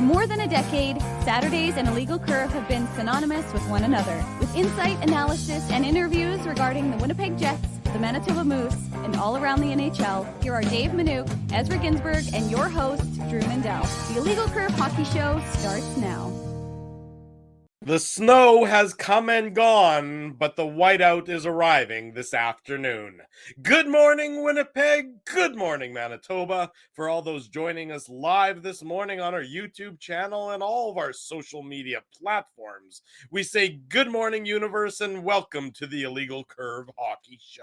For more than a decade, Saturdays and Illegal Curve have been synonymous with one another. With insight, analysis, and interviews regarding the Winnipeg Jets, the Manitoba Moose, and all around the NHL, here are Dave Manouk, Ezra Ginsburg, and your host, Drew Mindell. The Illegal Curve Hockey Show starts now. The snow has come and gone, but the whiteout is arriving this afternoon. Good morning, Winnipeg. Good morning, Manitoba. For all those joining us live this morning on our YouTube channel and all of our social media platforms, we say good morning, universe, and welcome to the Illegal Curve Hockey Show.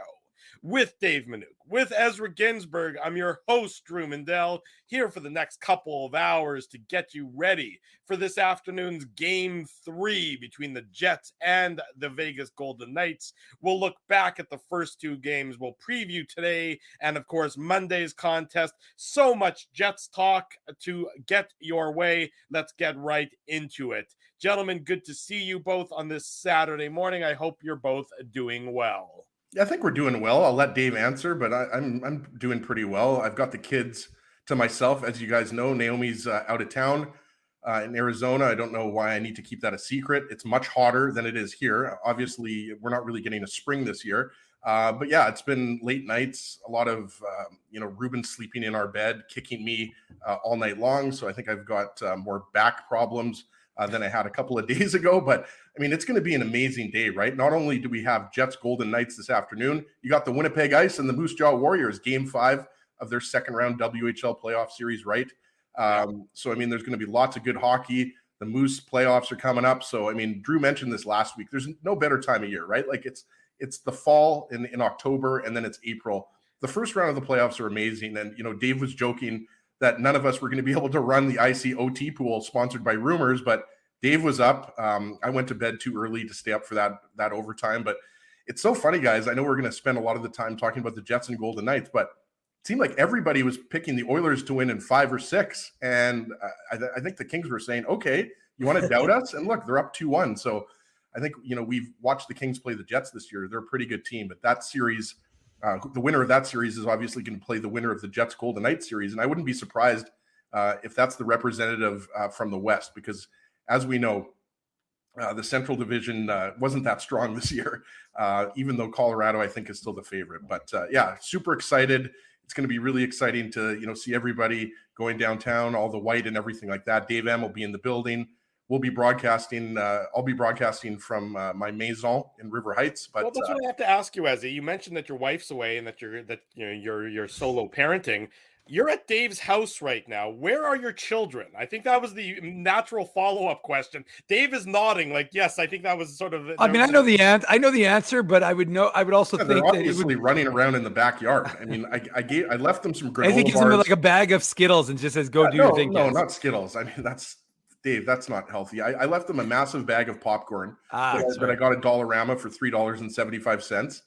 With Dave Manouk, with Ezra Ginsburg, I'm your host, Drew Mindell, here for the next couple of hours to get you ready for this afternoon's Game 3 between the Jets and the Vegas Golden Knights. We'll look back at the first two games. We'll preview today and, of course, Monday's contest. So much Jets talk to get your way. Let's get right into it. Gentlemen, good to see you both on this Saturday morning. I hope you're both doing well. I think we're doing well. I'll let Dave answer, but I'm doing pretty well. I've got the kids to myself. As you guys know, Naomi's out of town in Arizona. I don't know why I need to keep that a secret. It's much hotter than it is here. Obviously, we're not really getting a spring this year. But yeah, it's been late nights, a lot of, Ruben sleeping in our bed, kicking me all night long. So I think I've got more back problems than I had a couple of days ago. But I mean, it's going to be an amazing day, right? Not only do we have Jets Golden Knights this afternoon, you got the Winnipeg Ice and the Moose Jaw Warriors, Game 5 of their second round WHL playoff series, right? So, I mean, there's going to be lots of good hockey. The Moose playoffs are coming up. So, I mean, Drew mentioned this last week. There's no better time of year, right? Like it's the fall in October, and then it's April. The first round of the playoffs are amazing. And, Dave was joking that none of us were going to be able to run the ICOT pool sponsored by Rumors, but Dave was up. I went to bed too early to stay up for that overtime, but it's so funny, guys. I know we're going to spend a lot of the time talking about the Jets and Golden Knights, but it seemed like everybody was picking the Oilers to win in 5 or 6. And I think the Kings were saying, okay, you want to doubt us? And look, they're up 2-1. So I think, we've watched the Kings play the Jets this year. They're a pretty good team, but that series, the winner of that series is obviously going to play the winner of the Jets Golden Knights series. And I wouldn't be surprised if that's the representative from the West, because as we know, the Central Division wasn't that strong this year, even though Colorado, I think, is still the favorite. But yeah, super excited. It's going to be really exciting to, see everybody going downtown, all the white and everything like that. Dave M will be in the building. We'll be broadcasting. I'll be broadcasting from my maison in River Heights. But that's what I have to ask you, Ezzy. You mentioned that your wife's away and that you're solo parenting. You're at Dave's house right now. Where are your children? I think that was the natural follow-up question. Dave is nodding, like, yes, I think that was sort of. I mean, I know the answer, but I would also think they're that obviously running around in the backyard. I mean, I left them some granola I think gives bars. them like a bag of Skittles and just says, "Go do your thing." No, not Skittles. I mean, that's Dave. That's not healthy. I left them a massive bag of popcorn that I got at Dollarama for $3.75.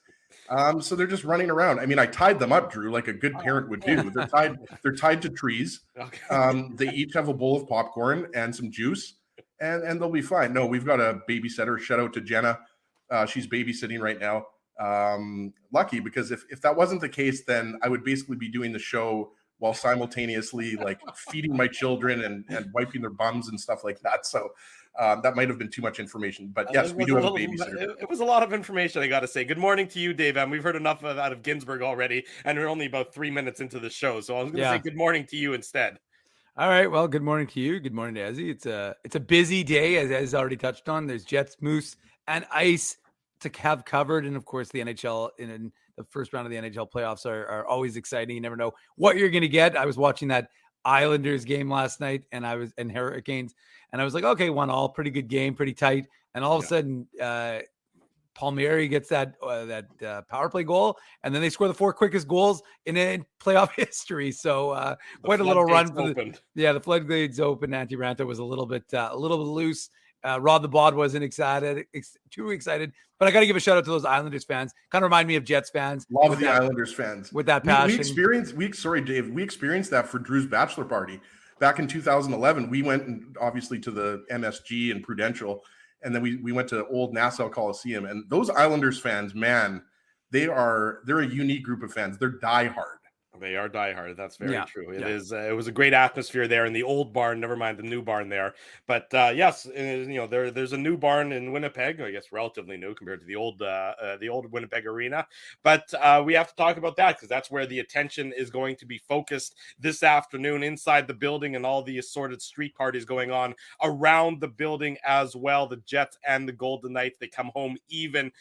So they're just running around. I mean, I tied them up, Drew, like a good parent would do. They're tied to trees. Okay. They each have a bowl of popcorn and some juice, and they'll be fine. No, we've got a babysitter. Shout out to Jenna. She's babysitting right now. Lucky, because if that wasn't the case, then I would basically be doing the show while simultaneously like feeding my children and wiping their bums and stuff like that. So that might have been too much information, but yes, we do have a babysitter. It was a lot of information, I got to say. Good morning to you, Dave. We've heard enough out of Ginsburg already, and we're only about 3 minutes into the show. So I was going to say good morning to you instead. All right. Well, good morning to you. Good morning to Ezzy. It's a busy day, as already touched on. There's Jets, Moose, and Ice to have covered, and of course the NHL in the first round of the NHL playoffs are always exciting. You never know what you're going to get. I was watching that Islanders game last night, and Hurricanes, and I was like, okay, 1-1, pretty good game, pretty tight. And all of a sudden, Palmieri gets that power play goal, and then they score the 4 quickest goals in playoff history. So quite a little run for the floodgates open. Antti Raanta was a little bit loose. Rod the Bod wasn't too excited, but I got to give a shout out to those Islanders fans. Kind of remind me of Jets fans. Love the Islanders fans with that passion. We experienced that for Drew's bachelor party back in 2011. We went obviously to the MSG in Prudential, and then we went to Old Nassau Coliseum. And those Islanders fans, man, they're a unique group of fans. They're diehard. They are diehard. That's very Yeah, true. It yeah. is. It was a great atmosphere there in the old barn. Never mind the new barn there. But yes, there's a new barn in Winnipeg. I guess relatively new compared to the old Winnipeg Arena. But we have to talk about that because that's where the attention is going to be focused this afternoon inside the building and all the assorted street parties going on around the building as well. The Jets and the Golden Knights, they come home even.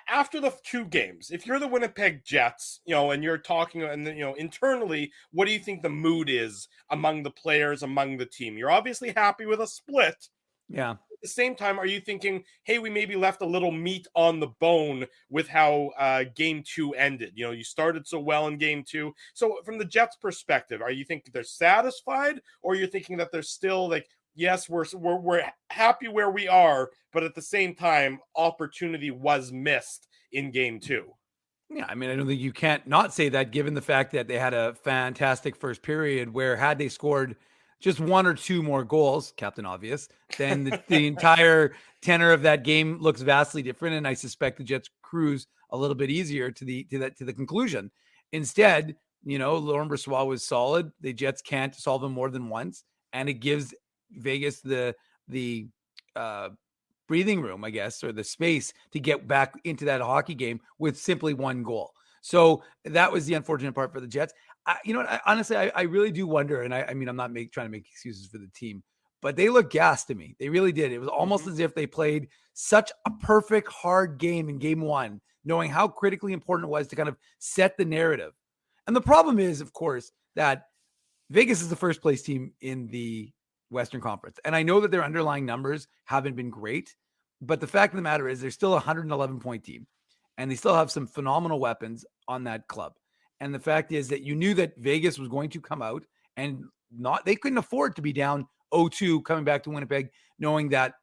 After the two games, if you're the Winnipeg Jets, and you're talking, and internally, what do you think the mood is among the players, among the team? You're obviously happy with a split. Yeah. At the same time, are you thinking, hey, we maybe left a little meat on the bone with how game two ended? You started so well in game two. So from the Jets' perspective, are you thinking they're satisfied, or you're thinking that they're still like, yes, we're happy where we are, but at the same time, opportunity was missed in game two? Yeah, I mean, I don't think you can't not say that given the fact that they had a fantastic first period where had they scored just one or two more goals, Captain Obvious, then the entire tenor of that game looks vastly different. And I suspect the Jets cruise a little bit easier to the conclusion. Instead, Laurent Brossoit was solid. The Jets can't solve him more than once. And it gives Vegas the breathing room, I guess, or the space to get back into that hockey game with simply one goal. So that was the unfortunate part for the Jets. Honestly, I really do wonder, and I mean, I'm not trying to make excuses for the team, but they look gassed to me. They really did. It was almost as if they played such a perfect hard game in game one, knowing how critically important it was to kind of set the narrative. And the problem is, of course, that Vegas is the first place team in the Western Conference. And I know that their underlying numbers haven't been great, but the fact of the matter is they're still a 111-point team, and they still have some phenomenal weapons on that club. And the fact is that you knew that Vegas was going to come out and they couldn't afford to be down 0-2 coming back to Winnipeg, knowing that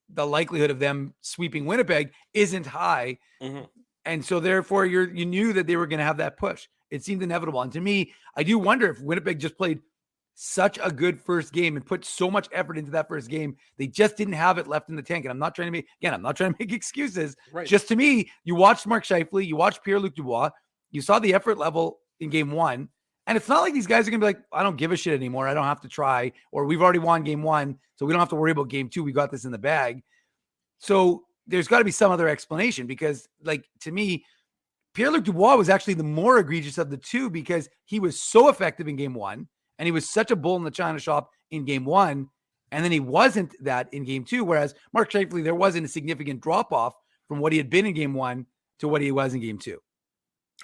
the likelihood of them sweeping Winnipeg isn't high. Mm-hmm. And so therefore you knew that they were going to have that push. It seemed inevitable. And to me, I do wonder if Winnipeg just played such a good first game and put so much effort into that first game, they just didn't have it left in the tank. And I'm not trying to make excuses. Right. Just to me, you watched Mark Scheifele, you watched Pierre-Luc Dubois, you saw the effort level in game one. And it's not like these guys are going to be like, I don't give a shit anymore. I don't have to try, or we've already won game one, so we don't have to worry about game two. We got this in the bag. So there's got to be some other explanation because, like, to me, Pierre-Luc Dubois was actually the more egregious of the two because he was so effective in game one and he was such a bull in the china shop in game one. And then he wasn't that in game two. Whereas Mark Scheifele, there wasn't a significant drop off from what he had been in game one to what he was in game two.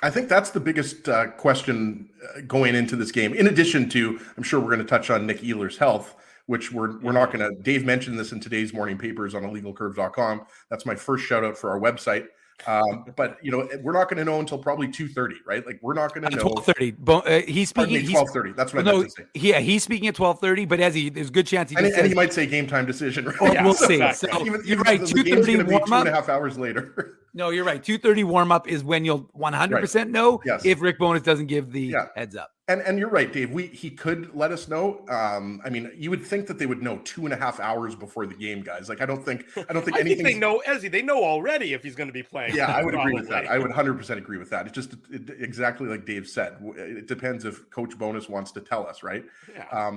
I think that's the biggest question going into this game. In addition to, I'm sure we're going to touch on Nick Ehlers' health, which we're not going to. Dave mentioned this in today's morning papers on illegalcurve.com. That's my first shout out for our website. But we're not going to know until probably 2:30, right? Like we're not going to know. 12:30. He's speaking. 12:30. That's what I meant to say. Yeah, he's speaking at 12:30. But there's a good chance he might say game time decision. Right? Oh, yeah, we'll see. So you're right. 2:30 warm up. 2.5 hours later. No, you're right. 2:30 warm up is when you'll 100% know if Rick Bowness doesn't give the heads up. And you're right, Dave. He could let us know. I mean, you would think that they would know 2.5 hours before the game, guys. Like I don't think anything. I think they know Ezzy. They know already if he's going to be playing. Yeah, I would agree with that. I would 100% agree with that. It's just exactly like Dave said. It depends if Coach Bowness wants to tell us, right? Yeah.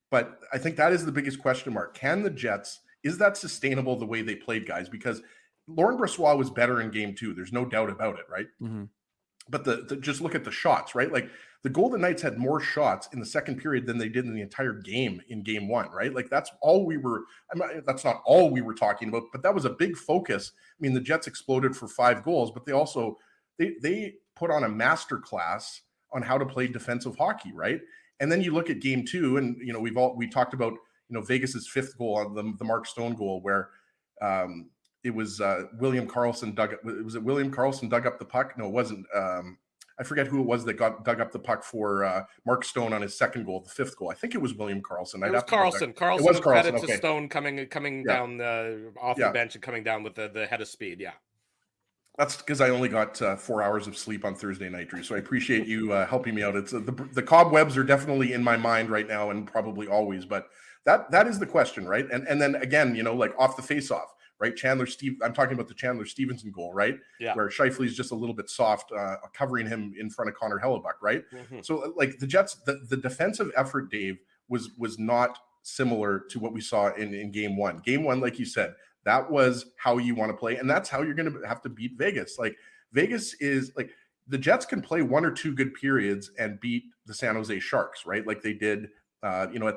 But I think that is the biggest question mark. Can the Jets? Is that sustainable the way they played, guys? Because Laurent Brossoit was better in game two. There's no doubt about it, right? Mm-hmm. But just look at the shots, right? Like the Golden Knights had more shots in the second period than they did in the entire game in game one, right? Like that's all we were. That's not all we were talking about, but that was a big focus. I mean, the Jets exploded for 5 goals, but they also they put on a master class on how to play defensive hockey, right? And then you look at game two, and we talked about Vegas's 5th goal on the Mark Stone goal where. It was William Karlsson dug up. Was it William Karlsson dug up the puck? No, it wasn't. I forget who it was that dug up the puck for Mark Stone on his 2nd goal, the 5th goal. I think it was William Karlsson. It was Karlsson. Karlsson was credit to Stone coming down off the bench and coming down with the head of speed. Yeah. That's because I only got 4 hours of sleep on Thursday night, Drew. So I appreciate you helping me out. It's the cobwebs are definitely in my mind right now and probably always. But that is the question, right? And then again, like off the face-off. right? I'm talking about the Chandler Stevenson goal, right? Yeah. Where Scheifele is just a little bit soft, covering him in front of Connor Hellebuck, right? Mhm. So like the Jets, the defensive effort, Dave, was not similar to what we saw in game one. Game one, like you said, that was how you want to play, and that's how you're going to have to beat Vegas. Like Vegas is like, the Jets can play one or two good periods and beat the San Jose Sharks, right? Like they did,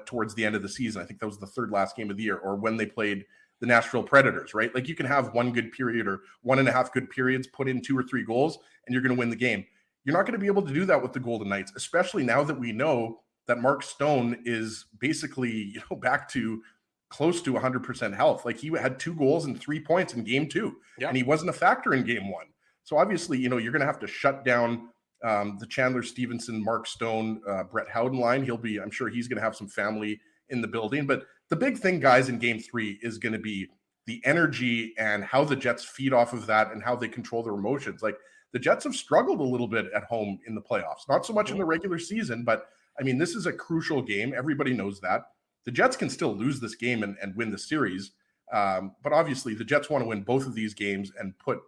towards the end of the season. I think that was the third last game of the year, or when they played the Nashville Predators, right? Like you can have one good period or 1.5 good periods, put in 2 or 3 goals, and you're going to win the game. You're not going to be able to do that with the Golden Knights, especially now that we know that Mark Stone is basically, back to close to 100% health. Like he had 2 goals and 3 points in game 2, and he wasn't a factor in game 1. So obviously, you're going to have to shut down the Chandler Stevenson, Mark Stone, Brett Howden line. I'm sure he's going to have some family in the building. But the big thing, guys, in game 3 is going to be the energy and how the Jets feed off of that and how they control their emotions. Like the Jets have struggled a little bit at home in the playoffs, not so much in the regular season, but I mean, this is a crucial game. Everybody knows that. The Jets can still lose this game and win the series. But obviously the Jets want to win both of these games and put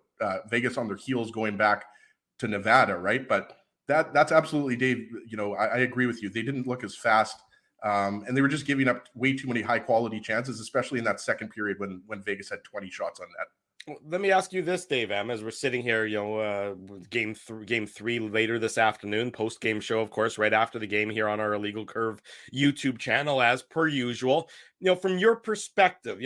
Vegas on their heels going back to Nevada, right? But that's absolutely, Dave, I agree with you. They didn't look as fast, and they were just giving up way too many high quality chances, especially in that second period when Vegas had 20 shots on net. Let me ask you this, Dave M, as we're sitting here, game 3 later this afternoon, post-game show, of course, right after the game here on our Illegal Curve YouTube channel, as per usual. From your perspective,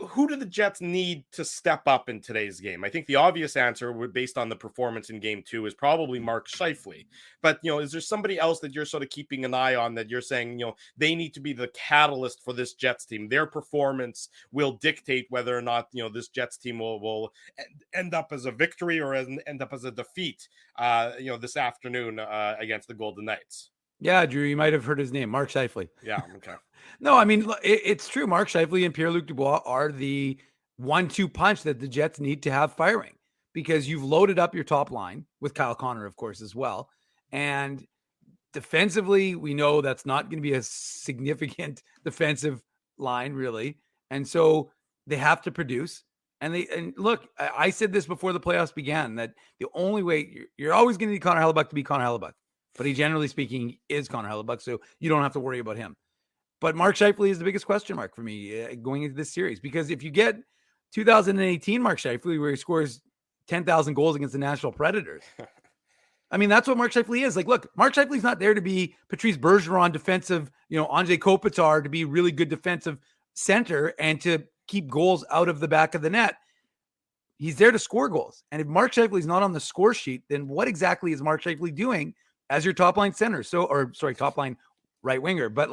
who do the Jets need to step up in today's game? I think the obvious answer, based on the performance in game 2, is probably Mark Scheifele. But, is there somebody else that you're sort of keeping an eye on that you're saying, they need to be the catalyst for this Jets team? Their performance will dictate whether or not, this Jets team will end up as a victory or end up as a defeat, this afternoon against the Golden Knights. Yeah, Drew, you might have heard his name, Mark Scheifele. Yeah, okay. No, I mean, it's true. Mark Scheifele and Pierre-Luc Dubois are the 1-2 punch that the Jets need to have firing, because you've loaded up your top line with Kyle Connor, of course, as well. And defensively, we know that's not going to be a significant defensive line, really. And so they have to produce. And look, I said this before the playoffs began, that the only way you're always going to need Connor Hellebuck to be Connor Hellebuck. But he, generally speaking, is Connor Hellebuck, so you don't have to worry about him. But Mark Scheifele is the biggest question mark for me going into this series, because if you get 2018 Mark Scheifele, where he scores 10,000 goals against the Nashville Predators, I mean, that's what Mark Scheifele is. Like, look, Mark Scheifele's not there to be Patrice Bergeron defensive, Anze Kopitar to be really good defensive center and to keep goals out of the back of the net. He's there to score goals. And if Mark Scheifele's not on the score sheet, then what exactly is Mark Scheifele doing as your top line center? Top line right winger. But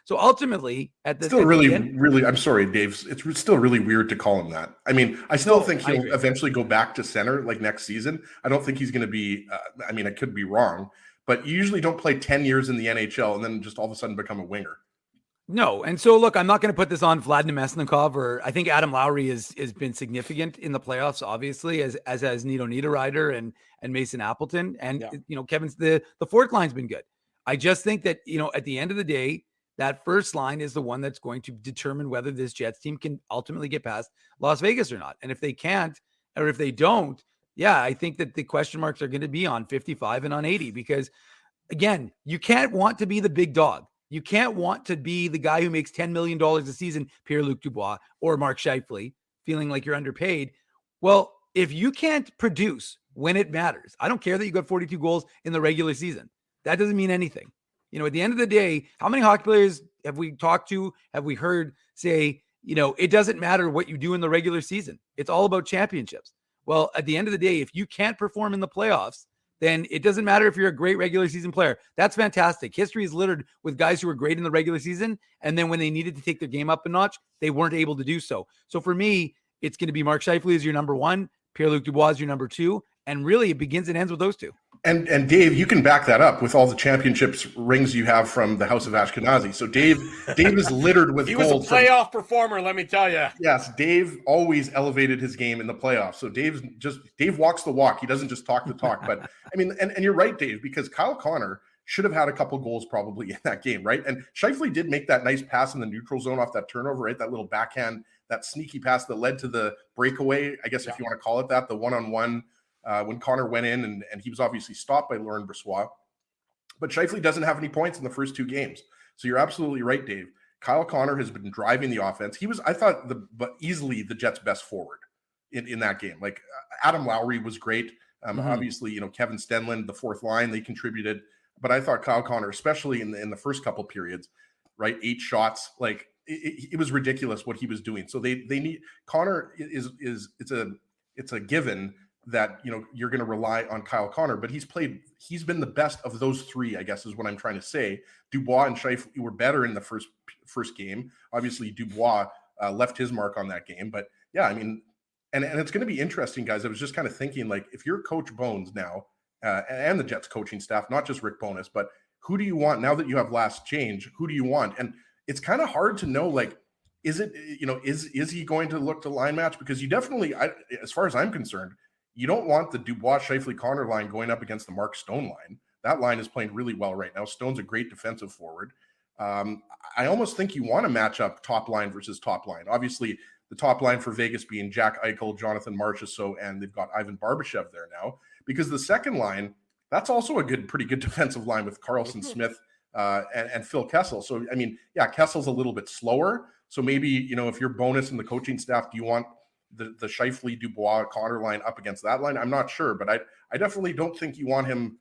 so ultimately really, I'm sorry, Dave, it's still really weird to call him that. I mean, I still think he'll eventually go back to center next season. I don't think he's going to be, I could be wrong, but you usually don't play 10 years in the NHL and then just all of a sudden become a winger. No. And so, look, I'm not going to put this on Vlad Nemesnikov, or I think Adam Lowry has been significant in the playoffs, obviously, as has Nito Niederreiter and Mason Appleton. And, Kevin's the fourth line's been good. I just think that, at the end of the day, that first line is the one that's going to determine whether this Jets team can ultimately get past Las Vegas or not. And if they can't, or if they don't, I think that the question marks are going to be on 55 and on 80, because, again, you can't want to be the big dog. You can't want to be the guy who makes $10 million a season, Pierre-Luc Dubois or Mark Scheifele, feeling like you're underpaid. Well, if you can't produce when it matters, I don't care that you got 42 goals in the regular season. That doesn't mean anything. At the end of the day, how many hockey players have we talked to, have we heard say, it doesn't matter what you do in the regular season. It's all about championships. Well, at the end of the day, if you can't perform in the playoffs, then it doesn't matter if you're a great regular season player. That's fantastic. History is littered with guys who were great in the regular season, and then when they needed to take their game up a notch, they weren't able to do so. So for me, it's going to be Mark Scheifele as your number 1, Pierre-Luc Dubois as your number 2, and really it begins and ends with those two. And Dave, you can back that up with all the championships rings you have from the House of Ashkenazi. So Dave is littered with gold. He was a playoff performer, let me tell you. Yes, Dave always elevated his game in the playoffs. So Dave walks the walk. He doesn't just talk the talk. But I mean, and you're right, Dave, because Kyle Connor should have had a couple goals probably in that game, right? And Scheifele did make that nice pass in the neutral zone off that turnover, right? That little backhand that sneaky pass that led to the breakaway, I guess if you want to call it that, the one-on-one when Connor went in and he was obviously stopped by Laurent Brossoit. But Scheifele doesn't have any points in the first 2 games. So you're absolutely right, Dave. Kyle Connor has been driving the offense. He was, I thought, easily the Jets' best forward in that game. Like Adam Lowry was great. Obviously, Kevin Stenlund, the fourth line, they contributed. But I thought Kyle Connor, especially in the first couple periods, right? 8 shots, like it was ridiculous what he was doing. So they need Connor it's a given that you're going to rely on Kyle Connor, but he's been the best of those 3, I guess is what I'm trying to say. Dubois and Scheifele were better in the first game. Obviously, Dubois left his mark on that game, but yeah, I mean, and it's going to be interesting, guys. I was just kind of thinking, like, if you're Coach Bones now and the Jets coaching staff, not just Rick Bowness, but who do you want now that you have last change? Who do you want? And it's kind of hard to know, like, is it, is he going to look to line match? Because you definitely, as far as I'm concerned, you don't want the Dubois, Scheifele, Connor line going up against the Mark Stone line. That line is playing really well right now. Stone's a great defensive forward. I almost think you want to match up top line versus top line. Obviously, the top line for Vegas being Jack Eichel, Jonathan Marchessault, and they've got Ivan Barbashev there now. Because the second line, that's also a pretty good defensive line with Carlson Smith and Phil Kessel. So, I mean, yeah, Kessel's a little bit slower. So maybe, if you're Bowness and the coaching staff, do you want the Scheifele, Dubois, Connor line up against that line? I'm not sure, but I definitely don't think you want him,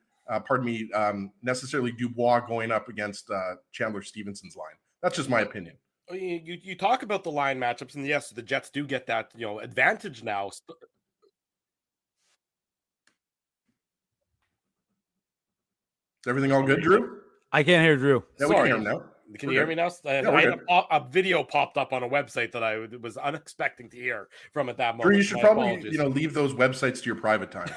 necessarily Dubois going up against Chandler Stevenson's line. That's just my opinion. You talk about the line matchups, and yes, the Jets do get that advantage now. Is everything all good, Drew? I can't hear Drew. Yeah, we can hear him now. Can you hear me now? A video popped up on a website that I was unexpecting to hear from at that moment. Drew, you should probably leave those websites to your private time.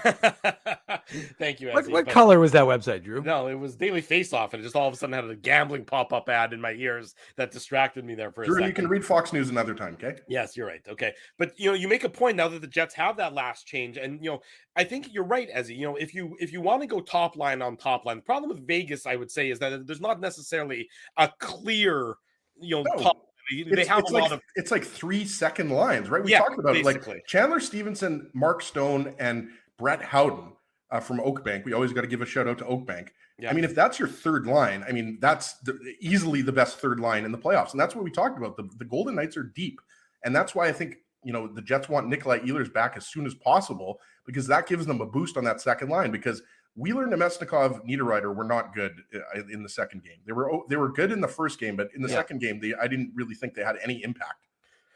Thank you. What color was that website, Drew? No, it was Daily Face-Off, and it just all of a sudden had a gambling pop-up ad in my ears that distracted me there for a second. Drew, you can read Fox News another time, okay? Yes, you're right. Okay, but you make a point now that the Jets have that last change, and I think you're right, Ezzy. If you want to go top line on top line, the problem with Vegas, I would say, is that there's not necessarily a clear, top. It's like 3 second lines, right? We talked about it, like Chandler Stevenson, Mark Stone, and Brett Howden from Oakbank. We always got to give a shout out to Oakbank. Yeah. I mean, if that's your third line, I mean, that's easily the best third line in the playoffs. And that's what we talked about. The Golden Knights are deep. And that's why I think, the Jets want Nikolai Ehlers back as soon as possible, because that gives them a boost on that second line, because Wheeler, Nemesnikov, Niederreiter were not good in the second game. They were good in the first game, but in the second game, I didn't really think they had any impact.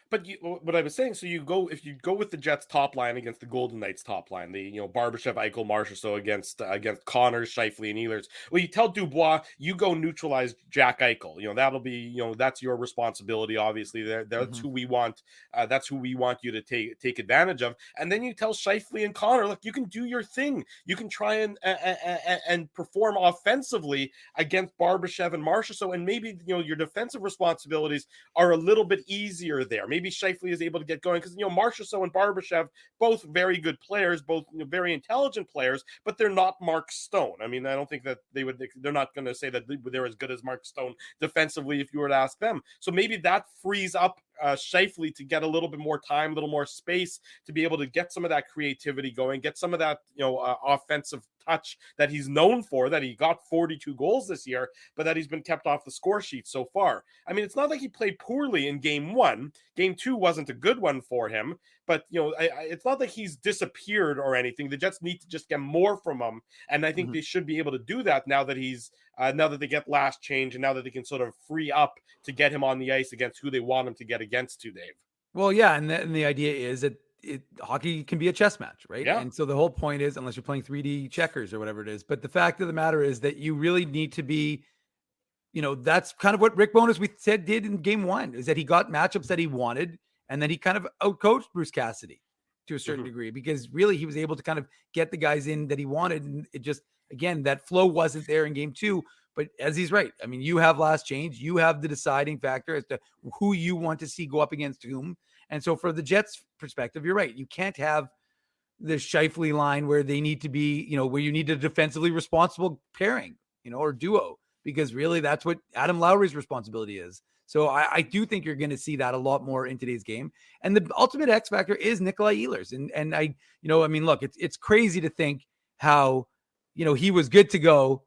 But what I was saying, so if you go with the Jets top line against the Golden Knights top line, the Barbashev, Eichel, Marchessault against Connor, Scheifele, and Ehlers. Well, you tell Dubois, you go neutralize Jack Eichel. That'll be that's your responsibility. Obviously, that's who we want. That's who we want you to take advantage of. And then you tell Scheifele and Connor, look, you can do your thing. You can try and perform offensively against Barbashev and Marchessault, and maybe your defensive responsibilities are a little bit easier there. Maybe Scheifele is able to get going because Marchessault and Barbashev, both very good players, both very intelligent players, but they're not Mark Stone. I mean, I don't think that they're not going to say that they're as good as Mark Stone defensively if you were to ask them. So maybe that frees up Scheifele to get a little bit more time, a little more space to be able to get some of that creativity going, get some of that offensive touch that he's known for, that he got 42 goals this year, but that he's been kept off the score sheet so far. I mean, it's not like he played poorly in game 1. Game 2 wasn't a good one for him, but it's not like he's disappeared or anything. The Jets need to just get more from him, and I think they should be able to do that now that he's now that they get last change, and now that they can sort of free up to get him on the ice against who they want him to get against to, Dave. Well, yeah, and the idea is that hockey can be a chess match, right? Yeah. And so the whole point is, unless you're playing 3D checkers or whatever it is, but the fact of the matter is that you really need to be, that's kind of what Rick Bowness did in game 1, is that he got matchups that he wanted, and then he kind of outcoached Bruce Cassidy to a certain degree, because really he was able to kind of get the guys in that he wanted. And it just, again, that flow wasn't there in game 2. But as he's right, I mean, you have last change. You have the deciding factor as to who you want to see go up against whom. And so for the Jets perspective, you're right. You can't have the Scheifele line where they need to be, where you need a defensively responsible pairing, or duo, because really that's what Adam Lowry's responsibility is. So I do think you're going to see that a lot more in today's game. And the ultimate X factor is Nikolai Ehlers. And I, I mean, look, it's crazy to think how, he was good to go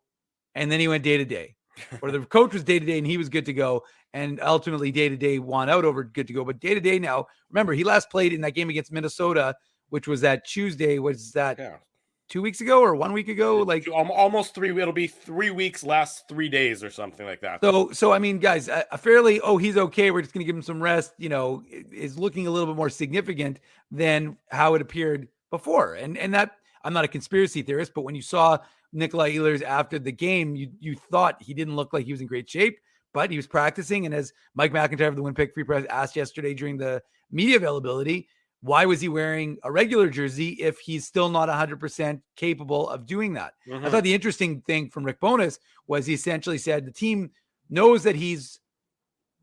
and then he went day to day, or the coach was day to day and he was good to go. And ultimately day to day won out over good to go. But day to day now, remember, he last played in that game against Minnesota, which was that Tuesday. Was that 2 weeks ago or 1 week ago? Like almost 3. It'll be 3 weeks, last 3 days or something like that. So I mean, guys, a fairly, he's okay, we're just going to give him some rest, is looking a little bit more significant than how it appeared before. And that, I'm not a conspiracy theorist, but when you saw Nikolai Ehlers after the game, you thought he didn't look like he was in great shape, but he was practicing. And as Mike McIntyre of the Winnipeg Free Press asked yesterday during the media availability, why was he wearing a regular jersey if he's still not 100% capable of doing that? Mm-hmm. I thought the interesting thing from Rick Bowness was he essentially said the team knows that he's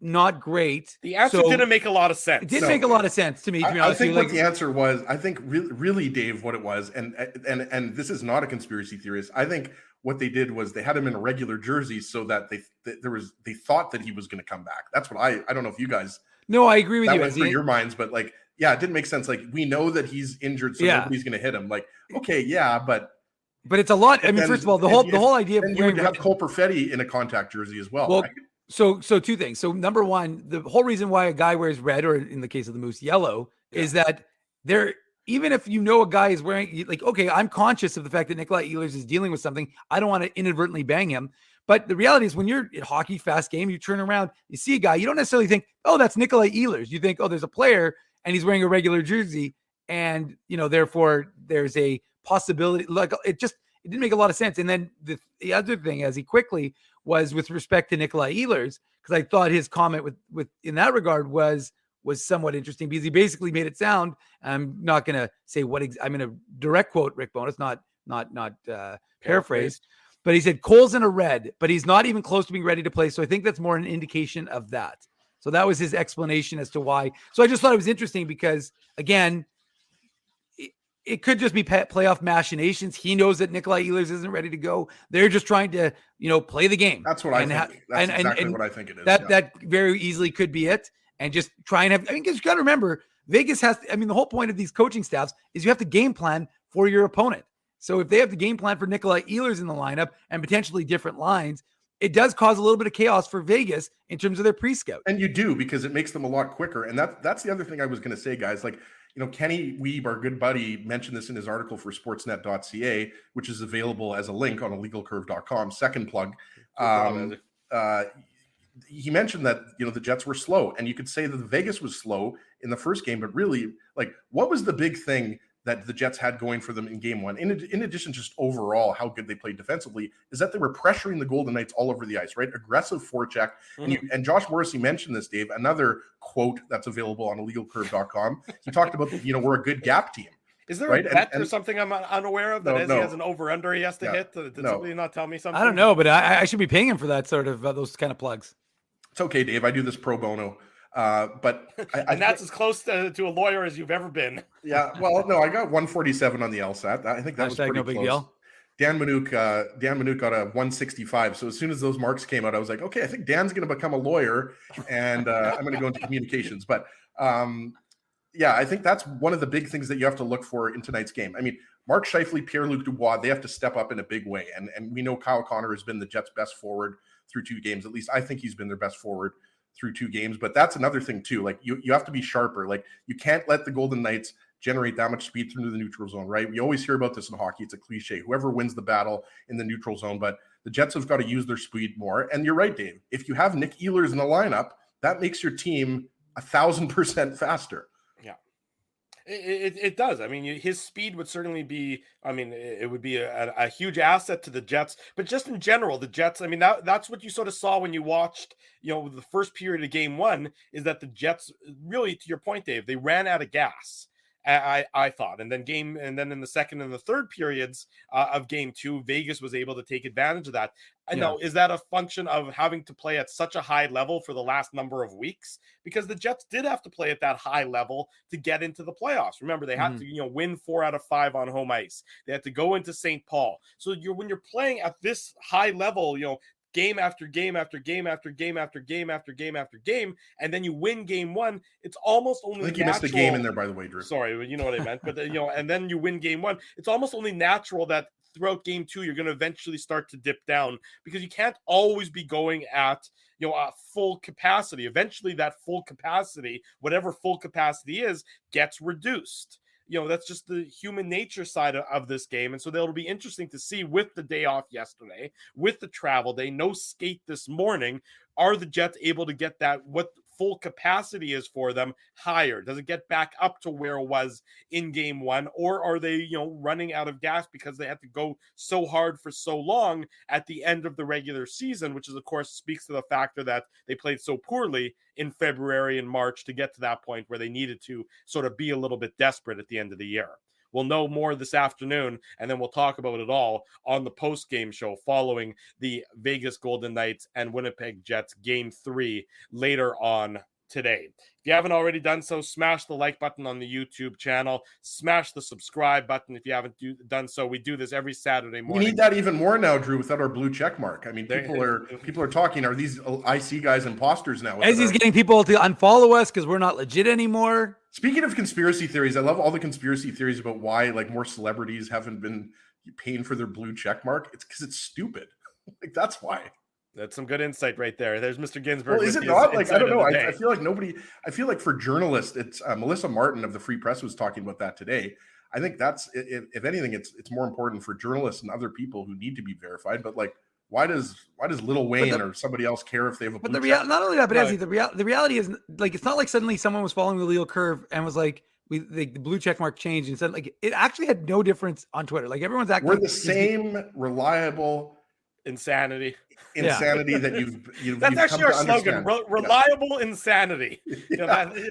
not great. The answer didn't make a lot of sense. It didn't make a lot of sense to me. To be honest, I think what the answer was, I think really, Dave, what it was, and this is not a conspiracy theorist. I think what they did was they had him in a regular jersey so that they thought that he was going to come back. That's what I don't know if you guys. No, I agree with you. That went through your minds, but like. Yeah, it didn't make sense. Like, we know that he's injured, so nobody's going to hit him. Like, okay, yeah, but it's a lot. I mean, first of all, the whole idea of you would have Cole Perfetti in a contact jersey as well. Well, right? So two things. So number one, the whole reason why a guy wears red, or in the case of the Moose, yellow, is that even if a guy is wearing, like, okay, I'm conscious of the fact that Nikolai Ehlers is dealing with something. I don't want to inadvertently bang him. But the reality is, when you're in hockey, fast game, you turn around, you see a guy, you don't necessarily think, oh, that's Nikolai Ehlers. You think, oh, there's a player and he's wearing a regular jersey, and therefore there's a possibility. Like, it didn't make a lot of sense. And then the other thing, as he quickly was with respect to Nikolai Ehlers, because I thought his comment with in that regard was somewhat interesting, because he basically made it sound. I'm not going to say I'm going to direct quote Rick Bowness, not paraphrase. But he said Cole's in a red, but he's not even close to being ready to play. So I think that's more an indication of that. So that was his explanation as to why. So I just thought it was interesting because, again, it could just be playoff machinations. He knows that Nikolai Ehlers isn't ready to go. They're just trying to, play the game. That's what I think. That's exactly what I think it is. That very easily could be it. And just try and have, because you got to remember, Vegas has, the whole point of these coaching staffs is you have to game plan for your opponent. So if they have the game plan for Nikolai Ehlers in the lineup and potentially different lines, it does cause a little bit of chaos for Vegas in terms of their pre-scout. And you do, because it makes them a lot quicker. And that's the other thing I was going to say, guys. Like, Kenny Wiebe, our good buddy, mentioned this in his article for sportsnet.ca, which is available as a link on illegalcurve.com. Second plug. He mentioned that, the Jets were slow, and you could say that the Vegas was slow in the first game, but really, like, what was the big thing that the Jets had going for them in game one, in addition to just overall how good they played defensively, is that they were pressuring the Golden Knights all over the ice, right? Aggressive forecheck. Mm-hmm. And Josh Morrissey mentioned this, Dave, another quote that's available on illegalcurve.com. He talked about, we're a good gap team. Is there a bet or something I'm unaware of that he has an over-under he has to hit? Did somebody not tell me something? I don't know, but I should be paying him for that sort of those kind of plugs. It's okay, Dave. I do this pro bono. But that's as close to a lawyer as you've ever been. Yeah, well, no, I got 147 on the LSAT. I think that was pretty close. Deal. Dan Manuk got a 165. So as soon as those marks came out, I was like, okay, I think Dan's going to become a lawyer, and I'm going to go into communications. But I think that's one of the big things that you have to look for in tonight's game. I mean, Mark Scheifele, Pierre-Luc Dubois, they have to step up in a big way, and we know Kyle Connor has been the Jets' best forward through 2 games. At least I think he's been their best forward through 2 games. But that's another thing too. Like, you have to be sharper. Like, you can't let the Golden Knights generate that much speed through the neutral zone, right? We always hear about this in hockey. It's a cliche. Whoever wins the battle in the neutral zone, but the Jets have got to use their speed more. And you're right, Dave. If you have Nick Ehlers in the lineup, that makes your team 1,000% faster. It does. I mean, his speed would certainly be, it would be a huge asset to the Jets, but just in general, the Jets, that's what you sort of saw when you watched, the first period of game one, is that the Jets really, to your point, Dave, they ran out of gas. I thought, and then in the second and the third periods of game two, Vegas was able to take advantage of that. I know, is that a function of having to play at such a high level for the last number of weeks? Because the Jets did have to play at that high level to get into the playoffs. Remember, they had to, win 4 out of 5 on home ice. They had to go into St. Paul. So when you're playing at this high level, game after game after game after game after game after game after game, and then you win game one, it's almost only I think natural. you missed a game in there, by the way, Drew. Sorry, you know what I meant. But and then you win game one. It's almost only natural that throughout game two, you're going to eventually start to dip down because you can't always be going at full capacity. Eventually, that full capacity, whatever full capacity is, gets reduced. That's just the human nature side of this game. And so that'll be interesting to see with the day off yesterday, with the travel day, no skate this morning. Are the Jets able to get that, what full capacity is for them, higher? Does it get back up to where it was in game one? Or are they, running out of gas because they had to go so hard for so long at the end of the regular season, which is, of course, speaks to the factor that they played so poorly in February and March to get to that point where they needed to sort of be a little bit desperate at the end of the year. We'll know more this afternoon, and then we'll talk about it all on the post-game show following the Vegas Golden Knights and Winnipeg Jets Game 3 later on today. If you haven't already done so, smash the like button on the YouTube channel. Smash the subscribe button if you haven't done so. We do this every Saturday morning. We need that even more now, Drew, without our blue check mark. I mean, people are talking. Are these IC guys imposters now? As he's getting people to unfollow us because we're not legit anymore. Speaking of conspiracy theories, I love all the conspiracy theories about why more celebrities haven't been paying for their blue check mark. It's because it's stupid. That's why. That's some good insight right there. There's Mr. Ginsburg. Well, is it not? I don't know. I feel like I feel like for journalists, it's Melissa Martin of the Free Press was talking about that today. I think that's, if anything, it's more important for journalists and other people who need to be verified. But why does Lil Wayne or somebody else care if they have a blue check? Not only that, but Ezzy, the reality is it's not like suddenly someone was following the legal curve and was like, the blue check mark changed and said it actually had no difference on Twitter. Everyone's acting. We're the same reliable insanity that you've that's actually our slogan, reliable insanity.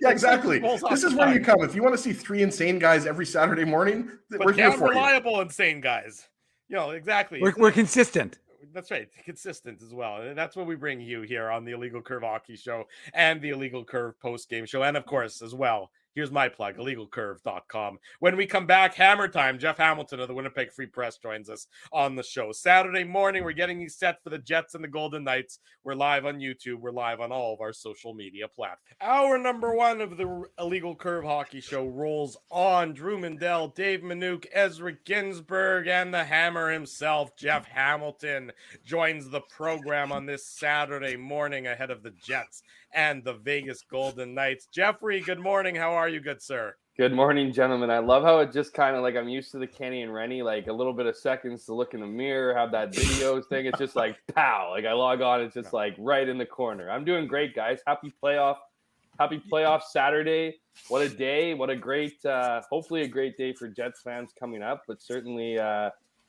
Exactly. This is where you come if you want to see three insane guys every Saturday morning. We're here for reliable insane guys. Exactly. We're consistent. That's right, consistent as well. And that's what we bring you here on the Illegal Curve Hockey Show and the Illegal Curve post-game show. And of course, as well, here's my plug, illegalcurve.com. When we come back, Hammer Time, Jeff Hamilton of the Winnipeg Free Press joins us on the show. Saturday morning, we're getting you set for the Jets and the Golden Knights. We're live on YouTube. We're live on all of our social media platforms. Hour number one of the Illegal Curve Hockey Show rolls on. Drew Mindell, Dave Minuk, Ezra Ginsburg, and the Hammer himself, Jeff Hamilton, joins the program on this Saturday morning ahead of the Jets and the Vegas Golden Knights. Jeffrey, good morning. How are you, good sir? Good morning, gentlemen. I love how it just kind of I'm used to the Kenny and Rennie, a little bit of seconds to look in the mirror, have that videos thing. It's just pow. I log on, it's just right in the corner. I'm doing great, guys. Happy playoff Saturday. What a day. What a great, hopefully a great day for Jets fans coming up. But certainly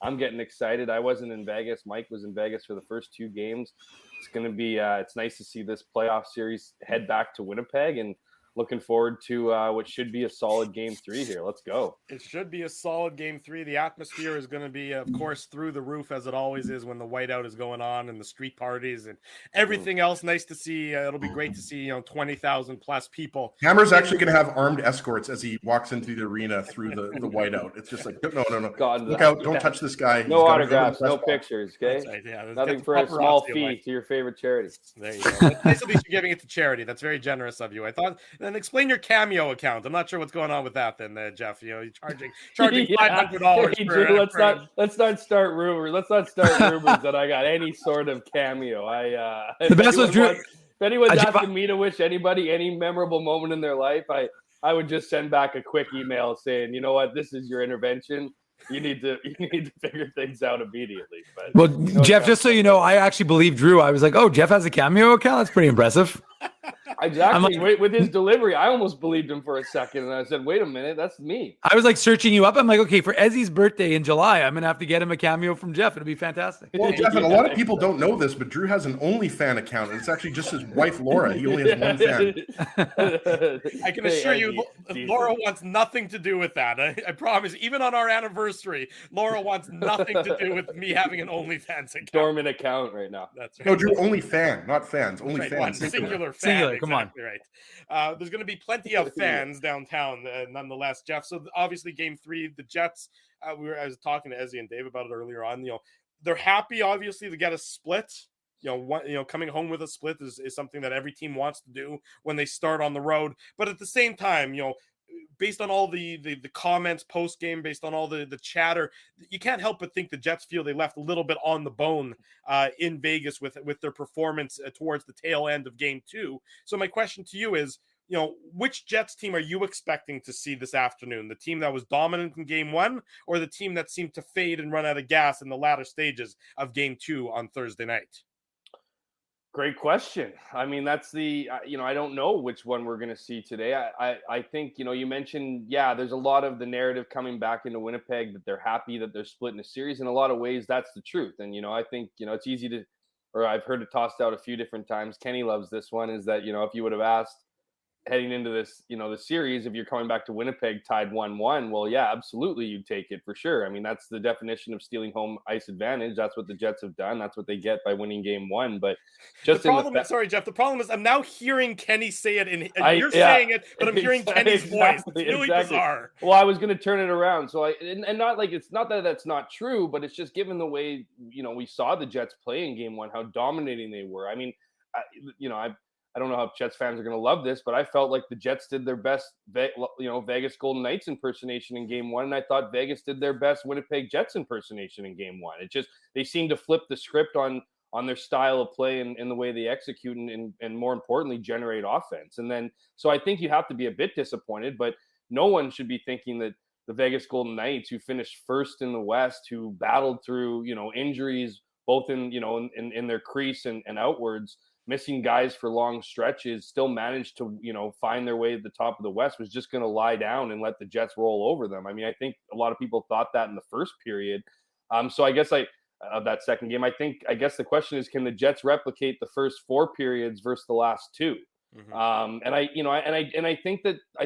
I'm getting excited. I wasn't in Vegas. Mike was in Vegas for the first two games. It's going to be, it's nice to see this playoff series head back to Winnipeg, and looking forward to what should be a solid game 3 here. Let's go. It should be a solid game 3. The atmosphere is going to be, of course, through the roof, as it always is when the whiteout is going on and the street parties and everything else. Nice to see. It'll be great to see, 20,000 plus people. Hammer's actually going to have armed escorts as he walks into the arena through the whiteout. It's just no. God, look out. Don't touch this guy. No autographs, no pictures, okay? Right, yeah. Nothing for a small fee to your favorite charity. There you go. Nice at least you're giving it to charity. That's very generous of you. I thought. Then explain your Cameo account. I'm not sure what's going on with that. Then, Jeff, you're charging $500. Hey, Drew, let's not start rumors. Let's not start rumors that I got any sort of Cameo. The best was Drew. If anyone's asking me to wish anybody any memorable moment in their life, I would just send back a quick email saying, you know what, this is your intervention. You need to figure things out immediately. But Jeff, just so you know, I actually believe Drew. I was like, oh, Jeff has a Cameo account? That's pretty impressive. Exactly. With his delivery, I almost believed him for a second, and I said, "Wait a minute, that's me." I was searching you up. I'm like, okay, for Ezzy's birthday in July, I'm gonna have to get him a Cameo from Jeff. It'll be fantastic. Well, Jeff, and a lot of people don't know this, but Drew has an OnlyFans account, and it's actually just his wife, Laura. He only has one fan. I can assure you, Laura wants nothing to do with that. I promise. Even on our anniversary, Laura wants nothing to do with me having an OnlyFans account. Dormant account right now. That's right. No, Drew, only fan, not fans. Only right, fans. Singular fan. Singular. Come on. Right. There's going to be plenty of fans downtown, nonetheless, Jeff. So obviously, Game 3, the Jets. I was talking to Ezzy and Dave about it earlier on. They're happy, obviously, to get a split coming home with a split is something that every team wants to do when they start on the road. But at the same time, based on all the comments post game, based on all the chatter, you can't help but think the Jets feel they left a little bit on the bone in Vegas with their performance towards the tail end of game 2. So my question to you is, which Jets team are you expecting to see this afternoon? The team that was dominant in game 1, or the team that seemed to fade and run out of gas in the latter stages of game 2 on Thursday night? Great question. I mean, that's I don't know which one we're going to see today. I think, you mentioned, there's a lot of the narrative coming back into Winnipeg that they're happy that they're splitting a series. In a lot of ways, that's the truth. And, I think, it's easy to, or I've heard it tossed out a few different times. Kenny loves this one, is that, if you would have asked heading into this, the series, if you're coming back to Winnipeg tied 1-1, well, yeah, absolutely, you'd take it for sure. I mean, that's the definition of stealing home ice advantage. That's what the Jets have done. That's what they get by winning game 1. But just sorry, Jeff. The problem is I'm now hearing Kenny say it, and you're saying it, but I'm hearing Kenny's voice. It's really bizarre. Well, I was going to turn it around, so and not like it's not that that's not true, but it's just given the way we saw the Jets play in game 1, how dominating they were. I mean, I don't know how Jets fans are going to love this, but I felt like the Jets did their best, Vegas Golden Knights impersonation in game 1. And I thought Vegas did their best Winnipeg Jets impersonation in game 1. It just, they seem to flip the script on their style of play and the way they execute and more importantly, generate offense. And then, so I think you have to be a bit disappointed, but no one should be thinking that the Vegas Golden Knights, who finished first in the West, who battled through, injuries, both in their crease and outwards, missing guys for long stretches, still managed to, find their way to the top of the West, was just going to lie down and let the Jets roll over them. I mean, I think a lot of people thought that in the first period. So I guess of that second game, I guess the question is, can the Jets replicate the first 4 periods versus the last 2? Mm-hmm. And I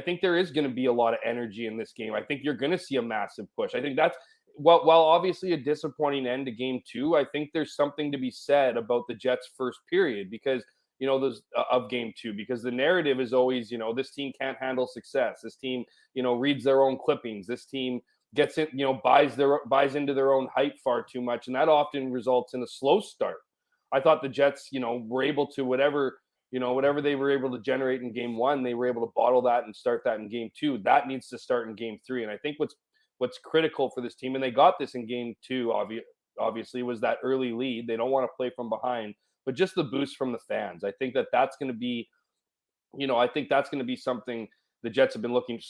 think there is going to be a lot of energy in this game. I think you're going to see a massive push. I think that's, while obviously a disappointing end to game 2, I think there's something to be said about the Jets' first period because, those of game 2, because the narrative is always, this team can't handle success. This team, reads their own clippings. This team gets it, buys into their own hype far too much. And that often results in a slow start. I thought the Jets, were able to whatever they were able to generate in game 1, they were able to bottle that and start that in game 2. That needs to start in game 3. And I think what's critical for this team, and they got this in game 2, obviously, was that early lead. They don't want to play from behind, but just the boost from the fans. I think that's going to be, something the Jets have been looking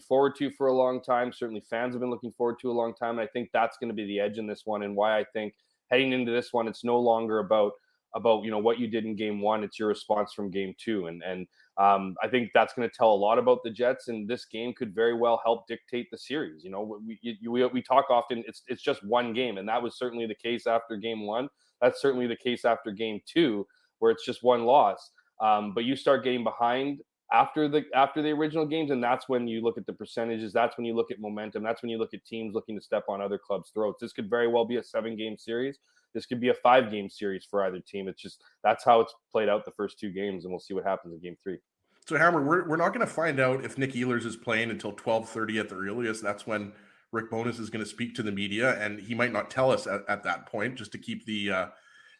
forward to for a long time. Certainly fans have been looking forward to a long time. And I think that's going to be the edge in this one, and why I think heading into this one, it's no longer about what you did in game 1. It's your response from game 2. And I think that's going to tell a lot about the Jets, and this game could very well help dictate the series. We talk often, it's just one game, and that was certainly the case after game 1. That's certainly the case after game 2, where it's just one loss. But you start getting behind after the original games, and that's when you look at the percentages. That's when you look at momentum. That's when you look at teams looking to step on other clubs' throats. This could very well be a 7-game series. This could be a 5-game series for either team. It's just, that's how it's played out the first 2 games, and we'll see what happens in game 3. So Hammer, we're not going to find out if Nick Ehlers is playing until 12:30 at the earliest. That's when Rick Bowness is going to speak to the media, and he might not tell us at that point, just to keep the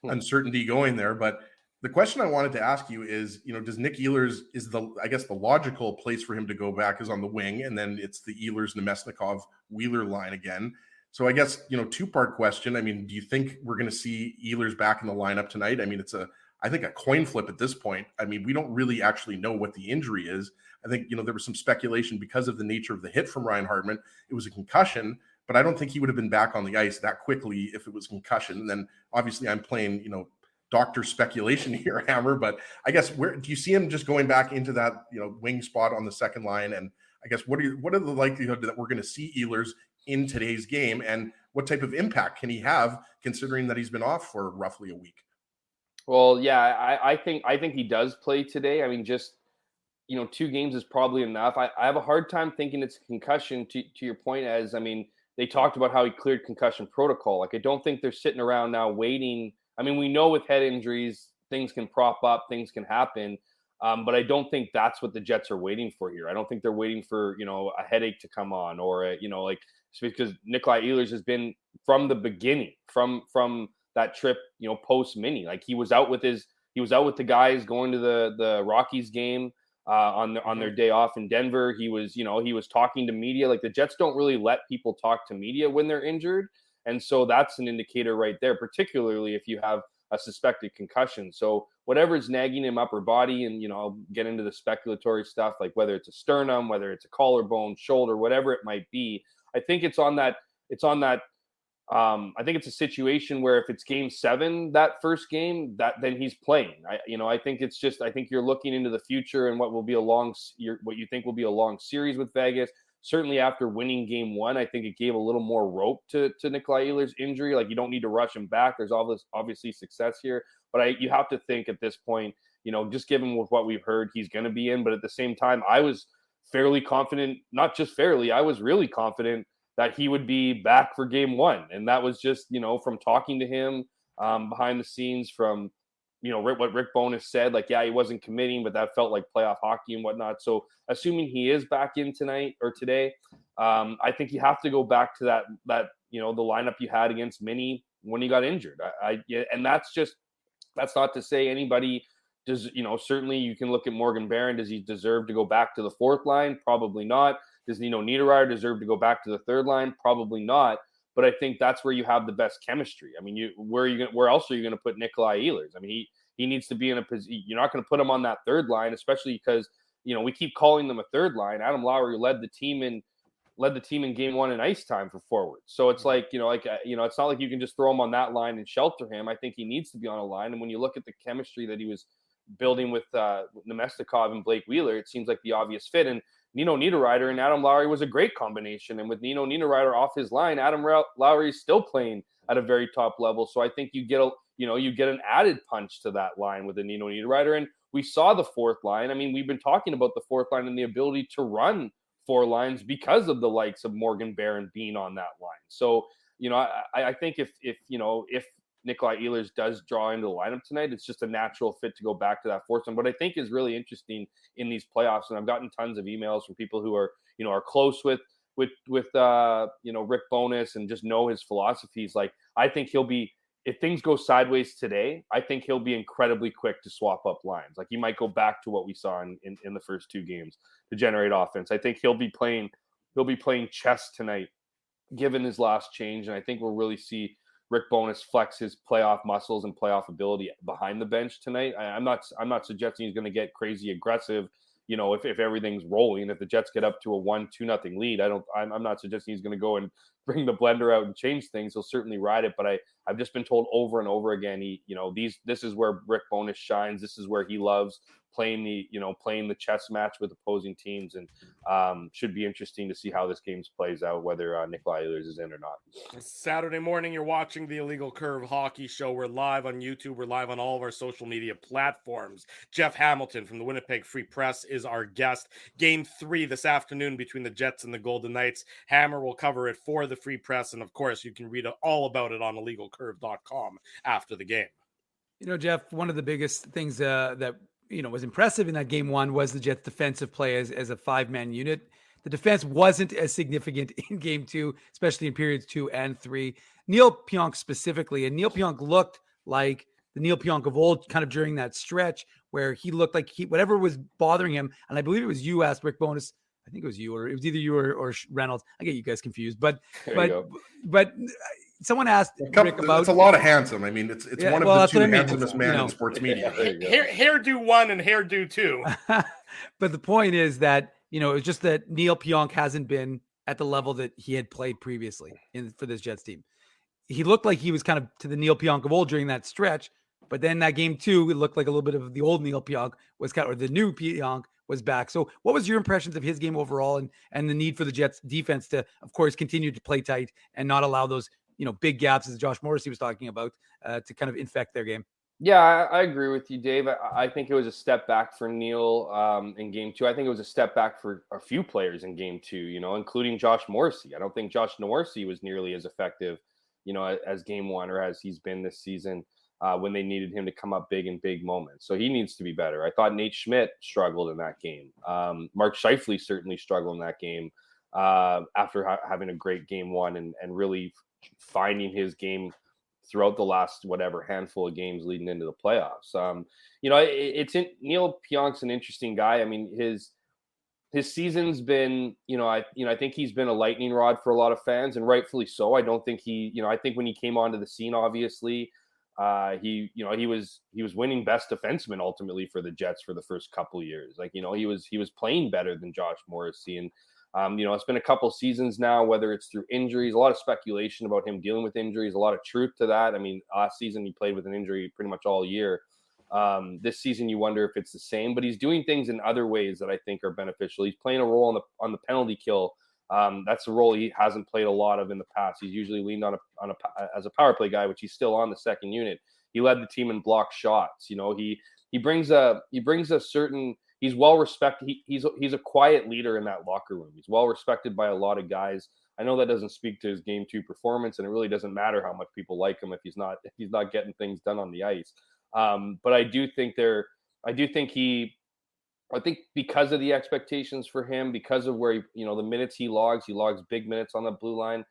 uncertainty going there. But the question I wanted to ask you is, does Nick Ehlers, is the logical place for him to go back is on the wing, and then it's the Ehlers, Nemesnikov, Wheeler line again. So I guess, 2-part question. I mean, do you think we're going to see Ehlers back in the lineup tonight? I mean, it's I think a coin flip at this point. I mean, we don't really actually know what the injury is. I think, there was some speculation because of the nature of the hit from Ryan Hartman. It was a concussion, but I don't think he would have been back on the ice that quickly if it was concussion. And then obviously I'm playing, doctor speculation here, Hammer, but I guess where do you see him just going back into that, wing spot on the second line? And I guess what are the likelihood that we're going to see Ehlers in today's game, and what type of impact can he have considering that he's been off for roughly a week? Well, yeah, I think he does play today. I mean, just, 2 games is probably enough. I have a hard time thinking it's a concussion to your point, as, I mean, they talked about how he cleared concussion protocol. Like, I don't think they're sitting around now waiting. I mean, we know with head injuries, things can prop up, things can happen. But I don't think that's what the Jets are waiting for here. I don't think they're waiting for, a headache to come on, or, because Nikolai Ehlers has been from the beginning, from trip, post mini. Like he was out with the guys going to the Rockies game on their day off in Denver. He was talking to media. Like the Jets don't really let people talk to media when they're injured. And so that's an indicator right there, particularly if you have a suspected concussion. So whatever's nagging him upper body, and I'll get into the speculatory stuff, like whether it's a sternum, whether it's a collarbone, shoulder, whatever it might be. I think it's on that. I think it's a situation where if it's game 7, that first game, then he's playing. I think you're looking into the future and what you think will be a long series with Vegas. Certainly after winning game 1, I think it gave a little more rope to Nikolai Ehlers' injury. Like you don't need to rush him back. There's all this obviously success here, but you have to think at this point, just given with what we've heard, he's going to be in. But at the same time, I was fairly confident, not just fairly, I was really confident that he would be back for game 1. And that was just, from talking to him behind the scenes, from, what Rick Bowness said, like, yeah, he wasn't committing, but that felt like playoff hockey and whatnot. So assuming he is back in tonight or today, I think you have to go back to that, the lineup you had against Mini when he got injured. And that's not to say anybody does, certainly you can look at Morgan Barron. Does he deserve to go back to the 4th line? Probably not. Does Nino Niederreiter deserve to go back to the 3rd line? Probably not. But I think that's where you have the best chemistry. I mean, where else are you going to put Nikolai Ehlers? I mean, he needs to be in a position. You're not going to put him on that 3rd line, especially because we keep calling them a 3rd line. Adam Lowry led the team in game 1 in ice time for forwards. So it's like it's not like you can just throw him on that line and shelter him. I think he needs to be on a line. And when you look at the chemistry that he was building with Nemestikov and Blake Wheeler, it seems like the obvious fit. And Nino Niederreiter and Adam Lowry was a great combination. And with Nino Niederreiter off his line, Adam Lowry is still playing at a very top level. So I think you get an added punch to that line with a Nino Niederreiter. And we saw the 4th line. I mean, we've been talking about the 4th line and the ability to run 4 lines because of the likes of Morgan Barron being on that line. So, I think if Nikolai Ehlers does draw into the lineup tonight, it's just a natural fit to go back to that 4th line. What I think is really interesting in these playoffs, and I've gotten tons of emails from people who are close with Rick Bowness and just know his philosophies. Like, I think if things go sideways today, I think he'll be incredibly quick to swap up lines. Like he might go back to what we saw in the first 2 games to generate offense. I think he'll be playing chess tonight, given his last change, and I think we'll really see Rick Bowness flex his playoff muscles and playoff ability behind the bench tonight. I'm not suggesting he's going to get crazy aggressive. If everything's rolling, if the Jets get up to a 1-2-0 lead, I'm not suggesting he's going to go and bring the blender out and change things. He'll certainly ride it, but I've just been told over and over again, this is where Rick Bowness shines. This is where he loves playing the chess match with opposing teams, and should be interesting to see how this game plays out, whether Nikolai Ehlers is in or not. Saturday morning, you're watching the Illegal Curve Hockey Show. We're live on YouTube. We're live on all of our social media platforms. Jeff Hamilton from the Winnipeg Free Press is our guest. Game 3 this afternoon between the Jets and the Golden Knights. Hammer will cover it for the Free Press, and of course, you can read all about it on illegalcurve.com after the game. Jeff, one of the biggest things that was impressive in that game 1 was the Jets' defensive play as a 5-man unit. The defense wasn't as significant in game 2, especially in periods 2 and 3. Neil Pionk specifically, and Neil Pionk looked like the Neil Pionk of old, kind of during that stretch where he looked like whatever was bothering him, and I believe it was you asked Rick Bowness. I think it was you, or it was either you or Reynolds. I get you guys confused, but someone asked Rick about. It's a lot of handsome. I mean, it's one of the 2 handsomest men in sports media. Hairdo 1 and hairdo 2. But the point is that it's just that Neil Pionk hasn't been at the level that he had played previously for this Jets team. He looked like he was kind of to the Neil Pionk of old during that stretch, but then that game 2, it looked like a little bit of the old Neil Pionk or the new Pionk was back. So what was your impressions of his game overall and the need for the Jets defense to, of course, continue to play tight and not allow those, big gaps, as Josh Morrissey was talking about, to kind of infect their game? Yeah, I agree with you, Dave. I think it was a step back for Neil in game 2. I think it was a step back for a few players in game 2, including Josh Morrissey. I don't think Josh Morrissey was nearly as effective, as game 1 or as he's been this season when they needed him to come up big in big moments. So he needs to be better. I thought Nate Schmidt struggled in that game. Mark Scheifele certainly struggled in that game after having a great game 1 and really finding his game throughout the last whatever handful of games leading into the playoffs. Neil Pionk's an interesting guy. I mean, his season's been, I think he's been a lightning rod for a lot of fans, and rightfully so. I don't think I think when he came onto the scene, obviously, he was winning best defenseman ultimately for the Jets for the first couple of years. Like, he was playing better than Josh Morrissey, and it's been a couple seasons now, whether it's through injuries, a lot of speculation about him dealing with injuries, a lot of truth to that. I mean, last season he played with an injury pretty much all year. This season, you wonder if it's the same, but he's doing things in other ways that I think are beneficial. He's playing a role on the penalty kill. That's a role he hasn't played a lot of in the past. He's usually leaned on as a power play guy, which he's still on the second unit. He led the team in block shots. He brings a certain. He's well respected. He's a quiet leader in that locker room. He's well respected by a lot of guys. I know that doesn't speak to his game 2 performance, and it really doesn't matter how much people like him if he's not getting things done on the ice. But I think because of the expectations for him, because of where the minutes he logs big minutes on the blue line.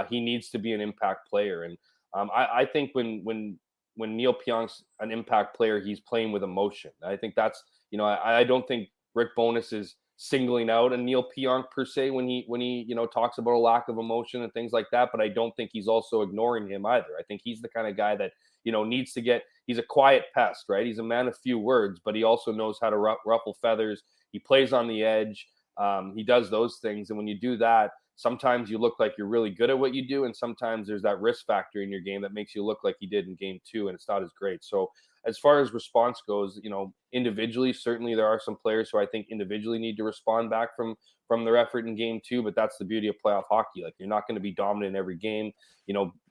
He needs to be an impact player, and I think when Neil Pionk's an impact player, he's playing with emotion. I think that's I don't think Rick Bowness is singling out a Neil Pionk per se when he talks about a lack of emotion and things like that. But I don't think he's also ignoring him either. I think he's the kind of guy that needs to get. He's a quiet pest, right? He's a man of few words, but he also knows how to ruffle feathers. He plays on the edge. He does those things, and when you do that, sometimes you look like you're really good at what you do, and sometimes there's that risk factor in your game that makes you look like you did in game 2, and it's not as great. So as far as response goes, individually, certainly there are some players who I think individually need to respond back from their effort in game 2, but that's the beauty of playoff hockey. Like, you're not going to be dominant in every game.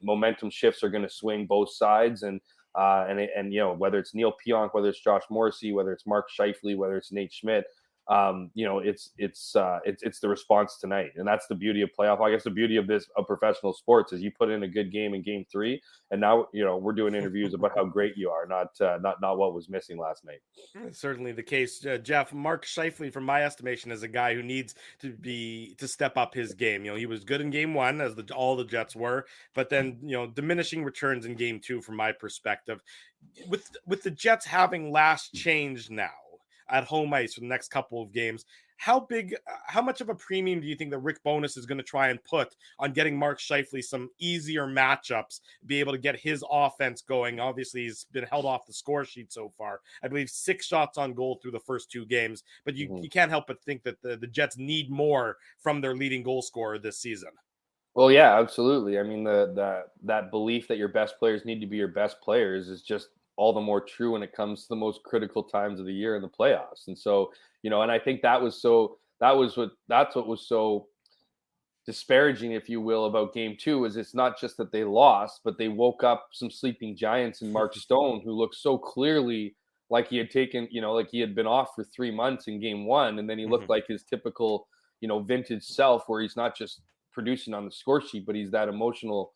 Momentum shifts are going to swing both sides, and whether it's Neil Pionk, whether it's Josh Morrissey, whether it's Mark Scheifele, whether it's Nate Schmidt, it's the response tonight, and that's the beauty of playoff. I guess the beauty of professional sports is you put in a good game in game 3, and now we're doing interviews about how great you are, not what was missing last night. Certainly the case, Jeff. Mark Scheifele, from my estimation, is a guy who needs to step up his game. He was good in game 1, as all the Jets were, but then diminishing returns in game 2, from my perspective. With the Jets having last changed now at home ice for the next couple of games, how much of a premium do you think that Rick Bowness is going to try and put on getting Mark Scheifele some easier matchups, be able to get his offense going? Obviously, he's been held off the score sheet so far. I believe 6 shots on goal through the first 2 games, but you can't help but think that the Jets need more from their leading goal scorer this season. Well, yeah, absolutely. I mean, that belief that your best players need to be your best players is just all the more true when it comes to the most critical times of the year in the playoffs. And so, and I think that's what was so disparaging, if you will, about game 2, is it's not just that they lost, but they woke up some sleeping giants in Mark Stone, who looked so clearly like he had taken, like he had been off for 3 months in game 1. And then he looked like his typical, vintage self, where he's not just producing on the score sheet, but he's that emotional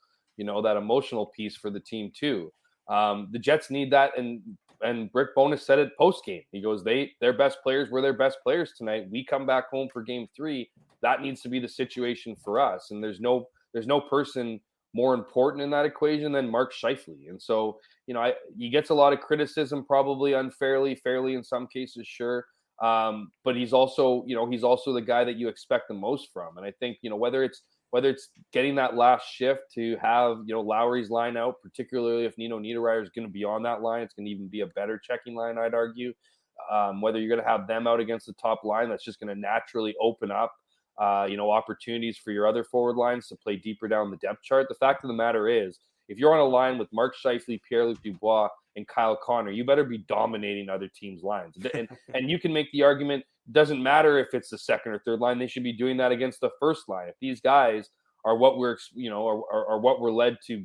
piece for the team too. The Jets need that, and Rick Bowness said it post game. He goes, their best players were their best players tonight. We come back home for game 3. That needs to be the situation for us. And there's no person more important in that equation than Mark Scheifele. And so, he gets a lot of criticism, probably unfairly, fairly in some cases, sure. But he's also the guy that you expect the most from. And I think, whether it's getting that last shift to have, Lowry's line out, particularly if Nino Niederreiter is going to be on that line, it's going to even be a better checking line, I'd argue. Whether you're going to have them out against the top line, that's just going to naturally open up, opportunities for your other forward lines to play deeper down the depth chart. The fact of the matter is, if you're on a line with Mark Scheifele, Pierre-Luc Dubois, and Kyle Connor, you better be dominating other teams' lines. And you can make the argument, doesn't matter if it's the second or third line, they should be doing that against the first line. If these guys are what we're, are what we're led to,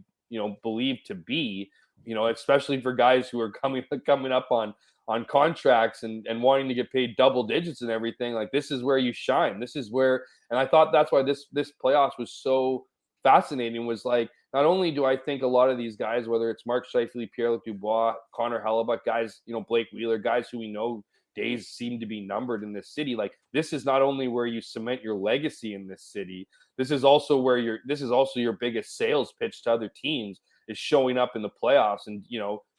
believe to be, especially for guys who are coming up on contracts and wanting to get paid double digits and everything, like, this is where you shine. This is where, and I thought that's why this playoffs was so fascinating, was like, not only do I think a lot of these guys, whether it's Mark Scheifele, Pierre-Luc Dubois, Connor Hellebuyck, guys, Blake Wheeler, guys who we know days seem to be numbered in this city. Like, this is not only where you cement your legacy in this city, this is also your biggest sales pitch to other teams, is showing up in the playoffs and,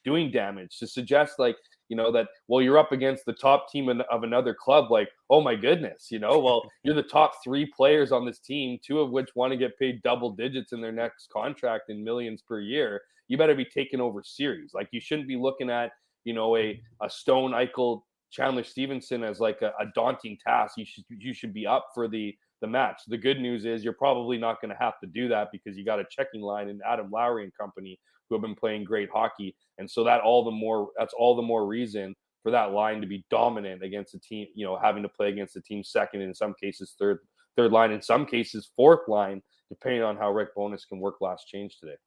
doing damage, to suggest like, that, well, you're up against the top team of another club. Like, oh my goodness, well, you're the top 3 players on this team, 2 of which want to get paid double digits in their next contract in millions per year. You better be taking over series. Like, you shouldn't be looking at, a Stone, Eichel, Chandler Stevenson as like a daunting task. You should be up for the match. The good news is you're probably not going to have to do that, because you got a checking line in Adam Lowry and company who have been playing great hockey. And so that's all the more reason for that line to be dominant against a team, having to play against the team second, in some cases third line, in some cases fourth line, depending on how Rick Bowness can work last change today.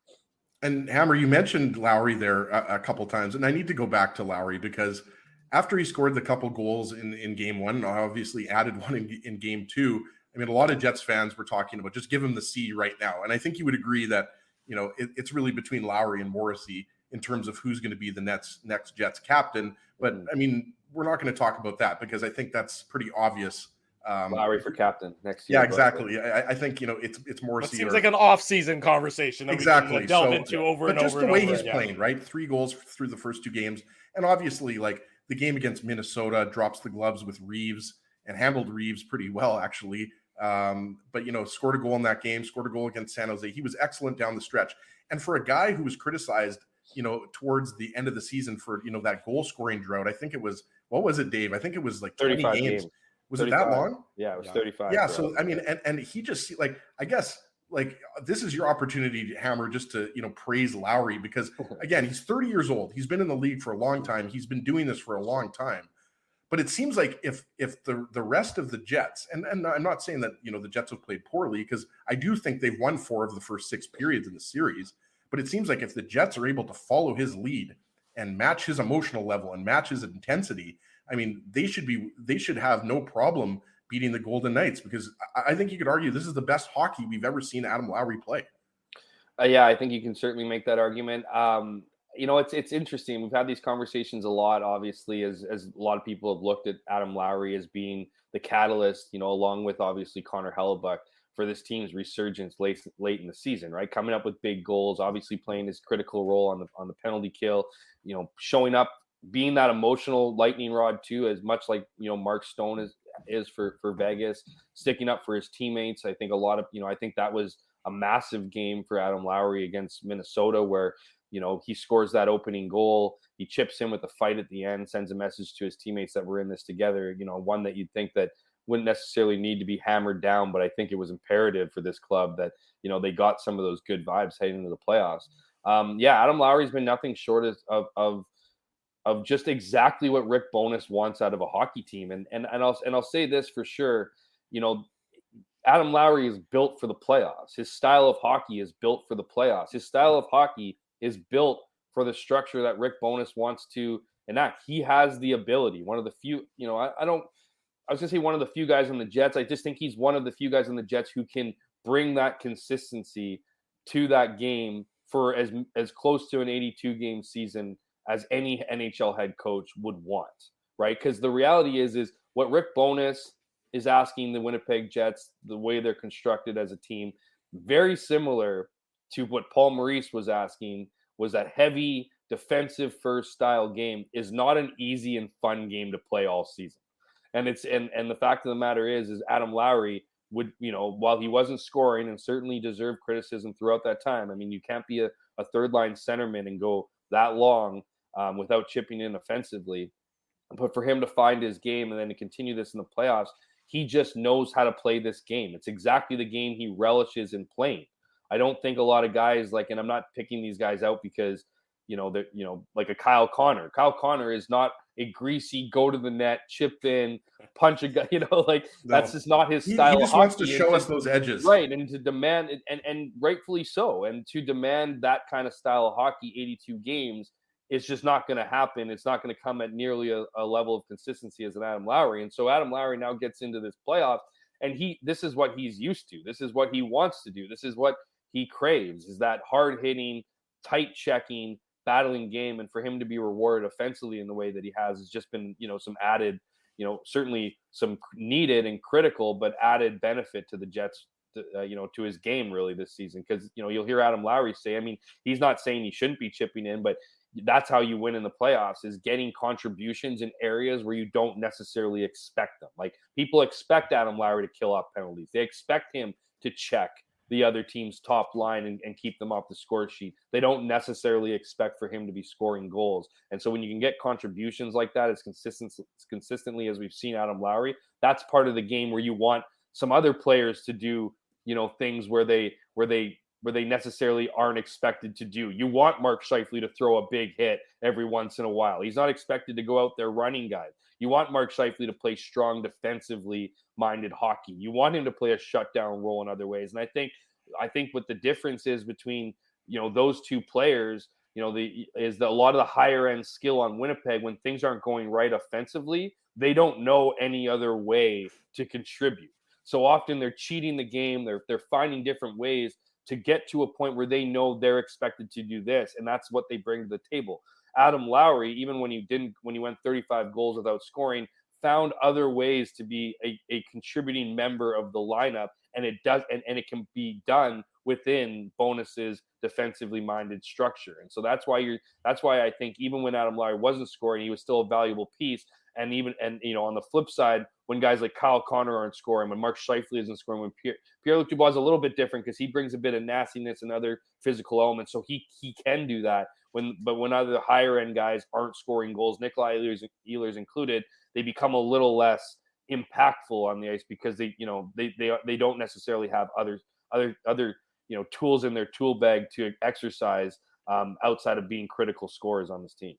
And Hammer, you mentioned Lowry there a couple times, and I need to go back to Lowry because after he scored the couple goals in game 1, obviously added one in game 2. I mean, a lot of Jets fans were talking about just give him the C right now. And I think you would agree that, it's really between Lowry and Morrissey in terms of who's going to be the next Jets captain. But I mean, we're not going to talk about that because I think that's pretty obvious. Lowry for captain next year. Yeah, exactly. I think, it's Morrissey. It seems like an off-season conversation that exactly. we can delve into over and over. But just the way he's playing, right? 3 goals through the first 2 games. And obviously, like, the game against Minnesota, drops the gloves with Reeves and handled Reeves pretty well, actually. But, scored a goal in that game, scored a goal against San Jose. He was excellent down the stretch. And for a guy who was criticized, towards the end of the season for, that goal scoring drought, I think it was, what was it, Dave? I think it was like 20 games. Was 35. It that long? Yeah, it was 35. Yeah. So, I mean, and he just, like, I guess, like, this is your opportunity, Hammer, just to, praise Lowry, because again, he's 30 years old. He's been in the league for a long time. He's been doing this for a long time. But it seems like if the rest of the Jets, and I'm not saying that, the Jets have played poorly, because I do think they've won 4 of the first 6 periods in the series. But it seems like if the Jets are able to follow his lead and match his emotional level and match his intensity, I mean, they should have no problem beating the Golden Knights, because I think you could argue this is the best hockey we've ever seen Adam Lowry play. Yeah, I think you can certainly make that argument. It's interesting. We've had these conversations a lot, obviously, as a lot of people have looked at Adam Lowry as being the catalyst, along with obviously Connor Hellebuck, for this team's resurgence late in the season, right? Coming up with big goals, obviously playing his critical role on the penalty kill, showing up, being that emotional lightning rod too, as much like, Mark Stone is for Vegas, sticking up for his teammates. I think I think that was a massive game for Adam Lowry against Minnesota, where, he scores that opening goal. He chips in with a fight at the end, sends a message to his teammates that we're in this together. One that you'd think that wouldn't necessarily need to be hammered down, but I think it was imperative for this club that, they got some of those good vibes heading into the playoffs. Adam Lowry's been nothing short of just exactly what Rick Bowness wants out of a hockey team. And I'll say this for sure, Adam Lowry is built for the playoffs. His style of hockey is built for the playoffs. His style of hockey is built for the structure that Rick Bowness wants to enact. He has the ability. One of the few, I was going to say one of the few guys on the Jets. I just think he's one of the few guys on the Jets who can bring that consistency to that game for as close to an 82-game season as any NHL head coach would want, right? Because the reality is what Rick Bowness is asking the Winnipeg Jets, the way they're constructed as a team, very similar to what Paul Maurice was asking, was that heavy defensive first style game is not an easy and fun game to play all season. And and the fact of the matter is Adam Lowry would, while he wasn't scoring and certainly deserved criticism throughout that time. I mean, you can't be a third line centerman and go that long without chipping in offensively. But for him to find his game and then to continue this in the playoffs, he just knows how to play this game. It's exactly the game he relishes in playing. I don't think a lot of guys and I'm not picking these guys out because, they're, like a Kyle Connor. Kyle Connor is not a greasy, go to the net, chip in, punch a guy, that's just not his style. He just wants to show us those edges. Right. And to demand, and rightfully so, and to demand that kind of style of hockey, 82 games, it's just not going to happen. It's not going to come at nearly a level of consistency as an Adam Lowry. And so Adam Lowry now gets into this playoff, and this is what he's used to. This is what he wants to do. This is what he craves, is that hard-hitting, tight-checking, battling game. And for him to be rewarded offensively in the way that he has just been, some added, certainly some needed and critical, but added benefit to the Jets to his game really this season. Because you'll hear Adam Lowry say, I mean, he's not saying he shouldn't be chipping in, but that's how you win in the playoffs, is getting contributions in areas where you don't necessarily expect them. Like, people expect Adam Lowry to kill off penalties. They expect him to check the other team's top line and keep them off the score sheet. They don't necessarily expect for him to be scoring goals. And so when you can get contributions like that, as consistently as we've seen Adam Lowry, that's part of the game where you want some other players to do, things where they necessarily aren't expected to do. You want Mark Scheifele to throw a big hit every once in a while. He's not expected to go out there running guys. You want Mark Scheifele to play strong, defensively minded hockey. You want him to play a shutdown role in other ways. And I think what the difference is between, those two players, is that a lot of the higher end skill on Winnipeg, when things aren't going right offensively, they don't know any other way to contribute. So often they're cheating the game. They're finding different ways to get to a point where they know they're expected to do this. And that's what they bring to the table. Adam Lowry, even when he went 35 goals without scoring, found other ways to be a contributing member of the lineup. And it does, and it can be done within Bonus's defensively minded structure. And so that's why I think even when Adam Lowry wasn't scoring, he was still a valuable piece. And on the flip side, when guys like Kyle Connor aren't scoring, when Mark Scheifele isn't scoring, when Pierre-Luc Dubois is a little bit different because he brings a bit of nastiness and other physical elements, so he can do that. But when other higher end guys aren't scoring goals, Nikolai Ehlers included, they become a little less impactful on the ice because they don't necessarily have other tools in their tool bag to exercise outside of being critical scorers on this team.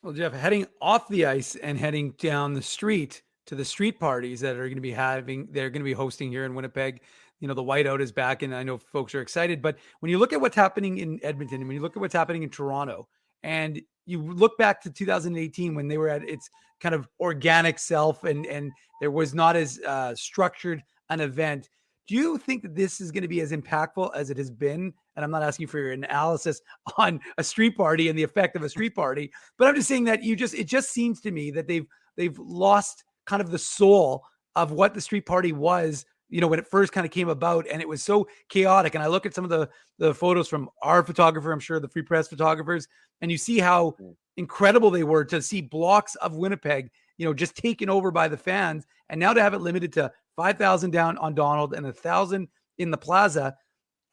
Well, Jeff, heading off the ice and heading down the street to the street parties that they're going to be hosting here in Winnipeg. The whiteout is back, and I know folks are excited. But when you look at what's happening in Edmonton, and when you look at what's happening in Toronto, and you look back to 2018 when they were at its kind of organic self, and there was not as structured an event. Do you think that this is going to be as impactful as it has been? And I'm not asking for your analysis on a street party and the effect of a street party, but I'm just saying that it just seems to me that they've lost kind of the soul of what the street party was, when it first kind of came about, and it was so chaotic. And I look at some of the photos from our photographer, I'm sure the Free Press photographers, and you see how incredible they were to see blocks of Winnipeg, just taken over by the fans. And now to have it limited to 5,000 down on Donald and 1,000 in the plaza.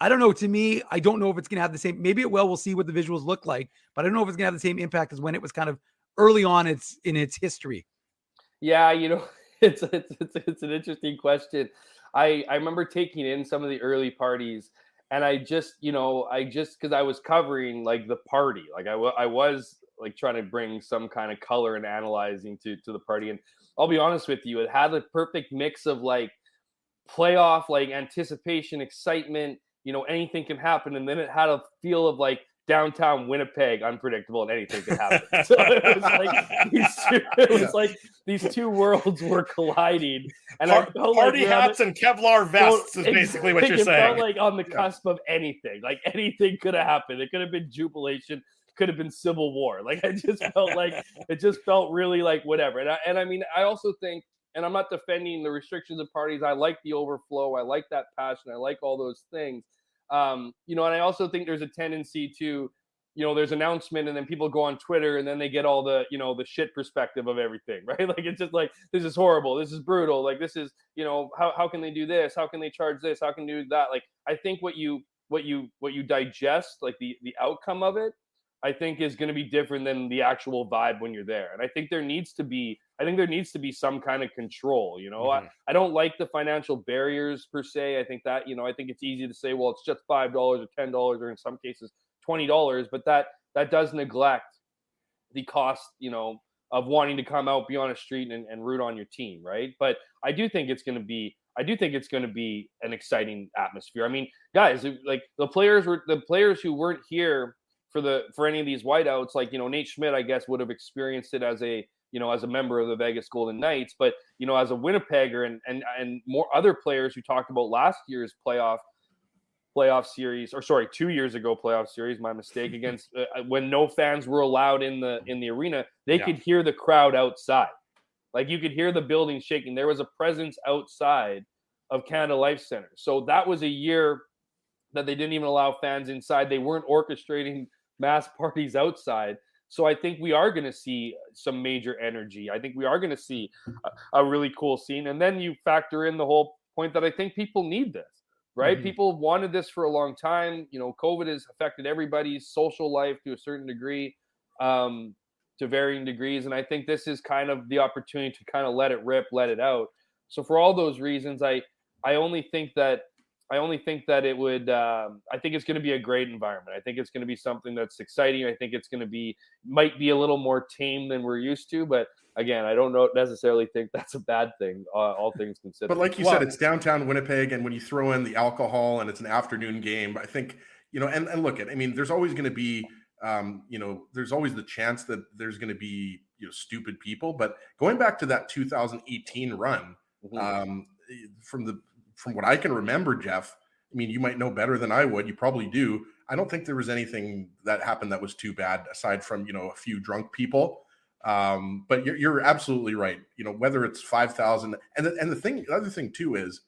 I don't know. To me, I don't know if it's going to have the same, maybe it will, we'll see what the visuals look like, but I don't know if it's going to have the same impact as when it was kind of early on in its history. Yeah. It's an interesting question. I remember taking in some of the early parties, and I just because I was covering like the party, like I was like trying to bring some kind of color and analyzing to the party. And I'll be honest with you, it had a perfect mix of like playoff, like anticipation, excitement, anything can happen. And then it had a feel of like downtown Winnipeg, unpredictable, and anything could happen. So it was like these two worlds were colliding. And party hats and Kevlar vests is basically what you're saying. It felt like on the cusp of anything. Like anything could have happened. It could have been jubilation, could have been civil war. Like I just felt like it just felt really like whatever. And I mean, I also think, and I'm not defending the restrictions of parties. I like the overflow. I like that passion. I like all those things. And I also think there's a tendency to, there's announcement and then people go on Twitter and then they get all the, the shit perspective of everything, right? Like, it's just like, this is horrible. This is brutal. Like, this is, how can they do this? How can they charge this? How can they do that? Like, I think what you digest, like the outcome of it, I think is going to be different than the actual vibe when you're there. And I think there needs to be some kind of control, Mm-hmm. I don't like the financial barriers per se. I think that, I think it's easy to say, well, it's just $5 or $10 or in some cases $20, but that does neglect the cost, of wanting to come out, be on a street and root on your team. Right. But I do think it's going to be an exciting atmosphere. I mean, guys, like the players who weren't here for any of these whiteouts, like, Nate Schmidt, I guess, would have experienced it as a member of the Vegas Golden Knights, but, as a Winnipegger and more other players who talked about last year's playoff series, or sorry, 2 years ago playoff series, my mistake, against when no fans were allowed in the arena, they could hear the crowd outside. Like, you could hear the building shaking. There was a presence outside of Canada Life Center. So that was a year that they didn't even allow fans inside. They weren't orchestrating mass parties outside. So I think we are going to see some major energy. I think we are going to see a really cool scene. And then you factor in the whole point that I think people need this, right? People wanted this for a long time. You know, COVID has affected everybody's social life to a certain degree, to varying degrees. And I think this is kind of the opportunity to kind of let it rip, let it out. So for all those reasons, I only think that it would. I think it's going to be a great environment. I think it's going to be something that's exciting. I think it's going to might be a little more tame than we're used to. But again, I don't necessarily think that's a bad thing. All things considered. But like you said, it's downtown Winnipeg, and when you throw in the alcohol and it's an afternoon game, I think and look at. I mean, there's always going to be. There's always the chance that there's going to be stupid people. But going back to that 2018 run, from what I can remember, Jeff, I mean, you might know better than I would. You probably do. I don't think there was anything that happened that was too bad, aside from, a few drunk people. But you're absolutely right. Whether it's 5,000, and the other thing too is,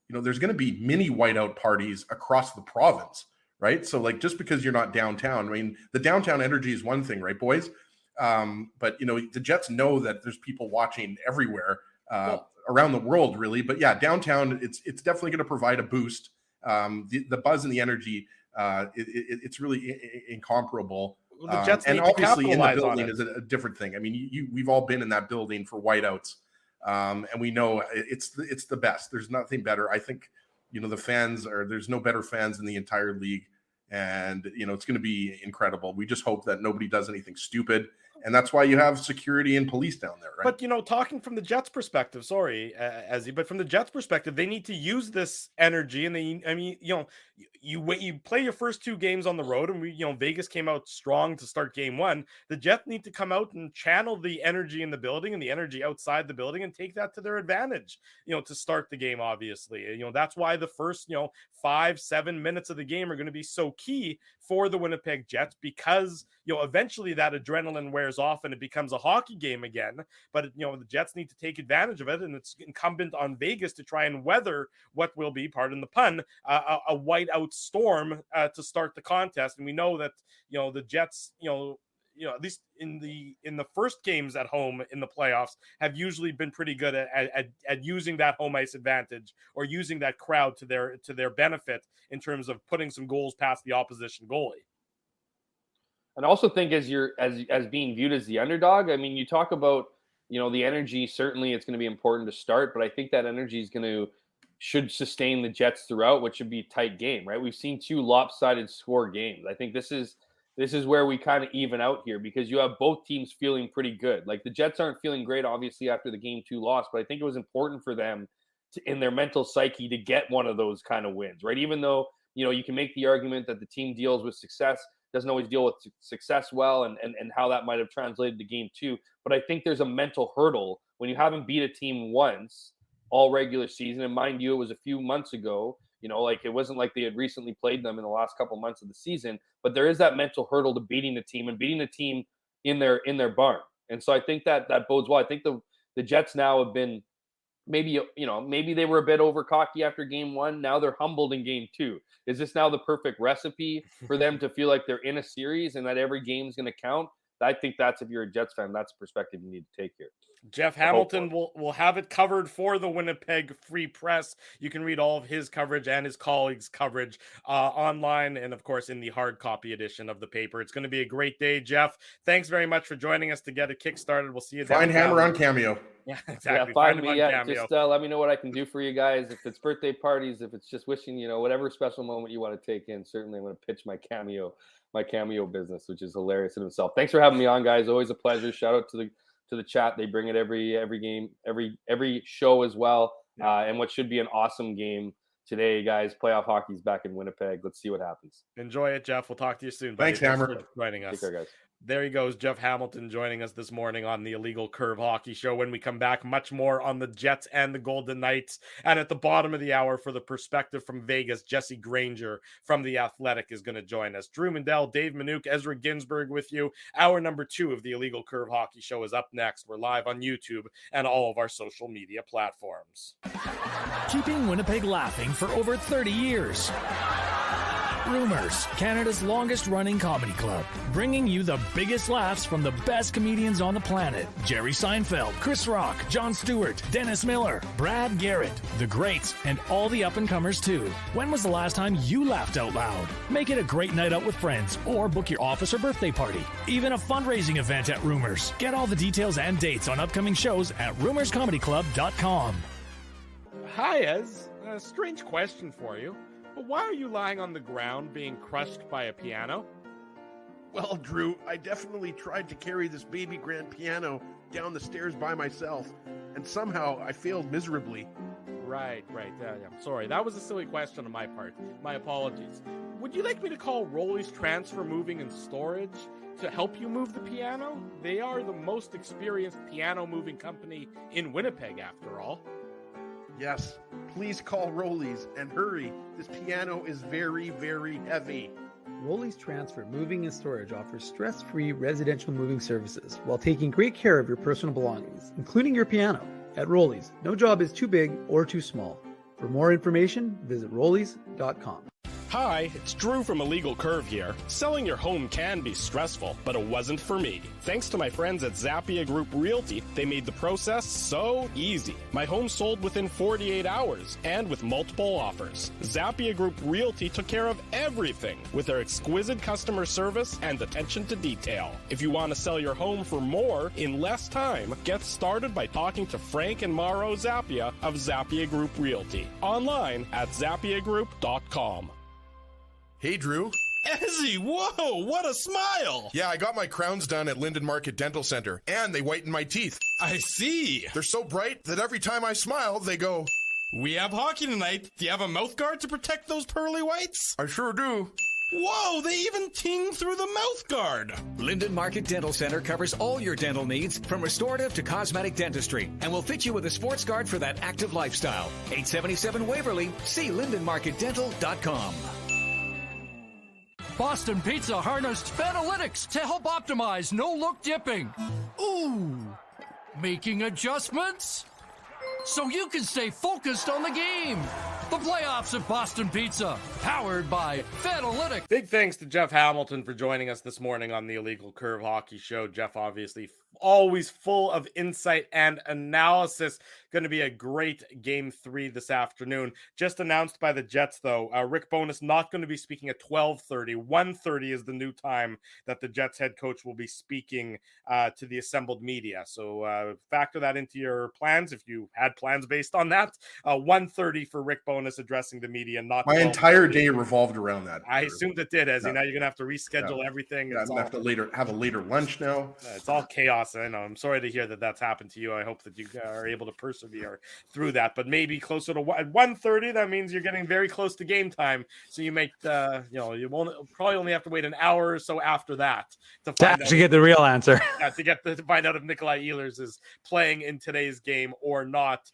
there's going to be mini whiteout parties across the province, right? So like, just because you're not downtown, I mean, the downtown energy is one thing, right, boys? But the Jets know that there's people watching everywhere. Around the world, really. But yeah, downtown, it's definitely going to provide a boost. The buzz and the energy, it's really incomparable. The Jets and need obviously to in the capitalize on building it. is a different thing. I mean, we've all been in that building for whiteouts, and we know it's the best. There's nothing better. I think the fans there's no better fans in the entire league, and it's going to be incredible. We just hope that nobody does anything stupid. And that's why you have security and police down there, right? But, talking from the Jets' perspective, sorry, Ezzy, but from the Jets' perspective, they need to use this energy. And you play your first two games on the road, and Vegas came out strong to start game one. The Jets need to come out and channel the energy in the building and the energy outside the building and take that to their advantage, to start the game, obviously. That's why the first, 5-7 minutes of the game are going to be so key for the Winnipeg Jets, because, eventually that adrenaline wears off and it becomes a hockey game again. But, the Jets need to take advantage of it, and it's incumbent on Vegas to try and weather what will be, pardon the pun, a whiteout storm to start the contest. And we know that, the Jets, at least in the first games at home in the playoffs, have usually been pretty good at using that home ice advantage, or using that crowd to their benefit in terms of putting some goals past the opposition goalie. And I also think as being viewed as the underdog, I mean, you talk about, the energy, certainly it's going to be important to start, but I think that energy should sustain the Jets throughout, which should be a tight game, right? We've seen two lopsided score games. I think this is where we kind of even out here, because you have both teams feeling pretty good. Like, the Jets aren't feeling great, obviously, after the game 2 loss, but I think it was important for them in their mental psyche to get one of those kind of wins, right? Even though, you can make the argument that the team deals with success, doesn't always deal with success well, and how that might have translated to game 2. But I think there's a mental hurdle when you haven't beat a team once all regular season. And mind you, it was a few months ago, it wasn't like they had recently played them in the last couple months of the season, but there is that mental hurdle to beating the team in their barn. And so I think that bodes well. I think the Jets now have been, maybe they were a bit over cocky after game 1. Now they're humbled in game 2. Is this now the perfect recipe for them to feel like they're in a series and that every game is going to count? I think that's, if you're a Jets fan, that's a perspective you need to take here. Jeff Hamilton will have it covered for the Winnipeg Free Press. You can read all of his coverage and his colleagues' coverage online, and of course in the hard copy edition of the paper. It's going to be a great day, Jeff. Thanks very much for joining us to get it kick-started. We'll see you Find Hammer on Cameo. Yeah, exactly. Yeah, find me. Yeah, just let me know what I can do for you guys. If it's birthday parties, if it's just wishing, whatever special moment you want to take in. Certainly, I'm going to pitch my cameo business, which is hilarious in itself. Thanks for having me on, guys. Always a pleasure. Shout out to the chat. They bring it every game, every show as well. Yeah. And what should be an awesome game today, guys. Playoff hockey's back in Winnipeg. Let's see what happens. Enjoy it, Jeff. We'll talk to you soon. Thanks, Hammer. Joining us. Take care, guys. There he goes, Jeff Hamilton joining us this morning on the Illegal Curve Hockey Show. When we come back, much more on the Jets and the Golden Knights. And at the bottom of the hour, for the perspective from Vegas, Jesse Granger from The Athletic is going to join us. Drew Mandel, Dave Minuk, Ezra Ginsburg with you. Hour number 2 of the Illegal Curve Hockey Show is up next. We're live on YouTube and all of our social media platforms. Keeping Winnipeg laughing for over 30 years. Rumors, Canada's longest-running comedy club, bringing you the biggest laughs from the best comedians on the planet. Jerry Seinfeld, Chris Rock, Jon Stewart, Dennis Miller, Brad Garrett, the greats, and all the up-and-comers too. When was the last time you laughed out loud? Make it a great night out with friends, or book your office or birthday party. Even a fundraising event at Rumors. Get all the details and dates on upcoming shows at rumorscomedyclub.com. Hi, Ez. A strange question for you. But why are you lying on the ground being crushed by a piano? Well, Drew, I definitely tried to carry this baby grand piano down the stairs by myself, and somehow I failed miserably. Right. I'm sorry. That was a silly question on my part. My apologies. Would you like me to call Rolly's Transfer Moving and Storage to help you move the piano? They are the most experienced piano moving company in Winnipeg, after all. Yes, please call Rollies and hurry. This piano is very, very heavy. Rolly's Transfer Moving and Storage offers stress-free residential moving services while taking great care of your personal belongings, including your piano. At Rolly's, no job is too big or too small. For more information, visit rollies.com. Hi, it's Drew from Illegal Curve here. Selling your home can be stressful, but it wasn't for me. Thanks to my friends at Zappia Group Realty, they made the process so easy. My home sold within 48 hours and with multiple offers. Zappia Group Realty took care of everything with their exquisite customer service and attention to detail. If you want to sell your home for more in less time, get started by talking to Frank and Mauro Zappia of Zappia Group Realty. Online at zappiagroup.com. Hey, Drew. Ezzy, whoa, what a smile! Yeah, I got my crowns done at Linden Market Dental Center, and they whiten my teeth. I see. They're so bright that every time I smile, they go... We have hockey tonight. Do you have a mouth guard to protect those pearly whites? I sure do. Whoa, they even ting through the mouth guard. Linden Market Dental Center covers all your dental needs from restorative to cosmetic dentistry and will fit you with a sports guard for that active lifestyle. 877 Waverly. See lindenmarketdental.com. Boston Pizza harnessed Fanalytics to help optimize no-look dipping. Ooh, making adjustments so you can stay focused on the game. The playoffs at Boston Pizza, powered by Fanalytics. Big thanks to Jeff Hamilton for joining us this morning on the Illegal Curve Hockey Show. Jeff, obviously, always full of insight and analysis. Going to be a great Game 3 this afternoon. Just announced by the Jets, though, Rick Bowness not going to be speaking at 12:30. 1:30 is the new time that the Jets head coach will be speaking to the assembled media. So factor that into your plans if you had plans based on that. 1:30 for Rick Bowness addressing the media. Not my entire day revolved around that. I assumed it did, Ezzy. Now you're going to have to reschedule everything. Yeah, I'm going to have to have a later lunch now. It's all chaos. I know. I'm sorry to hear that that's happened to you. I hope that you are able to persevere through that. But maybe closer to 1:30, that means you're getting very close to game time. So you make you won't probably only have to wait an hour or so after that to actually get the real answer. To find out if Nikolai Ehlers is playing in today's game or not.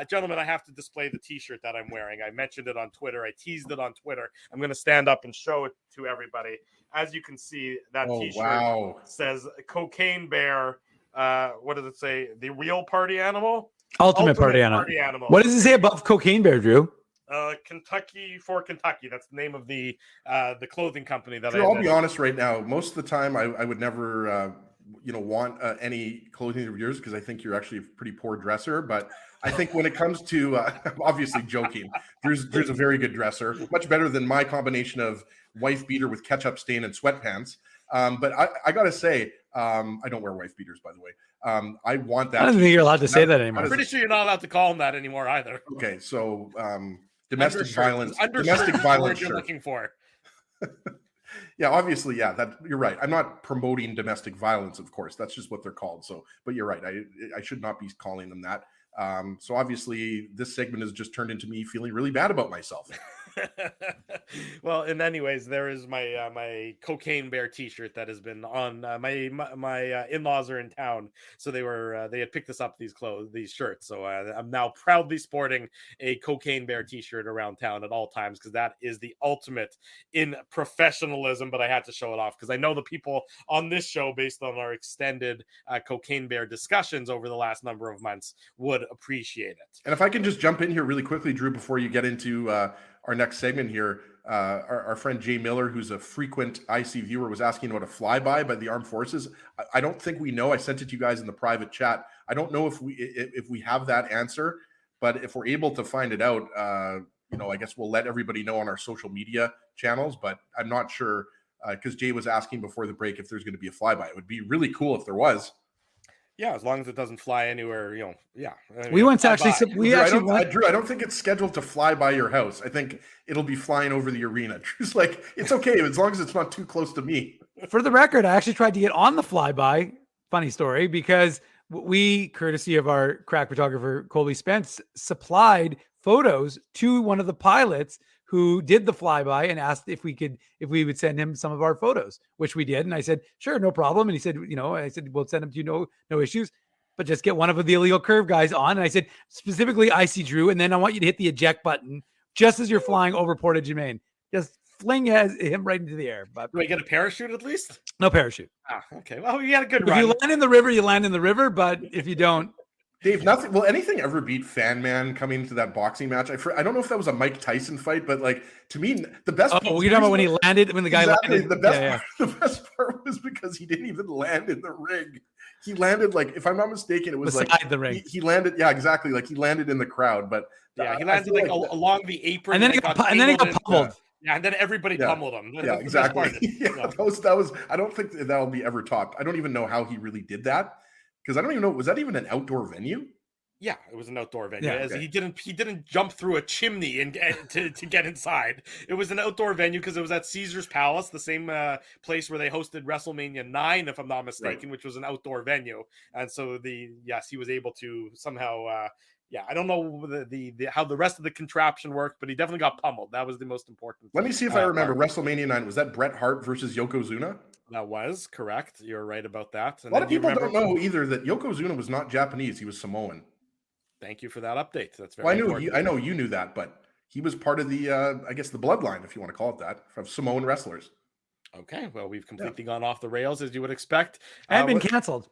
Gentlemen, I have to display the T-shirt that I'm wearing. I mentioned it on Twitter. I teased it on Twitter. I'm going to stand up and show it to everybody. As you can see, that T-shirt says "Cocaine Bear." What does it say? The real party animal? Ultimate party animal. What does it say above Cocaine Bear, Drew? Kentucky for Kentucky. That's the name of the clothing company that I'll be honest right now. Most of the time, I would never want any clothing of yours because I think you're actually a pretty poor dresser. But I think when it comes to I'm obviously joking. Drew's a very good dresser, much better than my combination of wife beater with ketchup stain and sweatpants. But I gotta say, I don't wear wife beaters, by the way. I want that. I don't think you're allowed to say that anymore. I'm pretty sure you're not allowed to call them that anymore either. Okay, so domestic violence. Domestic violence. You're looking for. Yeah, obviously, yeah. That you're right. I'm not promoting domestic violence, of course. That's just what they're called. So, but you're right. I should not be calling them that. So obviously, this segment has just turned into me feeling really bad about myself. Well, and anyways, there is my my Cocaine Bear T-shirt that has been on. My in-laws are in town, so they had picked us up these shirts. So I'm now proudly sporting a Cocaine Bear T-shirt around town at all times, because that is the ultimate in professionalism. But I had to show it off because I know the people on this show, based on our extended Cocaine Bear discussions over the last number of months, would appreciate it. And if I can just jump in here really quickly, Drew, before you get into our next segment here, our friend Jay Miller, who's a frequent IC viewer, was asking about a flyby by the armed forces. I don't think we know. I sent it to you guys in the private chat. I don't know if we have that answer, but if we're able to find it out, I guess we'll let everybody know on our social media channels. But I'm not sure, because Jay was asking before the break if there's going to be a flyby. It would be really cool if there was. Yeah, as long as it doesn't fly anywhere, yeah. I mean, We once actually, Drew, I don't think it's scheduled to fly by your house. I think it'll be flying over the arena. Drew's like, it's okay as long as it's not too close to me. for the record, I actually tried to get on the flyby. Funny story, because we, courtesy of our crack photographer Colby Spence, supplied photos to one of the pilots who did the flyby and asked if we would send him some of our photos, which we did. And I said, sure, no problem. And he said, I said, we'll send them to you, no issues, but just get one of the illegal curve guys on. And I said, specifically IC Drew. And then I want you to hit the eject button just as you're flying over Portage-Germain. Just fling him right into the air. But do I get a parachute at least? No parachute. Okay. Well, you had a good If run. you land in the river, you land in the river. But if you don't, Dave, nothing. Will anything ever beat Fan Man coming to that boxing match? I don't know if that was a Mike Tyson fight, but like, to me, the best. Oh, you're talking about when the guy landed. The best part was because he didn't even land in the ring. He landed, like, if I'm not mistaken, it was beside like the ring. He landed, yeah, exactly. Like, he landed in the crowd, but he landed like along the apron, and then he got pummeled. Yeah, and then everybody pummeled him. Yeah, exactly. That was. I don't think that'll be ever topped. I don't even know how he really did that, because I don't even know. Was that even an outdoor venue? Yeah, it was an outdoor venue. Yeah, okay. He didn't jump through a chimney and to get inside. It was an outdoor venue because it was at Caesar's Palace, the same place where they hosted WrestleMania 9, if I'm not mistaken, which was an outdoor venue. And so he was able to somehow. I don't know the how the rest of the contraption worked, but he definitely got pummeled. That was the most important. Let me see if I remember. WrestleMania 9, was that Bret Hart versus Yokozuna? That was correct. You're right about that. And a lot of people don't know either that Yokozuna was not Japanese; he was Samoan. Thank you for that update. That's very important. I know you knew that, but he was part of the I guess the bloodline, if you want to call it that, of Samoan wrestlers. Okay, well, we've completely gone off the rails, as you would expect. And been canceled.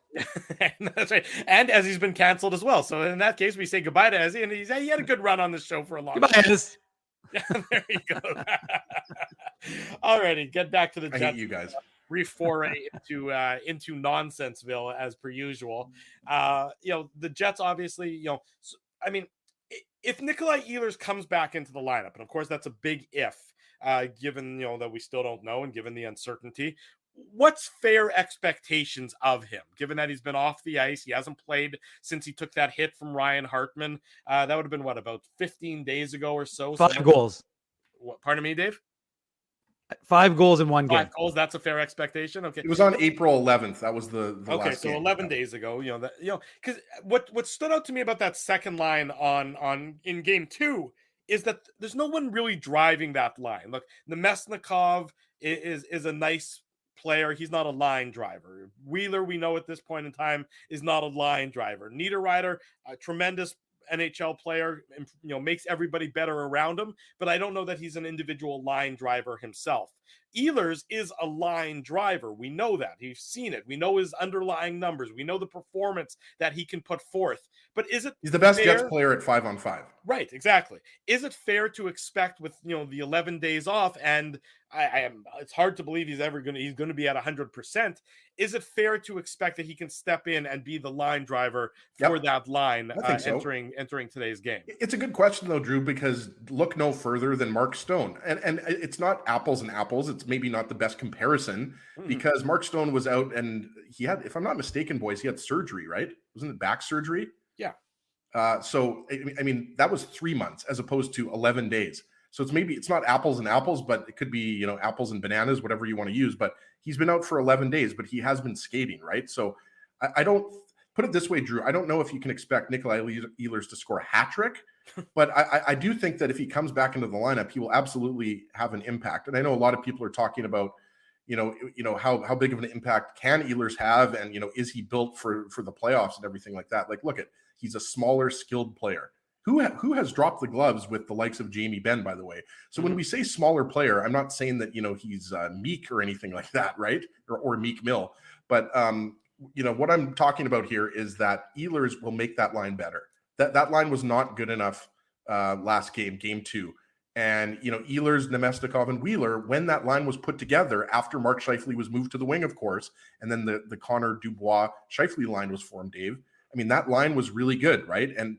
That's right. And Ezzy's been canceled as well. So in that case, we say goodbye to Ezzy, and he had a good run on this show for a long time. Ez. There you go. All righty, get back to the Jets. I hate you guys. Brief foray into Nonsenseville as per usual. The Jets obviously, I mean, if Nikolai Ehlers comes back into the lineup, and of course that's a big if, given that we still don't know and given the uncertainty, what's fair expectations of him, given that he's been off the ice, he hasn't played since he took that hit from Ryan Hartman. That would have been about 15 days ago or so. 5 goals. What? Pardon me, Dave? 5 goals in one game. 5 goals. That's a fair expectation. Okay. It was on April 11th. That was the okay. Last So game. 11 days ago, because what stood out to me about that second line on in game 2 is that there's no one really driving that line. Look, Nemesnikov is a nice player. He's not a line driver. Wheeler, we know at this point in time, is not a line driver. Niederreiter, a tremendous NHL player, makes everybody better around him, but I don't know that he's an individual line driver himself. Ehlers is a line driver. We know that. We've seen it. We know his underlying numbers. We know the performance that he can put forth. But is it He's the best fair? Jets player at 5-on-5. Right, exactly. Is it fair to expect with the 11 days off, and it's hard to believe he's going to be at 100%. Is it fair to expect that he can step in and be the line driver for that line entering today's game? It's a good question though, Drew, because look no further than Mark Stone. And it's not apples and apples. It's maybe not the best comparison because Mark Stone was out and he had, if I'm not mistaken, boys, he had surgery, right? Wasn't it back surgery? Yeah. So, I mean, that was 3 months as opposed to 11 days. So it's not apples and apples, but it could be, apples and bananas, whatever you want to use. But he's been out for 11 days, but he has been skating, right? So I don't, put it this way, Drew. I don't know if you can expect Nikolai Ehlers to score a hat trick, but I do think that if he comes back into the lineup, he will absolutely have an impact. And I know a lot of people are talking about, how big of an impact can Ehlers have, and is he built for the playoffs and everything like that. Like, look at, he's a smaller, skilled player who has dropped the gloves with the likes of Jamie Benn, by the way. So when we say smaller player, I'm not saying that he's meek or anything like that, right? Or Meek Mill, but what I'm talking about here is that Ehlers will make that line better. That line was not good enough last game 2. And, Ehlers, Nemestikov, and Wheeler, when that line was put together after Mark Scheifele was moved to the wing, of course, and then the Connor Dubois-Scheifele line was formed, Dave. I mean, that line was really good, right? And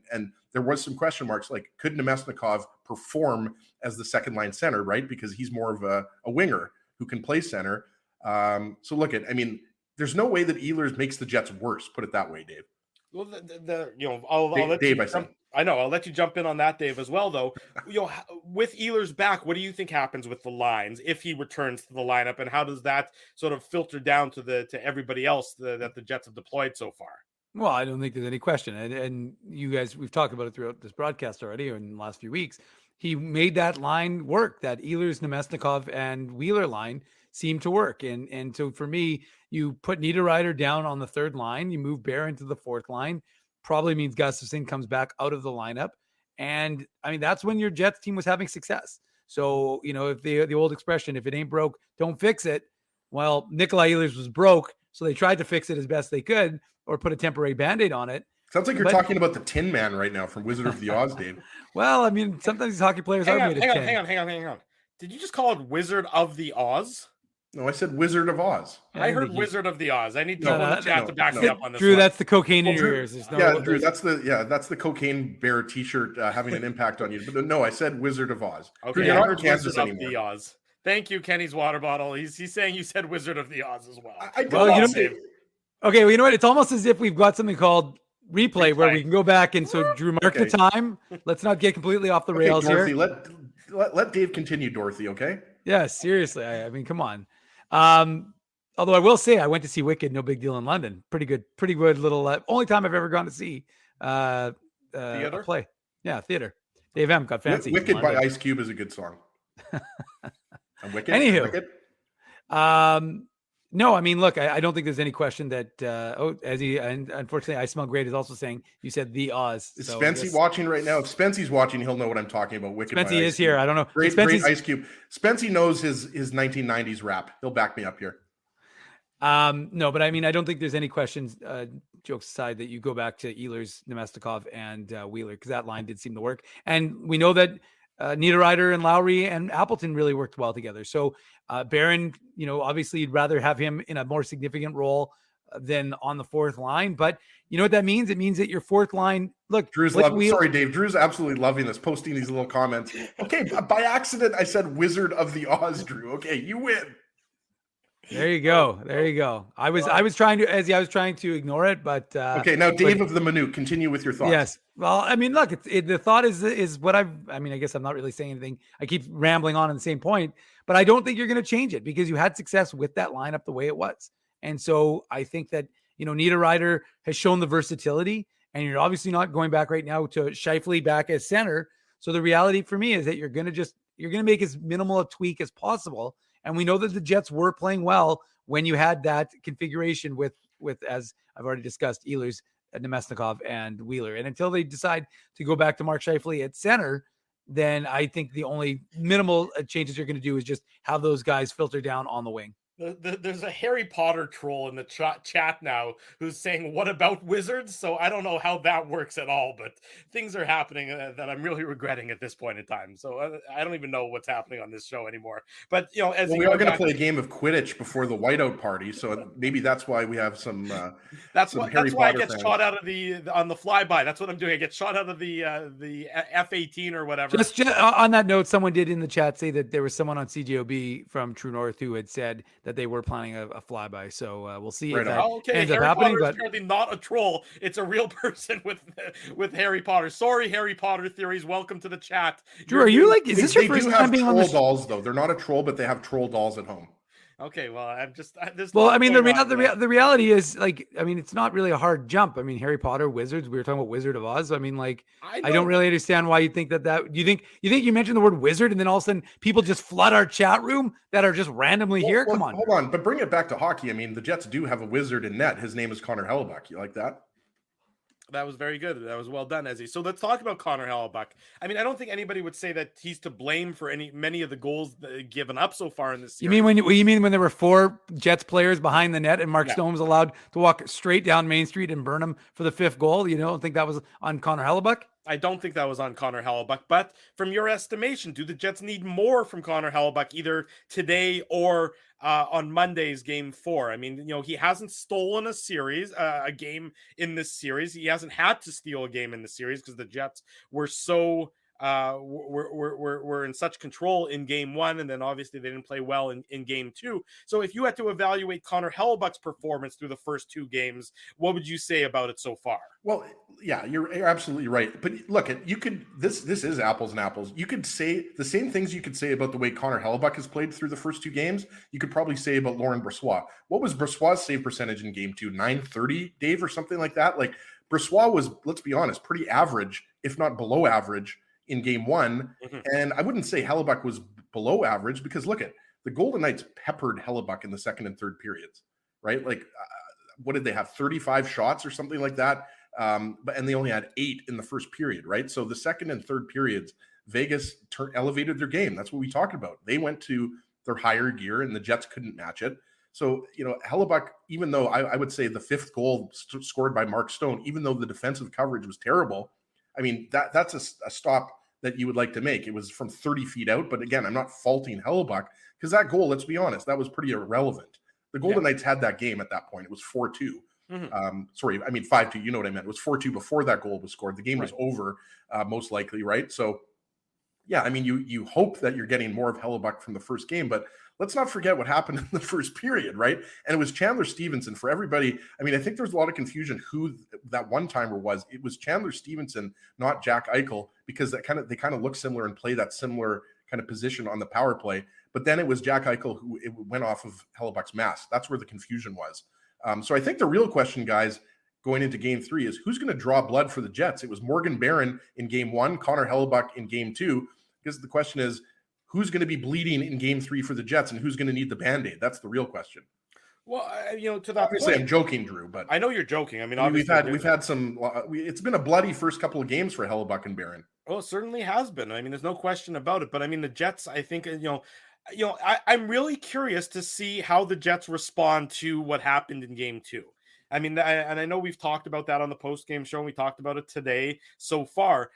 there was some question marks, like, could Nemestikov perform as the second line center, right? Because he's more of a winger who can play center. So look at, I mean, there's no way that Ehlers makes the Jets worse, put it that way, Dave. Well, I'll let Dave, you I know. I'll let you jump in on that, Dave, as well, though. With Ehlers back, what do you think happens with the lines if he returns to the lineup, and how does that sort of filter down to everybody else that the Jets have deployed so far? Well, I don't think there's any question. And you guys, we've talked about it throughout this broadcast already, or in the last few weeks. He made that line work. That Ehlers, Nemestikov, and Wheeler line seemed to work. And so for me, you put Niederreiter down on the third line, you move Barron to the fourth line, probably means Gustafsson comes back out of the lineup. And I mean, that's when your Jets team was having success. So, if the old expression, if it ain't broke, don't fix it. Well, Nikolai Ehlers was broke, so they tried to fix it as best they could, or put a temporary Band-Aid on it. Sounds like you're talking about the Tin Man right now from Wizard of the Oz, Dave. Well, I mean, sometimes these hockey players are made of tin. Hang on. Did you just call it Wizard of the Oz? No, I said Wizard of Oz. I heard Wizard of the Oz. I need people in the chat to back me up on this. Drew, one. that's the cocaine in your ears. Drew, that's the cocaine bear T-shirt having an impact on you. But no, I said Wizard of Oz. Okay, Drew, you're not in Kansas Kansas anymore. Of the Oz. Thank you, Kenny's water bottle. He's saying you said Wizard of the Oz as well. Okay, well, you know what? It's almost as if we've got something called replay where we can go back and so Drew, mark the time. Let's not get completely off the rails Dorothy, here. Let Dave continue, Dorothy. Okay. Yeah, seriously. I mean, come on. Although I will say I went to see Wicked, No Big Deal in London. Pretty good little. Only time I've ever gone to see a play. Yeah, theater. Dave M got fancy. Wicked by Ice Cube is a good song. Wicked. Anywho, Wicked? No, I mean, look, I don't think there's any question that and unfortunately, I Smell Great is also saying you said the Oz. Is Spency watching right now? If Spency's watching, he'll know what I'm talking about. Wicked. Spency is here. I don't know. Great Ice Cube. Spency knows his 1990s rap. He'll back me up here. No, but I mean, I don't think there's any questions, jokes aside, that you go back to Ehlers, Nemestikov, and Wheeler, because that line did seem to work. And we know that Niederreiter and Lowry and Appleton really worked well together. So Barron, obviously you'd rather have him in a more significant role than on the fourth line. But you know what that means? It means that your fourth line, look, sorry, Dave. Drew's absolutely loving this, posting these little comments. Okay, by accident, I said Wizard of the Oz, Drew. Okay, you win. There you go. I was trying to ignore it, but okay. Now, Dave of the Minute, continue with your thoughts. Yes. Well, I mean, look, the thought is what I mean, I guess I'm not really saying anything. I keep rambling on the same point, but I don't think you're going to change it because you had success with that lineup the way it was. And so I think that, Niederreiter has shown the versatility, and you're obviously not going back right now to Scheifele back as center. So the reality for me is that you're going to make as minimal a tweak as possible. And we know that the Jets were playing well when you had that configuration with as I've already discussed, Ehlers, Nemestikov, and Wheeler. And until they decide to go back to Mark Scheifele at center, then I think the only minimal changes you're going to do is just have those guys filter down on the wing. There's a Harry Potter troll in the chat now who's saying, what about wizards? So I don't know how that works at all, but things are happening that I'm really regretting at this point in time. So I don't even know what's happening on this show anymore. But, we are going to play a game of Quidditch before the whiteout party. So maybe that's why we have some that's why I get shot out of on the flyby. That's what I'm doing. I get shot out of the F-18 or whatever. Just on that note, someone did in the chat say that there was someone on CJOB from True North who had said that they were planning a flyby. So we'll see if that ends up happening. But apparently not a troll. It's a real person with Harry Potter. Sorry, Harry Potter theories. welcome to the chat. Drew, are you like, is this your first time being on the dolls though? They're not a troll, but they have troll dolls at home. Okay, well, there's Well, I mean, the going on, reality is, like, I mean, it's not really a hard jump. I mean, Harry Potter, wizards. We were talking about Wizard of Oz. I mean, like, I know, don't really understand why you think that. You think you mentioned the word wizard, and then all of a sudden people just flood our chat room that are just randomly here. Come on, hold on, but bring it back to hockey. I mean, the Jets do have a wizard in net. His name is Connor Hellebuck. You like that? That was very good. That was well done, Ezzy. So let's talk about Connor Hellebuck. I mean, I don't think anybody would say that he's to blame for many of the goals given up so far in this series. You mean when there were 4 Jets players behind the net and Mark Stone was allowed to walk straight down Main Street and burn him for the 5th goal? You don't think that was on Connor Hellebuck? I don't think that was on Connor Hellebuck, but from your estimation, do the Jets need more from Connor Hellebuck either today or on Monday's game 4? I mean, he hasn't stolen a game in this series. He hasn't had to steal a game in the series because the Jets were so were in such control in game 1, and then obviously they didn't play well in game 2. So if you had to evaluate Connor Hellebuck's performance through the first 2 games, what would you say about it so far? Well, yeah, you're absolutely right. But look, this is apples and apples. You could say the same things you could say about the way Connor Hellebuck has played through the first 2 games. You could probably say about Laurent Brossoit. What was Brossoit's save percentage in game 2? 930, Dave, or something like that? Like, Brossoit was, let's be honest, pretty average, if not below average, in game 1. And I wouldn't say Hellebuck was below average, because look at the Golden Knights peppered Hellebuck in the second and third periods, right? Like, what did they have? 35 shots or something like that. And they only had 8 in the first period, right? So the second and third periods, Vegas elevated their game. That's what we talked about. They went to their higher gear and the Jets couldn't match it. So, Hellebuck, even though I would say the 5th goal scored by Mark Stone, even though the defensive coverage was terrible, I mean, that's a stop that you would like to make. It was from 30 feet out. But again, I'm not faulting Hellebuck, because that goal, let's be honest, that was pretty irrelevant. The Golden Knights had that game at that point. It was 4-2. 5-2. You know what I meant. It was 4-2 before that goal was scored. The game was over, most likely, right? So, yeah, I mean, you hope that you're getting more of Hellebuck from the first game, but let's not forget what happened in the first period, right? And it was Chandler Stevenson. For everybody, I mean, I think there's a lot of confusion who that one-timer was. It was Chandler Stevenson, not Jack Eichel, because they kind of look similar and play that similar kind of position on the power play. But then it was Jack Eichel who it went off of Hellebuck's mask. That's where the confusion was. So I think the real question, guys, going into game 3 is who's going to draw blood for the Jets? It was Morgan Barron in game 1, Connor Hellebuck in game 2. Because the question is, who's going to be bleeding in game 3 for the Jets, and who's going to need the Band-Aid? That's the real question. Well, to that obviously point, I'm joking, Drew, but I know you're joking. I mean we've had some. It's been a bloody first couple of games for Hellebuck and Barron. Well, it certainly has been. I mean, there's no question about it. But I mean, the Jets, I think, I'm really curious to see how the Jets respond to what happened in game 2. I mean, and I know we've talked about that on the post-game show, and we talked about it today so far.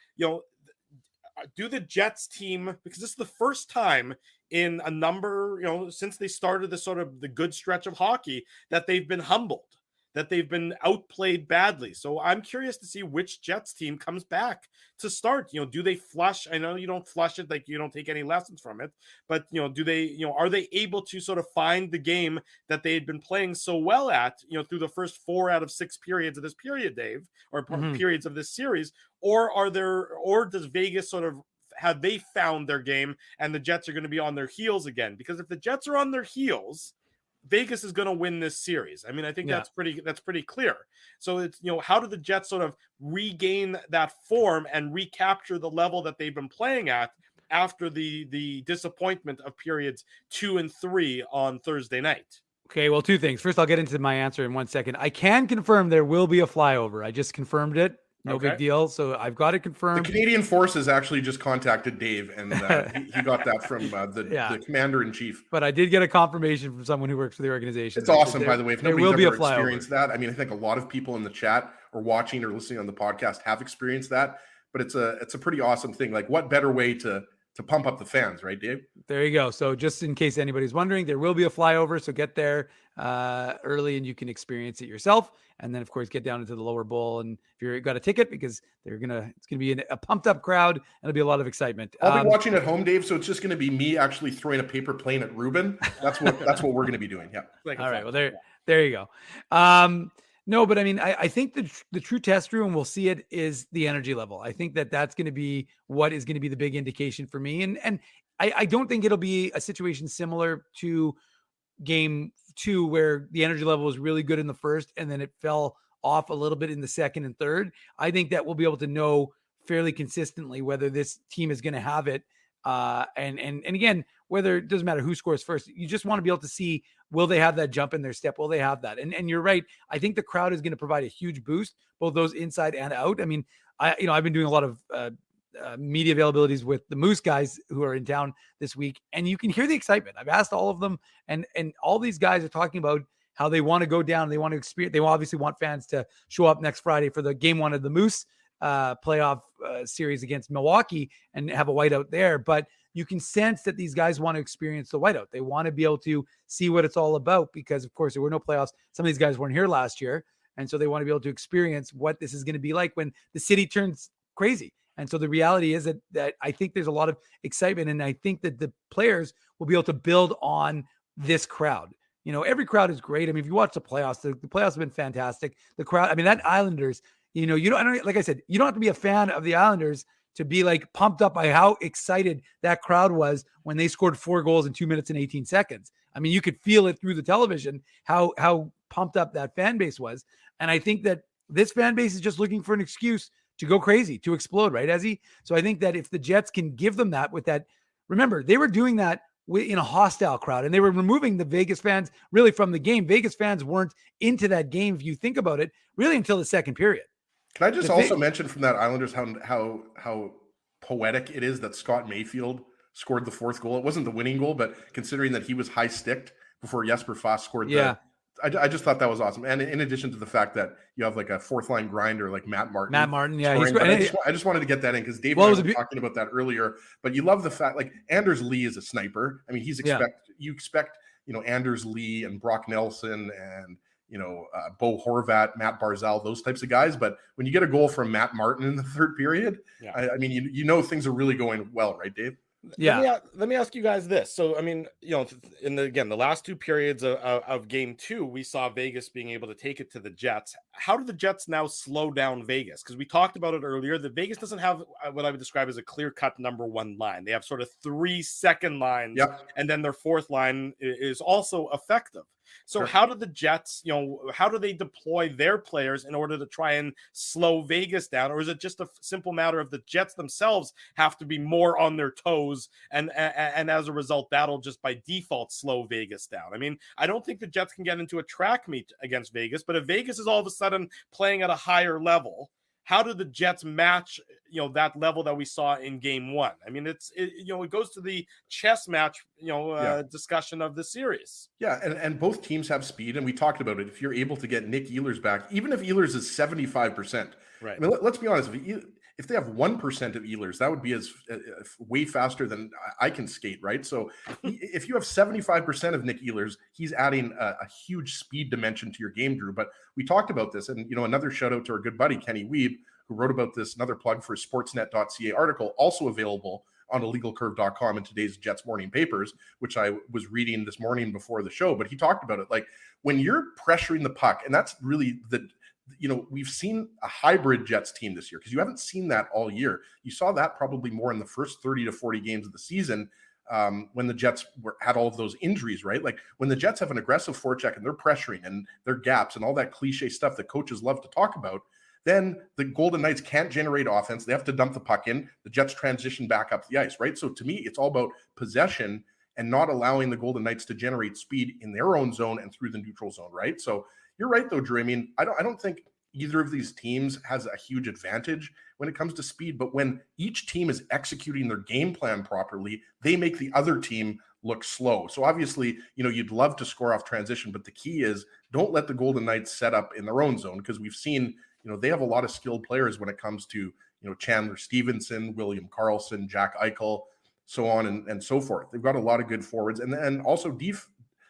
Do the Jets team, because this is the first time in a number, since they started the sort of the good stretch of hockey, that they've been humbled, that they've been outplayed badly. So I'm curious to see which Jets team comes back to start. Do they flush? I know you don't flush it, like you don't take any lessons from it, but do they, are they able to sort of find the game that they had been playing so well at, through the first 4 out of 6 periods of this period, Dave, or periods of this series, or does Vegas sort of, have they found their game and the Jets are going to be on their heels again? Because if the Jets are on their heels, Vegas is going to win this series. I mean, I think that's pretty clear. So it's, how do the Jets sort of regain that form and recapture the level that they've been playing at after the disappointment of periods 2 and 3 on Thursday night? Okay, well, 2 things. First, I'll get into my answer in 1 second. I can confirm there will be a flyover. I just confirmed it. No big deal. So I've got it confirmed. The Canadian Forces actually just contacted Dave, and he got that from the commander-in-chief. But I did get a confirmation from someone who works for the organization. It's awesome, by the way. If nobody's ever experienced that, I mean, I think a lot of people in the chat or watching or listening on the podcast have experienced that. But it's a pretty awesome thing. Like, what better way to pump up the fans, right, Dave? There you go. So just in case anybody's wondering, there will be a flyover. So get there early and you can experience it yourself. And then, of course, get down into the lower bowl. And if you've got a ticket, because it's going to be a pumped up crowd and it'll be a lot of excitement. I'll be watching at home, Dave. So it's just going to be me actually throwing a paper plane at Ruben. That's what we're going to be doing. Yeah. All right. Well, there you go. No, but I mean, I think the true test, Drew, and we'll see it, is the energy level. I think that's going to be what is going to be the big indication for me. And I don't think it'll be a situation similar to game 2 where the energy level was really good in the first and then it fell off a little bit in the second and third. I think that we'll be able to know fairly consistently whether this team is going to have it. And again, whether it doesn't matter who scores first, you just want to be able to see, will they have that jump in their step? Will they have that? And you're right. I think the crowd is going to provide a huge boost, both those inside and out. I mean, I've been doing a lot of media availabilities with the Moose guys who are in town this week, and you can hear the excitement. I've asked all of them, and all these guys are talking about how they want to go down. They want to experience. They obviously want fans to show up next Friday for the game 1 of the Moose playoff series against Milwaukee and have a whiteout there. But you can sense that these guys want to experience the whiteout. They want to be able to see what it's all about because, of course, there were no playoffs. Some of these guys weren't here last year. And so they want to be able to experience what this is going to be like when the city turns crazy. And so the reality is that I think there's a lot of excitement, and I think that the players will be able to build on this crowd. You know, every crowd is great. I mean, if you watch the playoffs, the playoffs have been fantastic. The crowd, I mean, that Islanders, you know, like I said, you don't have to be a fan of the Islanders to be like pumped up by how excited that crowd was when they scored 4 goals in 2 minutes and 18 seconds. I mean, you could feel it through the television, how pumped up that fan base was. And I think that this fan base is just looking for an excuse to go crazy, to explode, right, Ezzy? So I think that if the Jets can give them that with that, remember, they were doing that in a hostile crowd, and they were removing the Vegas fans really from the game. Vegas fans weren't into that game, if you think about it, really until the second period. Can I just also mention from that Islanders how poetic it is that Scott Mayfield scored the 4th goal? It wasn't the winning goal, but considering that he was high-sticked before Jesper Fast scored I just thought that was awesome. And in addition to the fact that you have like a 4th-line grinder like Matt Martin. Yeah. I just wanted to get that in because Dave and I were talking about that earlier. But you love the fact, like, Anders Lee is a sniper. I mean, you expect, you know, Anders Lee and Brock Nelson and, you know, Bo Horvat, Matt Barzal, those types of guys. But when you get a goal from Matt Martin in the 3rd period, I mean, you know things are really going well, right, Dave? Yeah. Let me ask you guys this. So, I mean, you know, the last 2 periods of game 2, we saw Vegas being able to take it to the Jets. How do the Jets now slow down Vegas? Because we talked about it earlier, that Vegas doesn't have what I would describe as a clear-cut number 1 line. They have sort of 3 second lines, and then their 4th line is also effective. So how do the Jets, you know, how do they deploy their players in order to try and slow Vegas down? Or is it just a simple matter of the Jets themselves have to be more on their toes, and as a result, that'll just by default slow Vegas down? I mean, I don't think the Jets can get into a track meet against Vegas, but if Vegas is all of a sudden playing at a higher level, how do the Jets match, you know, that level that we saw in game 1? I mean, it goes to the chess match, discussion of the series. Yeah, and both teams have speed, and we talked about it. If you're able to get Nick Ehlers back, even if Ehlers is 75%, right? I mean, let's be honest. If they have 1% of Ehlers, that would be as way faster than I can skate, right? So if you have 75% of Nick Ehlers, he's adding a huge speed dimension to your game, Drew. But we talked about this, and, you know, another shout out to our good buddy Kenny Weeb, who wrote about this, another plug for a Sportsnet.ca article, also available on illegalcurve.com in today's Jets morning papers, which I was reading this morning before the show. But he talked about it, like when you're pressuring the puck, and that's really we've seen a hybrid Jets team this year because you haven't seen that all year. You saw that probably more in the first 30 to 40 games of the season when the Jets had all of those injuries, right? Like when the Jets have an aggressive forecheck and they're pressuring and their gaps and all that cliche stuff that coaches love to talk about, then the Golden Knights can't generate offense. They have to dump the puck in. The Jets transition back up the ice, right? So to me, it's all about possession and not allowing the Golden Knights to generate speed in their own zone and through the neutral zone, right? So you're right, though, Drew. I mean, I don't think either of these teams has a huge advantage when it comes to speed, but when each team is executing their game plan properly, they make the other team look slow. So obviously, you know, you'd love to score off transition, but the key is don't let the Golden Knights set up in their own zone, because we've seen, you know, they have a lot of skilled players when it comes to, you know, Chandler Stevenson, William Karlsson, Jack Eichel, so on and so forth. They've got a lot of good forwards, and also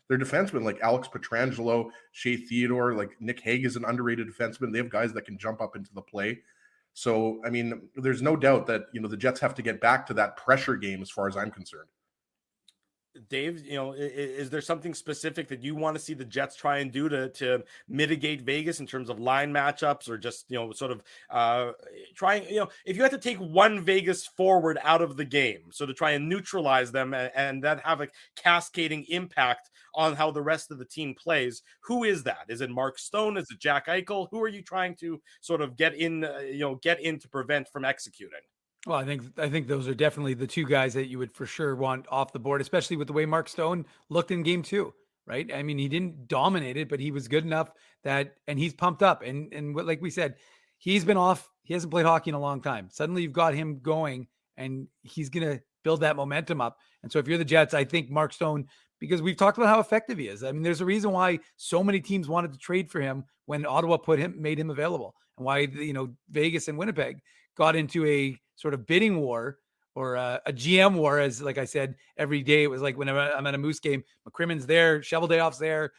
their defensemen like Alex Pietrangelo, Shea Theodore, like Nick Hague is an underrated defenseman. They have guys that can jump up into the play. So, I mean, there's no doubt that, you know, the Jets have to get back to that pressure game as far as I'm concerned. Dave, is there something specific that you want to see the Jets try and do to mitigate Vegas in terms of line matchups, or just, sort of trying, if you had to take one Vegas forward out of the game, so to try and neutralize them and then have a cascading impact on how the rest of the team plays, who is that? Is it Mark Stone? Is it Jack Eichel? Who are you trying to sort of get in to prevent from executing? Well, I think those are definitely the two guys that you would for sure want off the board, especially with the way Mark Stone looked in game 2, right? I mean, he didn't dominate it, but he was good enough and he's pumped up. And like we said, he's been off. He hasn't played hockey in a long time. Suddenly you've got him going and he's going to build that momentum up. And so if you're the Jets, I think Mark Stone, because we've talked about how effective he is. I mean, there's a reason why so many teams wanted to trade for him when Ottawa made him available, and why, Vegas and Winnipeg got into a sort of bidding war or a GM war, as like I said, every day it was like whenever I'm at a Moose game, McCrimmon's there, Cheveldayoff's there,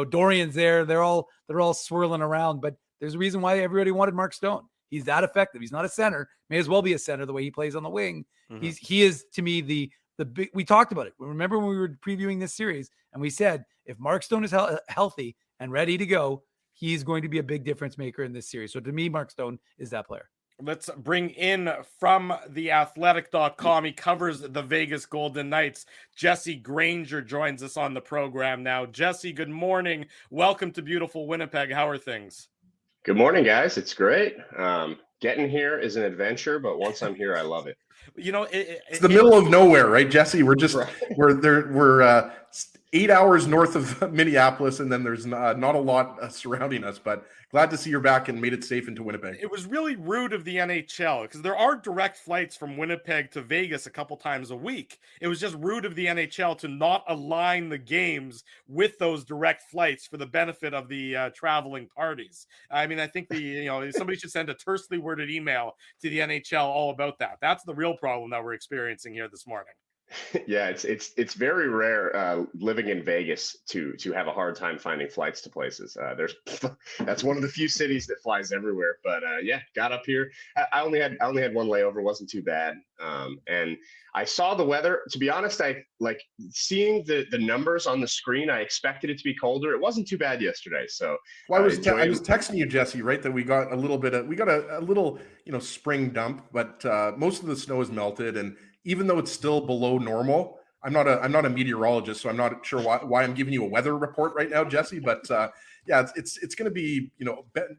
Dorian's there. They're all swirling around, but there's a reason why everybody wanted Mark Stone. He's that effective. He's not a center, may as well be a center the way he plays on the wing. Mm-hmm. He is, to me, the big. We talked about it. Remember when we were previewing this series, and we said if Mark Stone is healthy and ready to go, he's going to be a big difference maker in this series. So to me, Mark Stone is that player. Let's bring in from theathletic.com. He covers the Vegas Golden Knights. Jesse Granger joins us on the program now. Jesse, good morning. Welcome to beautiful Winnipeg. How are things? Good morning, guys. It's great. Getting here is an adventure, but once I'm here, I love it. It's the middle of nowhere, right, Jesse? We're just we're 8 hours north of Minneapolis, and then there's not a lot surrounding us, but glad to see you're back and made it safe into Winnipeg. It was really rude of the NHL, because there are direct flights from Winnipeg to Vegas a couple times a week. It was just rude of the NHL to not align the games with those direct flights for the benefit of the traveling parties. I mean, I think somebody should send a tersely worded email to the NHL all about that. That's the real problem that we're experiencing here this morning. Yeah, it's very rare living in Vegas to have a hard time finding flights to places. That's one of the few cities that flies everywhere. But got up here. I only had one layover, wasn't too bad. And I saw the weather. To be honest, I like seeing the numbers on the screen. I expected it to be colder. It wasn't too bad yesterday. So I was texting you, Jesse, right, that we got a little spring dump, but most of the snow is melted, and even though it's still below normal, I'm not a meteorologist, so I'm not sure why I'm giving you a weather report right now, Jesse. But it's going to be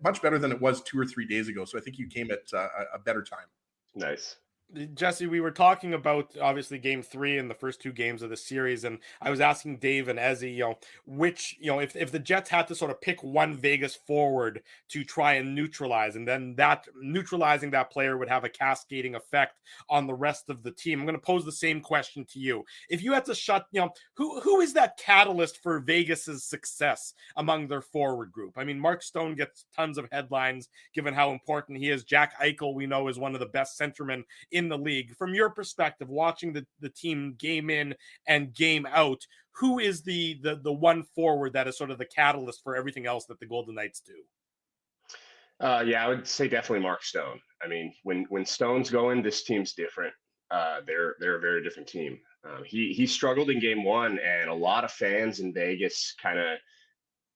much better than it was 2 or 3 days ago. So I think you came at a better time. Nice. Jesse, we were talking about obviously game 3 and the first 2 games of the series, and I was asking Dave and Ezzy, if the Jets had to sort of pick one Vegas forward to try and neutralize, and then that neutralizing that player would have a cascading effect on the rest of the team. I'm going to pose the same question to you. If you had to shut, who is that catalyst for Vegas's success among their forward group? I mean, Mark Stone gets tons of headlines given how important he is. Jack Eichel, we know, is one of the best centermen in the league. From your perspective, watching the team game in and game out, who is the one forward that is sort of the catalyst for everything else that the Golden Knights do? I would say definitely Mark Stone. I mean, when Stone's going, this team's different. They're a very different team. He struggled in game 1, and a lot of fans in Vegas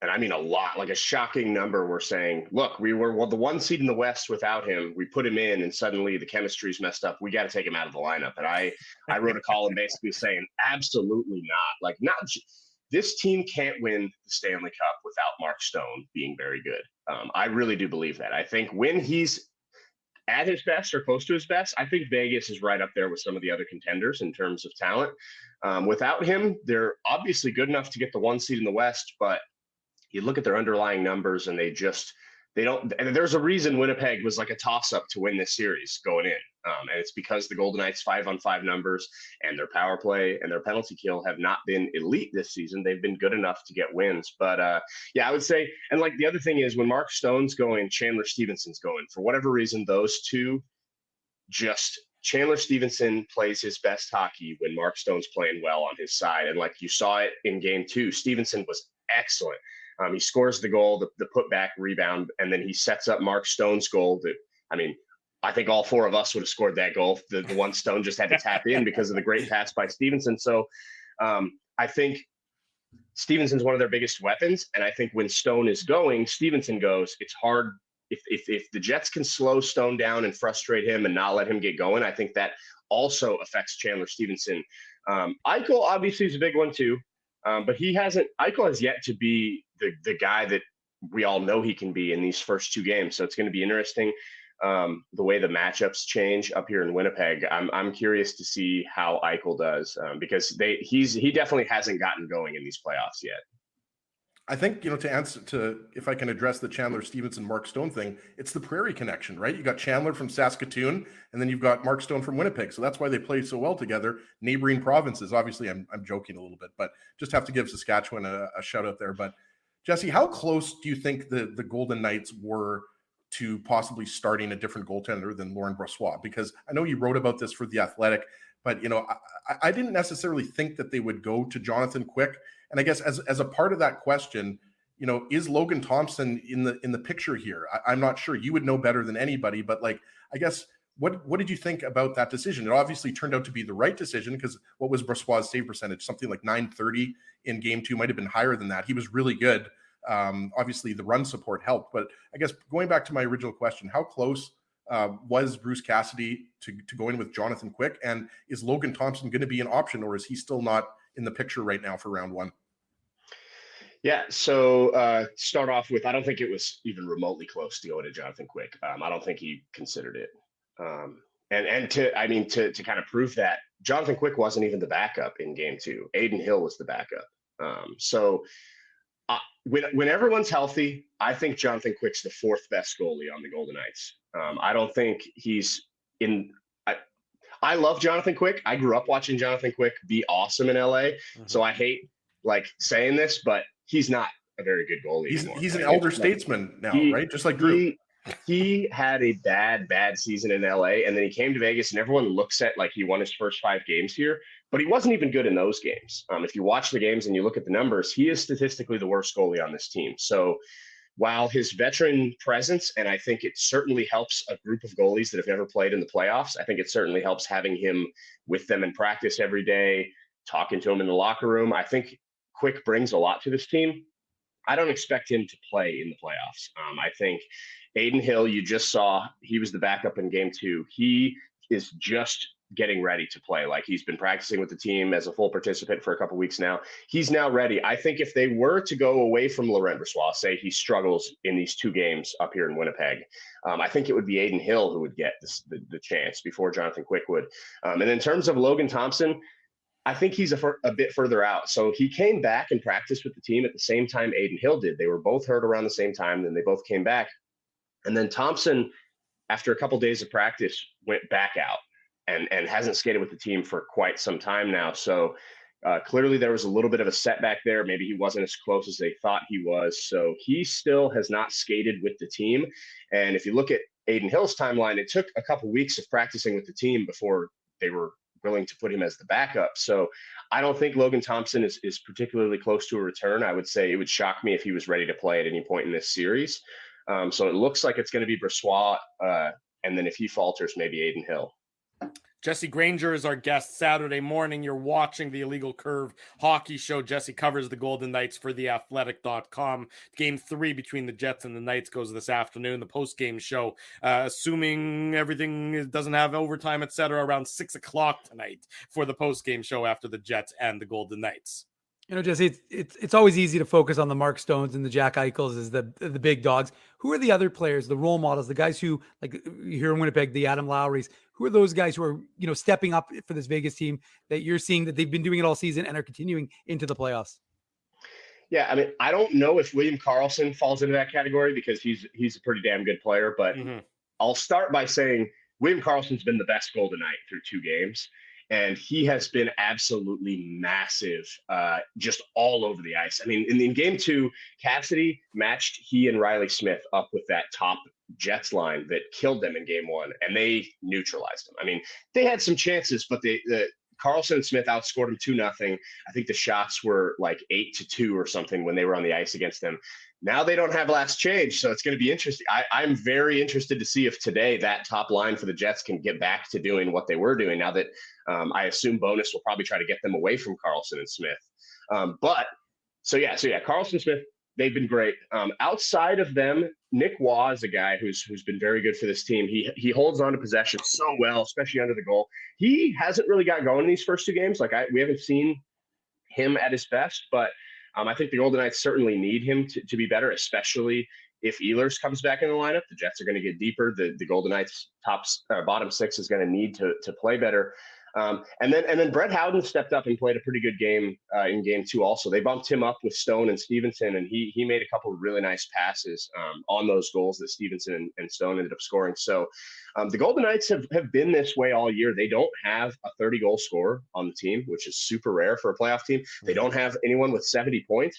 and I mean a lot, like a shocking number, were saying, look, we were the 1 seed in the West without him. We put him in, and suddenly the chemistry's messed up. We got to take him out of the lineup. And I wrote a column basically saying, absolutely not. Like, this team can't win the Stanley Cup without Mark Stone being very good. I really do believe that. I think when he's at his best or close to his best, I think Vegas is right up there with some of the other contenders in terms of talent. Without him, they're obviously good enough to get the 1 seed in the West, but you look at their underlying numbers and they don't, and there's a reason Winnipeg was like a toss-up to win this series going in. And it's because the Golden Knights' 5-on-5 numbers and their power play and their penalty kill have not been elite this season. They've been good enough to get wins. But I would say, and like the other thing is when Mark Stone's going, Chandler Stephenson's going. For whatever reason, those two Chandler Stevenson plays his best hockey when Mark Stone's playing well on his side. And like you saw it in game 2, Stevenson was excellent. He scores the goal, the putback rebound, and then he sets up Mark Stone's goal. I think all 4 of us would have scored that goal. The one Stone just had to tap in because of the great pass by Stevenson. So I think Stevenson's one of their biggest weapons. And I think when Stone is going, Stevenson goes. It's hard. If the Jets can slow Stone down and frustrate him and not let him get going, I think that also affects Chandler Stevenson. Eichel obviously is a big one too, but Eichel has yet to be the guy that we all know he can be in these first two games. So it's going to be interesting the way the matchups change up here in Winnipeg. I'm curious to see how Eichel does because he definitely hasn't gotten going in these playoffs yet. I think, to answer to, if I can address the Chandler Stevenson, Mark Stone thing, it's the Prairie connection, right? You got Chandler from Saskatoon, and then you've got Mark Stone from Winnipeg. So that's why they play so well together. Neighboring provinces, obviously, I'm joking a little bit, but just have to give Saskatchewan a shout out there. But Jesse, how close do you think the Golden Knights were to possibly starting a different goaltender than Laurent Brossoit? Because I know you wrote about this for The Athletic, but I didn't necessarily think that they would go to Jonathan Quick. And I guess as a part of that question, is Logan Thompson in the picture here? I'm not sure. You would know better than anybody, but I guess what did you think about that decision? It obviously turned out to be the right decision because what was Brossoit's save percentage? Something like .930 in game 2, might have been higher than that. He was really good. Obviously the run support helped, but I guess going back to my original question, how close was Bruce Cassidy to go in with Jonathan Quick? And is Logan Thompson going to be an option, or is he still not in the picture right now for round 1? Yeah, so start off with, I don't think it was even remotely close to go to Jonathan Quick. I don't think he considered it. And to kind of prove that, Jonathan Quick wasn't even the backup in game 2. Adin Hill was the backup. When everyone's healthy, I think Jonathan Quick's the 4th best goalie on the Golden Knights. I don't think he's in. I love Jonathan Quick. I grew up watching Jonathan Quick be awesome in LA. So I hate saying this, but he's not a very good goalie anymore. He's an elder statesman now, right? Just like Drew. He had a bad season in LA, and then he came to Vegas, and everyone looks at he won his first 5 games here, but he wasn't even good in those games. If you watch the games and you look at the numbers, he is statistically the worst goalie on this team. So while his veteran presence, and I think it certainly helps a group of goalies that have never played in the playoffs, I think it certainly helps having him with them in practice every day, talking to him in the locker room. I think Quick brings a lot to this team. I don't expect him to play in the playoffs. I think Adin Hill, you just saw, he was the backup in game 2. He is just getting ready to play. He's been practicing with the team as a full participant for a couple weeks now. He's now ready. I think if they were to go away from Laurent Brossoit, say he struggles in these 2 games up here in Winnipeg, I think it would be Adin Hill who would get the chance before Jonathan Quick would. And in terms of Logan Thompson, I think he's a bit further out. So he came back and practiced with the team at the same time Adin Hill did. They were both hurt around the same time, then they both came back. And then Thompson, after a couple days of practice, went back out and hasn't skated with the team for quite some time now. So clearly there was a little bit of a setback there. Maybe he wasn't as close as they thought he was. So he still has not skated with the team. And if you look at Adin Hill's timeline, it took a couple weeks of practicing with the team before they were willing to put him as the backup. So I don't think Logan Thompson is particularly close to a return. I would say it would shock me if he was ready to play at any point in this series. So it looks like it's going to be Brossoit. And then if he falters, maybe Adin Hill. Jesse Granger is our guest Saturday morning. You're watching the Illegal Curve hockey show. Jesse covers the Golden Knights for theathletic.com. Game 3 between the Jets and the Knights goes this afternoon. The post-game show, assuming everything doesn't have overtime, etc., around 6 o'clock tonight for the post-game show after the Jets and the Golden Knights. Jesse, it's always easy to focus on the Mark Stones and the Jack Eichels as the big dogs. Who are the other players, the role models, the guys who, here in Winnipeg, the Adam Lowrys? Who are those guys who are, stepping up for this Vegas team that you're seeing that they've been doing it all season and are continuing into the playoffs? Yeah, I don't know if William Karlsson falls into that category because he's a pretty damn good player, but I'll start by saying William Karlsson's been the best Golden Knight through 2 games. And he has been absolutely massive, just all over the ice. In game 2, Cassidy matched he and Riley Smith up with that top Jets line that killed them in game 1, and they neutralized them. They had some chances, but Carlson and Smith outscored them 2-0. I think the shots were like 8-2 or something when they were on the ice against them. Now they don't have last change, so it's going to be interesting. I'm very interested to see if today that top line for the Jets can get back to doing what they were doing. Now that I assume Bowness will probably try to get them away from Carlson and Smith. So Carlson Smith, they've been great. Outside of them, Nick Waugh is a guy who's been very good for this team. He holds on to possession so well, especially under the goal. He hasn't really got going in these first 2 games. We haven't seen him at his best, but I think the Golden Knights certainly need him to be better, especially if Ehlers comes back in the lineup. The Jets are going to get deeper. The Golden Knights bottom 6 is going to need to play better. And then Brett Howden stepped up and played a pretty good game in game 2 also. They bumped him up with Stone and Stevenson, and he made a couple of really nice passes on those goals that Stevenson and Stone ended up scoring. So the Golden Knights have been this way all year. They don't have a 30-goal scorer on the team, which is super rare for a playoff team. They don't have anyone with 70 points.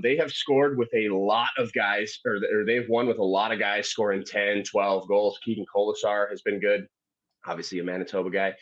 They have scored with a lot of guys, or they've won with a lot of guys scoring 10, 12 goals. Keegan Colasar has been good. Obviously a Manitoba guy.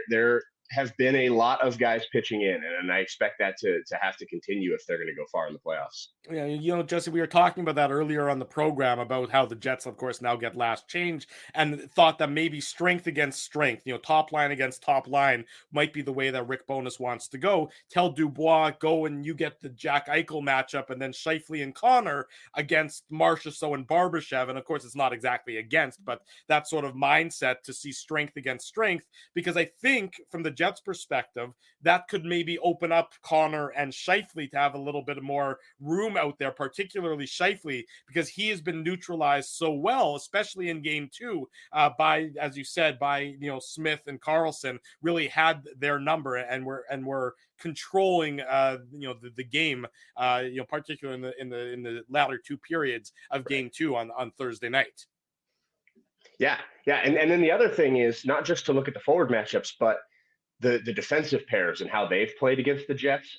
There have been a lot of guys pitching in, and I expect that to have to continue if they're going to go far in the playoffs. Yeah, Jesse, we were talking about that earlier on the program about how the Jets, of course, now get last change, and thought that maybe strength against strength, top line against top line might be the way that Rick Bowness wants to go. Tell Dubois, go and you get the Jack Eichel matchup, and then Scheifele and Connor against Marchessault and Barbashev. And of course, it's not exactly against, but that sort of mindset to see strength against strength, because I think from the Jets perspective, that could maybe open up Connor and Scheifele to have a little bit more room out there, particularly Scheifele, because he has been neutralized so well, especially in game 2, by, as you said, by Smith and Carlson really had their number and were controlling the game, particularly in the latter 2 periods of game 2 on Thursday night. Yeah, and then the other thing is not just to look at the forward matchups, but the defensive pairs and how they've played against the Jets.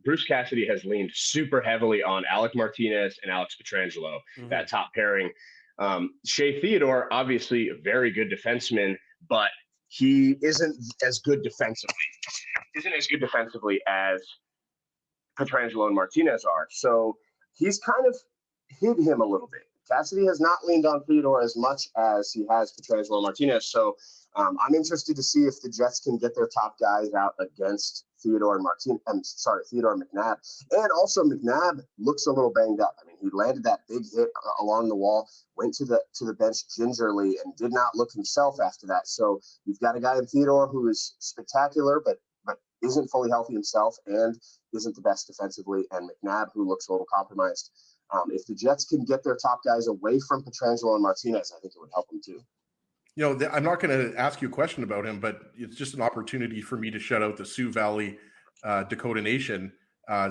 Bruce Cassidy has leaned super heavily on Alec Martinez and Alex Pietrangelo, that top pairing. Shea Theodore, obviously a very good defenseman, but he isn't as good defensively as Pietrangelo and Martinez are. So he's kind of hid him a little bit. Cassidy has not leaned on Theodore as much as he has Pietrangelo and Martinez. So I'm interested to see if the Jets can get their top guys out against Theodore and McNabb. And also McNabb looks a little banged up. I mean, he landed that big hit along the wall, went to the bench gingerly, and did not look himself after that. So you've got a guy in Theodore who is spectacular, but isn't fully healthy himself and isn't the best defensively, and McNabb, who looks a little compromised. If the Jets can get their top guys away from Pietrangelo and Martinez, I think it would help them too. I'm not going to ask you a question about him, but it's just an opportunity for me to shout out the Sioux Valley Dakota Nation,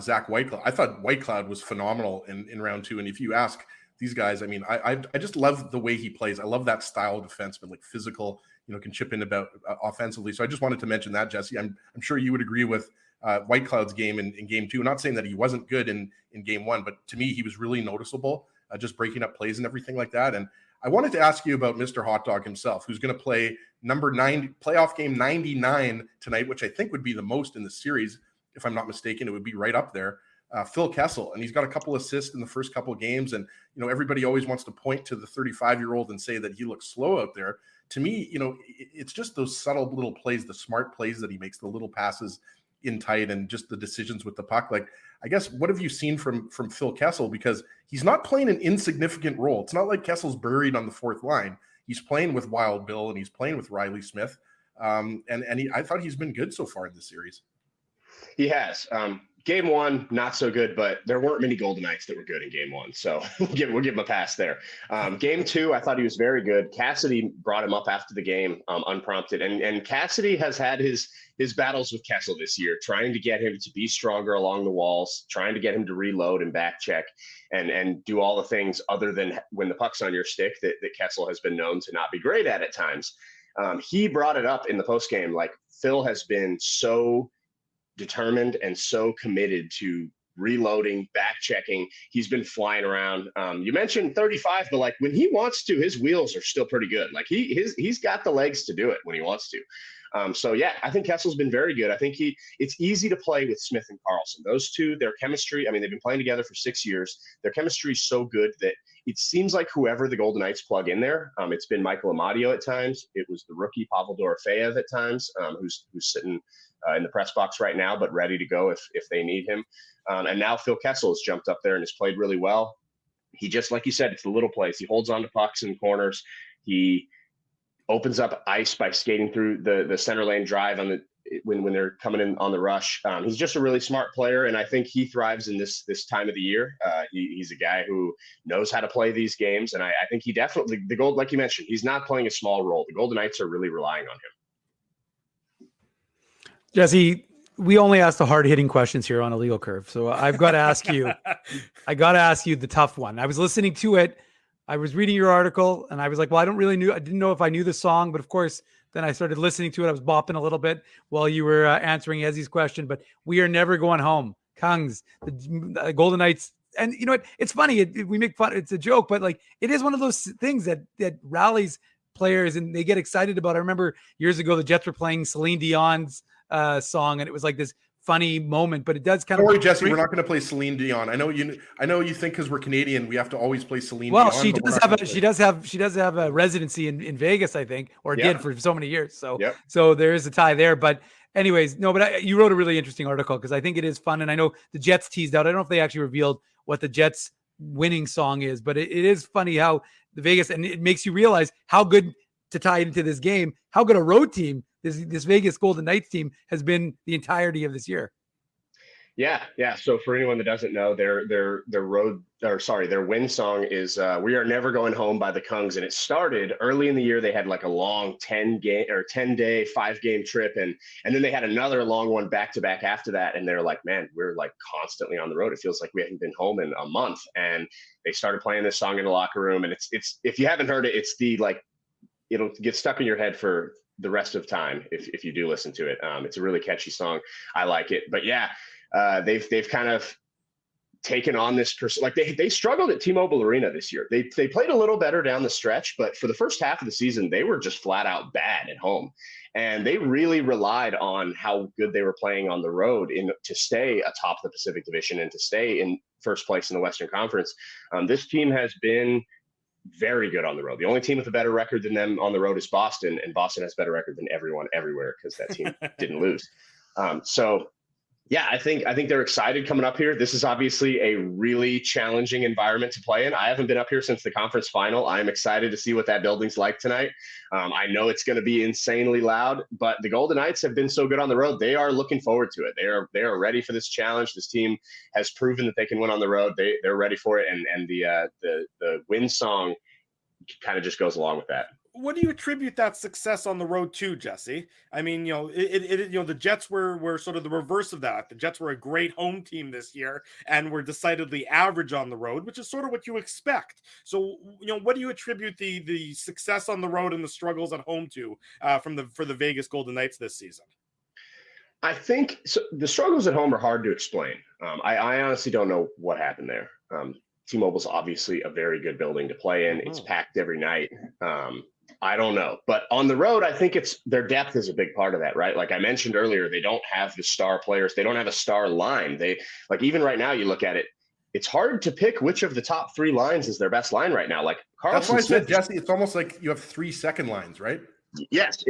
Zach Whitecloud. I thought Whitecloud was phenomenal in round 2. And if you ask these guys, I mean, I just love the way he plays. I love that style of defenseman, like physical, can chip in about offensively. So I just wanted to mention that, Jesse. I'm sure you would agree with Whitecloud's game in game 2. Not saying that he wasn't good in game 1, but to me, he was really noticeable, just breaking up plays and everything like that. And I wanted to ask you about Mr. Hot Dog himself, who's going to play number 9, playoff game 99 tonight, which I think would be the most in the series. If I'm not mistaken, it would be right up there. Phil Kessel, and he's got a couple assists in the first couple of games. And, everybody always wants to point to the 35-year-old and say that he looks slow out there. To me, it's just those subtle little plays, the smart plays that he makes, the little passes in tight, and just the decisions with the puck. Like, I guess, what have you seen from Phil Kessel? Because he's not playing an insignificant role. It's not like Kessel's buried on the fourth line. He's playing with Wild Bill and he's playing with Riley Smith. I thought he's been good so far in this series. He has. Game 1, not so good, but there weren't many Golden Knights that were good in game 1. So we'll give him a pass there. Game 2, I thought he was very good. Cassidy brought him up after the game, unprompted. And Cassidy has had his battles with Kessel this year, trying to get him to be stronger along the walls, trying to get him to reload and back check and do all the things other than when the puck's on your stick that Kessel has been known to not be great at times. He brought it up in the postgame. Like, Phil has been so determined and so committed to reloading, back checking. He's been flying around. You mentioned 35, but like when he wants to, his wheels are still pretty good. Like he's got the legs to do it when he wants to. So yeah, I think Kessel's been very good. I think it's easy to play with Smith and Carlson. Those two, their chemistry, I mean, they've been playing together for 6 years. Their chemistry is so good that it seems like whoever the Golden Knights plug in there, it's been Michael Amadio at times. It was the rookie Pavel Dorofeyev at times, who's sitting in the press box right now, but ready to go if they need him. And now Phil Kessel has jumped up there and has played really well. He just, like you said, it's the little plays. He holds on to pucks in corners. He opens up ice by skating through the center lane drive when they're coming in on the rush. He's just a really smart player, and I think he thrives in this time of the year. He's a guy who knows how to play these games, and I think he definitely like you mentioned, he's not playing a small role. The Golden Knights are really relying on him. Jesse, we only ask the hard-hitting questions here on Illegal Curve, so I've got to ask you. I got to ask you the tough one. I was listening to it. I was reading your article and I was like, well, I didn't know if I knew the song, but of course, then I started listening to it. I was bopping a little bit while you were answering Ezzy's question, but We Are Never Going Home, Kungs, the Golden Knights. And you know what? It's funny. We make fun. It's a joke, but like, it is one of those things that rallies players and they get excited about. I remember years ago, the Jets were playing Celine Dion's song and it was like this funny moment, but it does kind Don't of worry, Jesse, we're not going to play Celine Dion. I know you think because we're Canadian, we have to always play Celine Dion. Well, she does have a residency in Vegas, I think, or did for so many years. So so there is a tie there. But anyways, no, but you wrote a really interesting article because I think it is fun. And I know the Jets teased out. I don't know if they actually revealed what the Jets winning song is, but it is funny how the Vegas, and it makes you realize how good, to tie into this game, how good a road team this Vegas Golden Knights team has been the entirety of this year. Yeah. So for anyone that doesn't know, their win song is "We Are Never Going Home" by the Kungs, and it started early in the year. They had like a long 10-day, 5-game trip, and then they had another long one back to back after that. And they're like, man, we're like constantly on the road. It feels like we haven't been home in a month. And they started playing this song in the locker room, and it's if you haven't heard it, it's it'll get stuck in your head for the rest of time if you do listen to it. It's a really catchy song. I like it. But yeah, they've kind of taken on this person. Like they struggled at T-Mobile Arena this year. They played a little better down the stretch, but for the first half of the season, they were just flat out bad at home. And they really relied on how good they were playing on the road to stay atop the Pacific Division and to stay in first place in the Western Conference. This team has been very good on the road. The only team with a better record than them on the road is Boston, and Boston has a better record than everyone everywhere because that team didn't lose. So yeah, I think they're excited coming up here. This is obviously a really challenging environment to play in. I haven't been up here since the conference final. I'm excited to see what that building's like tonight. I know it's going to be insanely loud, but the Golden Knights have been so good on the road. They are looking forward to it. They are ready for this challenge. This team has proven that they can win on the road. They're ready for it, and the win song kind of just goes along with that. What do you attribute that success on the road to, Jesse? I mean, the Jets were sort of the reverse of that. The Jets were a great home team this year and were decidedly average on the road, which is sort of what you expect. So, what do you attribute the success on the road and the struggles at home to for the Vegas Golden Knights this season? I think the struggles at home are hard to explain. I honestly don't know what happened there. T-Mobile's obviously a very good building to play in. It's packed every night. I don't know, but on the road, I think their depth is a big part of that, right? Like I mentioned earlier, they don't have the star players. They don't have a star line. Even right now, you look at it, it's hard to pick which of the top 3 lines is their best line right now. Like Carlson That's why I said, Smith, Jesse, it's almost like you have 3 second lines, right? Yes,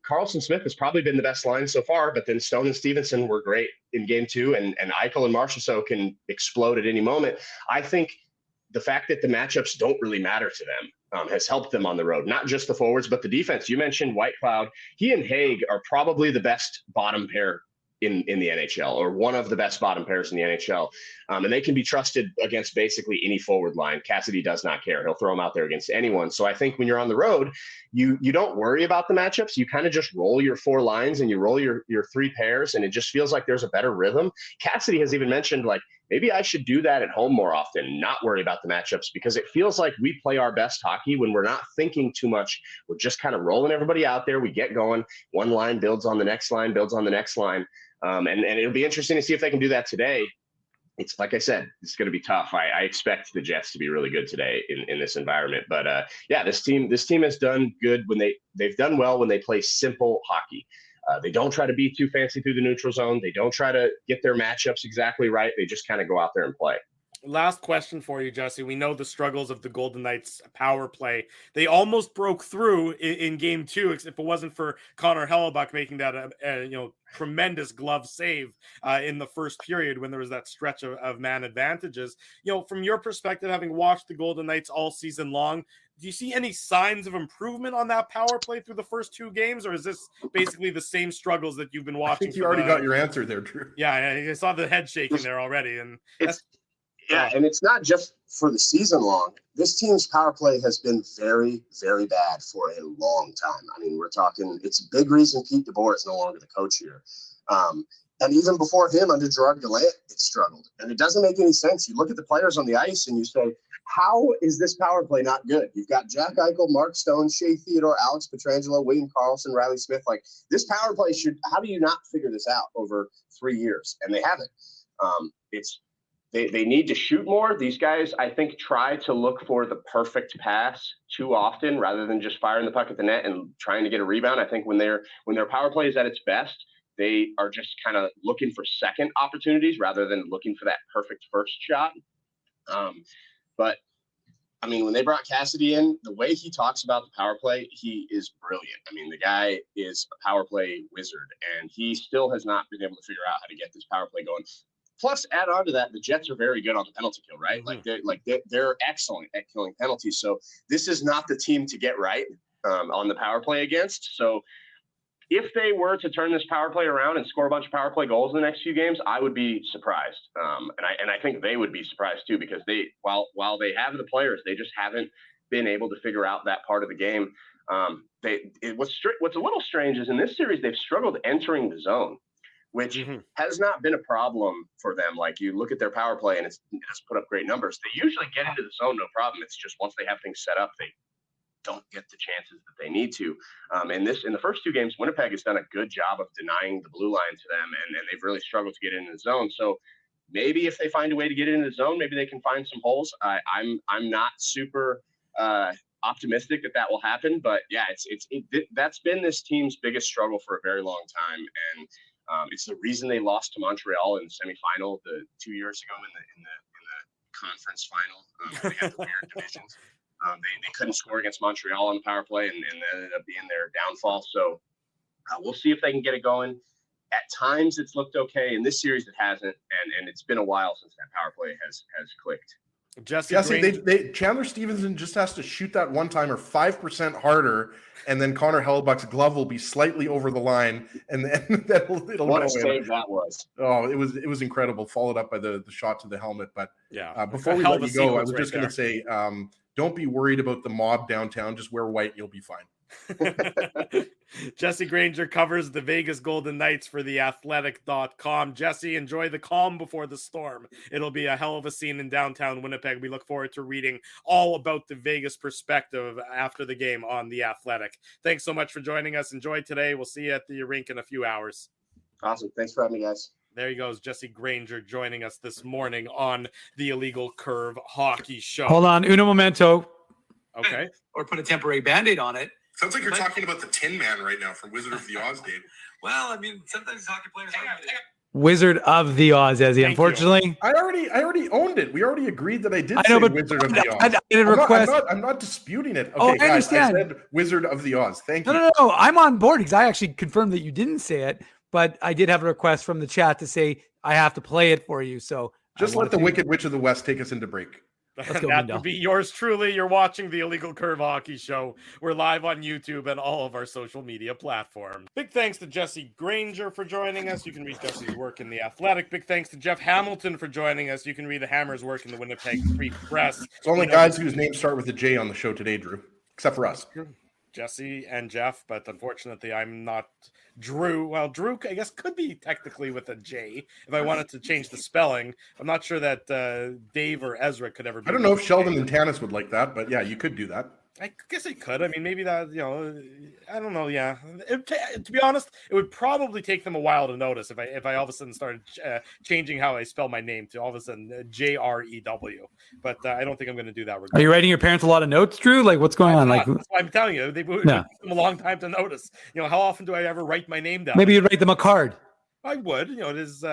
Carlson Smith has probably been the best line so far, but then Stone and Stevenson were great in game 2, and Eichel and Marchessault can explode at any moment. I think the fact that the matchups don't really matter to them has helped them on the road, not just the forwards, but the defense. You mentioned Whitecloud. He and Haig are probably the best bottom pair in the NHL, or one of the best bottom pairs in the NHL. And they can be trusted against basically any forward line. Cassidy does not care. He'll throw them out there against anyone. So I think when you're on the road, you don't worry about the matchups. You kind of just roll your 4 lines and you roll your 3 pairs, and it just feels like there's a better rhythm. Cassidy has even mentioned, like, maybe I should do that at home more often, not worry about the matchups, because it feels like we play our best hockey when we're not thinking too much. We're just kind of rolling everybody out there. We get going. One line builds on the next line, builds on the next line. And it'll be interesting to see if they can do that today. It's like I said, it's going to be tough. I expect the Jets to be really good today in this environment. But yeah, this team has done good when they've done well when they play simple hockey. They don't try to be too fancy through the neutral zone. They don't try to get their matchups exactly right. They just kind of go out there and play. Last question for you, Jesse. We know the struggles of the Golden Knights power play. They almost broke through in game 2, if it wasn't for Connor Hellebuyck making that tremendous glove save in the first period when there was that stretch of man advantages. From your perspective, having watched the Golden Knights all season long, do you see any signs of improvement on that power play through the first 2 games, or is this basically the same struggles that you've been watching? I think you already got your answer there, Drew. Yeah, I saw the head shaking there already, and Yeah, and it's not just for the season long. This team's power play has been very, very bad for a long time. I mean, we're talking, it's a big reason Pete DeBoer is no longer the coach here. And even before him, under Gerard Gallant, it struggled. And it doesn't make any sense. You look at the players on the ice and you say, how is this power play not good? You've got Jack Eichel, Mark Stone, Shea Theodore, Alex Pietrangelo, William Karlsson, Riley Smith. Like, this power play how do you not figure this out over 3 years? And they haven't. They need to shoot more. These guys, I think, try to look for the perfect pass too often rather than just firing the puck at the net and trying to get a rebound. I think when their power play is at its best, they are just kind of looking for second opportunities rather than looking for that perfect first shot. But I mean, when they brought Cassidy in, the way he talks about the power play, he is brilliant. I mean, the guy is a power play wizard, and he still has not been able to figure out how to get this power play going. Plus, add on to that, the Jets are very good on the penalty kill, right? They're excellent at killing penalties. So this is not the team to get right on the power play against. So if they were to turn this power play around and score a bunch of power play goals in the next few games, I would be surprised. And I think they would be surprised too, because while they have the players, they just haven't been able to figure out that part of the game. What's a little strange is in this series they've struggled entering the zone, which has not been a problem for them. Like, you look at their power play and it has put up great numbers. They usually get into the zone, no problem. It's just once they have things set up, they don't get the chances that they need to. In the first 2 games, Winnipeg has done a good job of denying the blue line to them, and they've really struggled to get into the zone. So maybe if they find a way to get into the zone, maybe they can find some holes. I'm not super optimistic that will happen, but yeah, that's been this team's biggest struggle for a very long time, and it's the reason they lost to Montreal in the semifinal 2 years ago in the conference final. They had the weird divisions. They couldn't score against Montreal on the power play, and that ended up being their downfall. So we'll see if they can get it going. At times, it's looked okay. In this series, it hasn't, and it's been a while since that power play has clicked. Jesse, Chandler Stevenson just has to shoot that one-timer 5% harder, and then Connor Hellebuck's glove will be slightly over the line, and then it'll what go a save that was! Oh, it was incredible, followed up by the shot to the helmet. But yeah, before we let you go, I was just going to say, don't be worried about the mob downtown. Just wear white, you'll be fine. Jesse Granger covers the Vegas Golden Knights for theathletic.com. Jesse, enjoy the calm before the storm. It'll be a hell of a scene in downtown Winnipeg. We look forward to reading all about the Vegas perspective after the game on The Athletic. Thanks so much for joining us. Enjoy today. We'll see you at the rink in a few hours. Awesome. Thanks for having me, guys. There he goes, Jesse Granger joining us this morning on the Illegal Curve Hockey Show. Hold on, uno momento. Okay. Or put a temporary Band-Aid on it. Sounds like you're talking about the Tin Man right now from Wizard of the Oz, Dave. Well, I mean, sometimes hockey players Wizard of the Oz, Ezzy. Unfortunately, I already owned it. We already agreed that I did say know, but Wizard of the Oz. I did a request. I'm not disputing it. Okay, I guys, understand. I said Wizard of the Oz. Thank you. No. I'm on board because I actually confirmed that you didn't say it, but I did have a request from the chat to say I have to play it for you. So just let the Wicked Witch of the West take us into break. That would be yours truly. You're watching the Illegal Curve Hockey Show. We're live on YouTube and all of our social media platforms. Big thanks to Jesse Granger for joining us. You can read Jesse's work in The Athletic. Big thanks to Jeff Hamilton for joining us. You can read the Hammer's work in the Winnipeg Free Press. It's only guys whose names start with a J on the show today, Drew, except for us. Jesse and Jeff, but unfortunately I'm not Drew. Well, Drew, I guess, could be technically with a J if I wanted to change the spelling. I'm not sure that Dave or Ezra could ever be. I don't know if Sheldon and Tanis would like that, but yeah, you could do that. I guess I could. I mean, maybe that, I don't know. Yeah. To be honest, it would probably take them a while to notice if I all of a sudden started changing how I spell my name to all of a sudden JREW. But I don't think I'm going to do that. Are you writing your parents a lot of notes, Drew? Like, what's going on? Like, that's why I'm telling you, it would take them a long time to notice. How often do I ever write my name down? Maybe you'd write them a card. I would. It is,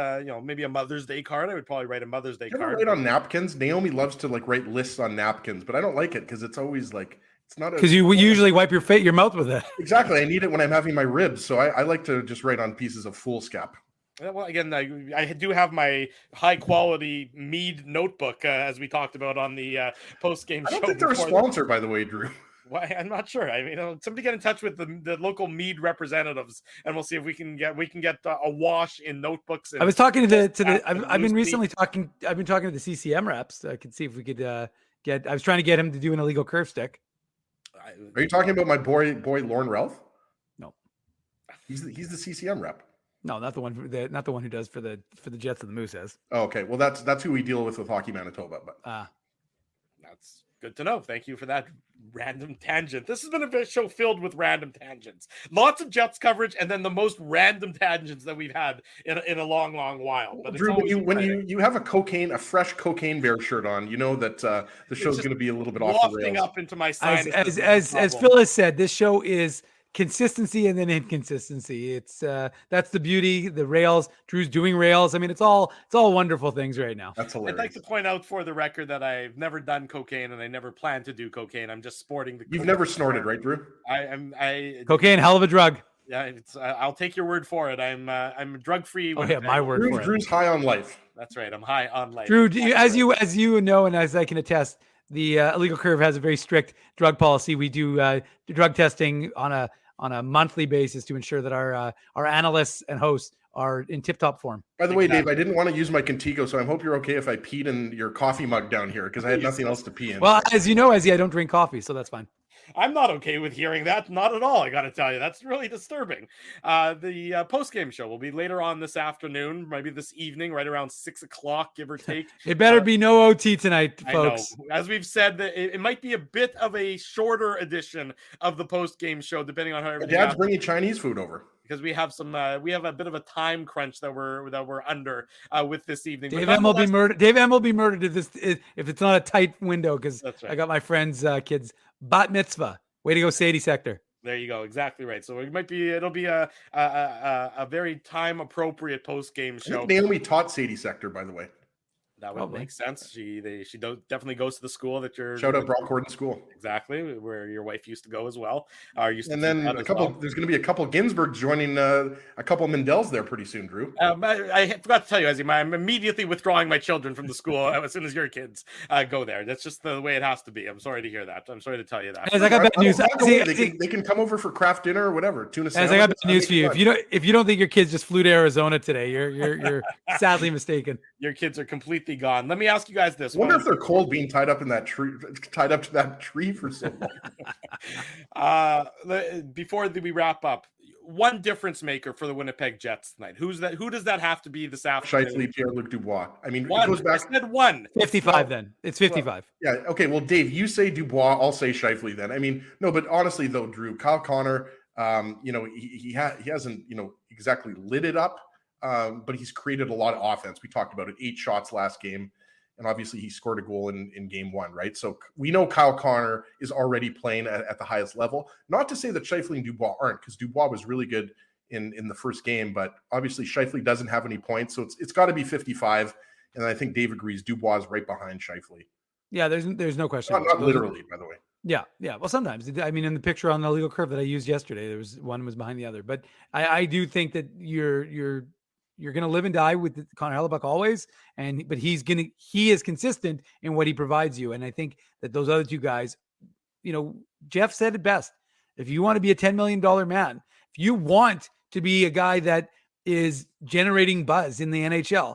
maybe a Mother's Day card. I would probably write a Mother's Day card. Write on napkins. Naomi loves to write lists on napkins, but I don't like it because it's always it's not because you usually wipe your mouth with it. Exactly. I need it when I'm having my ribs, so I like to just write on pieces of foolscap. Well, again, I do have my high quality Mead notebook, as we talked about on the post game show. I don't think they're a sponsor, by the way, Drew. Why? I'm not sure. I mean, somebody get in touch with the local Mead representatives, and we'll see if we can get a wash in notebooks. And I was talking to I've been recently talking. I've been talking to the CCM reps. I could see if we could get. I was trying to get him to do an illegal curve stick. Are you talking about my boy Lauren Ralph? No, he's the CCM rep. No, not the one who does for the Jets and the Mooseheads. Oh, okay. Well, that's who we deal with Hockey Manitoba. But that's good to know. Thank you for that random tangent. This has been a show filled with random tangents. Lots of Jets coverage, and then the most random tangents that we've had in a long, long while. But Drew, when you have a fresh cocaine bear shirt on, you know that the show's going to be a little bit off the rails. Up into my sinus. As Phil has said, this show is consistency and then inconsistency. It's that's the beauty. The rails. Drew's doing rails. I mean, it's all wonderful things right now. That's hilarious. I'd like to point out for the record that I've never done cocaine and I never plan to do cocaine. I'm just sporting the. You've never snorted, right, Drew? Cocaine, hell of a drug. Yeah, I'll take your word for it. I'm drug free. Oh yeah, my word for it. Drew's high on life. That's right. I'm high on life. Drew, as you know, and as I can attest, the Illegal Curve has a very strict drug policy. We do drug testing on a monthly basis to ensure that our analysts and hosts are in tip-top form. By the way, Dave, I didn't want to use my Contigo, so I hope you're okay if I peed in your coffee mug down here because I had nothing else to pee in. Well, as you know, I don't drink coffee, so that's fine. I'm not okay with hearing that. Not at all. I got to tell you, that's really disturbing. The post-game show will be later on this afternoon, maybe this evening, right around 6:00, give or take. It better be no OT tonight, folks. I know. As we've said, it might be a bit of a shorter edition of the post-game show, depending on how everything. Dad's bringing Chinese food over because we have a bit of a time crunch that we're under with this evening. Dave M will be murdered. Dave M will be murdered if it's not a tight window because right. I got my friend's kids. Bat mitzvah. Way to go, Sadie Sector. There you go. Exactly right. So it'll be a very time appropriate post game show. I think Naomi taught Sadie Sector, by the way. That would make sense. She definitely goes to the school that you're. Shout out Brock Gordon School. Exactly, where your wife used to go as well. There's going to be a couple Ginsburgs joining a couple Mendells there pretty soon, Drew. I forgot to tell you, Ezzy, I'm immediately withdrawing my children from the school as soon as your kids go there. That's just the way it has to be. I'm sorry to hear that. I'm sorry to tell you that. As I got bad news. They can come over for craft dinner or whatever. Tuna salad. As I got bad news for you. If you don't think your kids just flew to Arizona today, you're sadly mistaken. Your kids are completely gone. Let me ask you guys this. I wonder if they're cold being tied up to that tree for so long. Before we wrap up, one difference maker for the Winnipeg Jets tonight. Who's that? Who does that have to be this afternoon? Shifley, Pierre-Luc Dubois. I mean, one. It goes back. I said one. 55 then. It's 55. Yeah. Okay. Well, Dave, you say Dubois. I'll say Shifley then. I mean, no, but honestly though, Drew, Kyle Connor, he hasn't, exactly lit it up. But he's created a lot of offense. We talked about it, 8 shots last game. And obviously he scored a goal in game 1, right? So we know Kyle Connor is already playing at the highest level. Not to say that Shifley and Dubois aren't, because Dubois was really good in the first game, but obviously Shifley doesn't have any points. So it's got to be 55. And I think Dave agrees Dubois is right behind Shifley. Yeah, there's no question. Not literally, by the way. Yeah. Well, sometimes. I mean, in the picture on the Illegal Curve that I used yesterday, there was one was behind the other. But I do think that you're going to live and die with Connor Hellebuck always. But he is consistent in what he provides you. And I think that those other two guys, Jeff said it best. If you want to be a $10 million man, if you want to be a guy that is generating buzz in the NHL,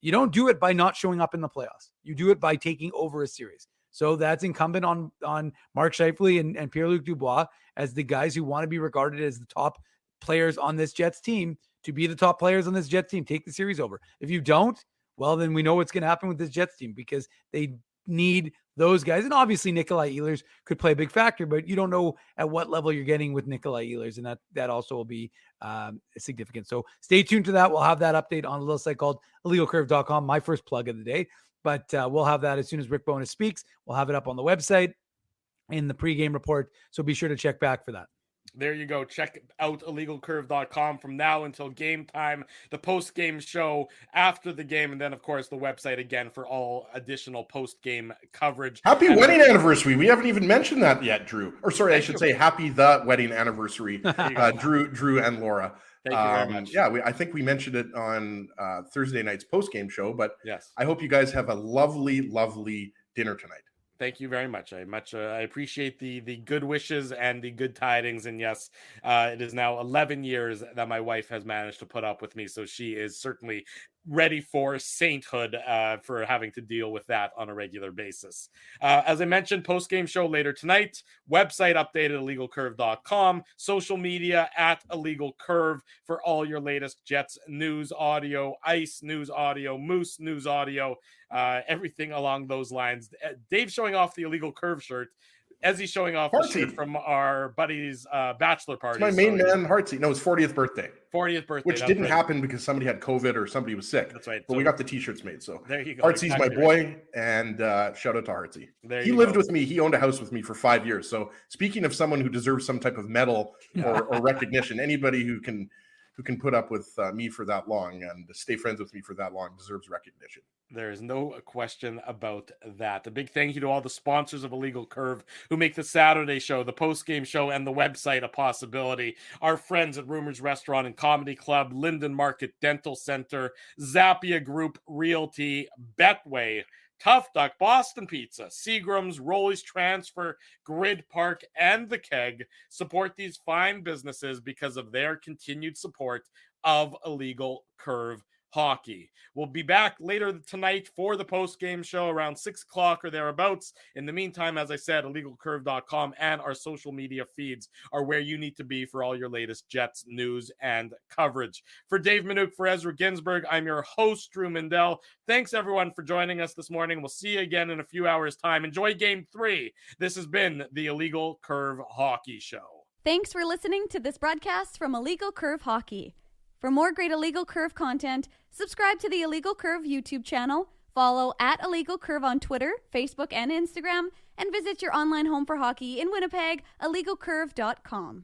you don't do it by not showing up in the playoffs. You do it by taking over a series. So that's incumbent on Mark Shifley and Pierre-Luc Dubois as the guys who want to be regarded as the top players on this Jets team to be the top players on this Jets team, take the series over. If you don't, well, then we know what's going to happen with this Jets team because they need those guys. And obviously Nikolai Ehlers could play a big factor, but you don't know at what level you're getting with Nikolai Ehlers, and that also will be significant. So stay tuned to that. We'll have that update on a little site called illegalcurve.com, my first plug of the day. But we'll have that as soon as Rick Bowness speaks. We'll have it up on the website in the pregame report. So be sure to check back for that. There you go. Check out illegalcurve.com from now until game time, the post-game show after the game, and then, of course, the website again for all additional post-game coverage. Happy wedding anniversary. We haven't even mentioned that yet, Drew. Or sorry, I should say happy the wedding anniversary, Drew and Laura. Thank you very much. Yeah, I think we mentioned it on Thursday night's post-game show, but yes, I hope you guys have a lovely, lovely dinner tonight. Thank you very much. I appreciate the good wishes and the good tidings. And yes, it is now 11 years that my wife has managed to put up with me. So she is certainly ready for sainthood for having to deal with that on a regular basis. As I mentioned, post-game show later tonight, website updated illegalcurve.com, social media at illegalcurve for all your latest Jets news, audio, Ice news, audio, Moose news, audio, everything along those lines. Dave showing off the Illegal Curve shirt. Ezzy's showing off the shirt from our buddy's bachelor party. It's my main man, Hartsey. No, his 40th birthday. 40th birthday. Which didn't happen because somebody had COVID or somebody was sick. That's right. But we got the T-shirts made. So there you go. Hartsey's exactly my boy, and shout out to Hartsey. There he you lived go. with me. He owned a house with me for 5 years. So speaking of someone who deserves some type of medal or recognition, anybody who can put up with me for that long and stay friends with me for that long deserves recognition. There is no question about that. A big thank you to all the sponsors of Illegal Curve who make the Saturday show, the post-game show, and the website a possibility. Our friends at Rumors Restaurant and Comedy Club, Linden Market Dental Center, Zappia Group Realty, Betway, Tough Duck, Boston Pizza, Seagram's, Rolly's Transfer, Grid Park, and The Keg support these fine businesses because of their continued support of Illegal Curve Hockey. We'll be back later tonight for the post-game show around 6 o'clock or thereabouts. In the meantime, as I said, illegalcurve.com and our social media feeds are where you need to be for all your latest Jets news and coverage. For Dave Minuk, for Ezra Ginsburg, I'm your host, Drew Mindell. Thanks, everyone, for joining us this morning. We'll see you again in a few hours' time. Enjoy Game 3. This has been the Illegal Curve Hockey Show. Thanks for listening to this broadcast from Illegal Curve Hockey. For more great Illegal Curve content, subscribe to the Illegal Curve YouTube channel, follow at Illegal Curve on Twitter, Facebook, and Instagram, and visit your online home for hockey in Winnipeg, illegalcurve.com.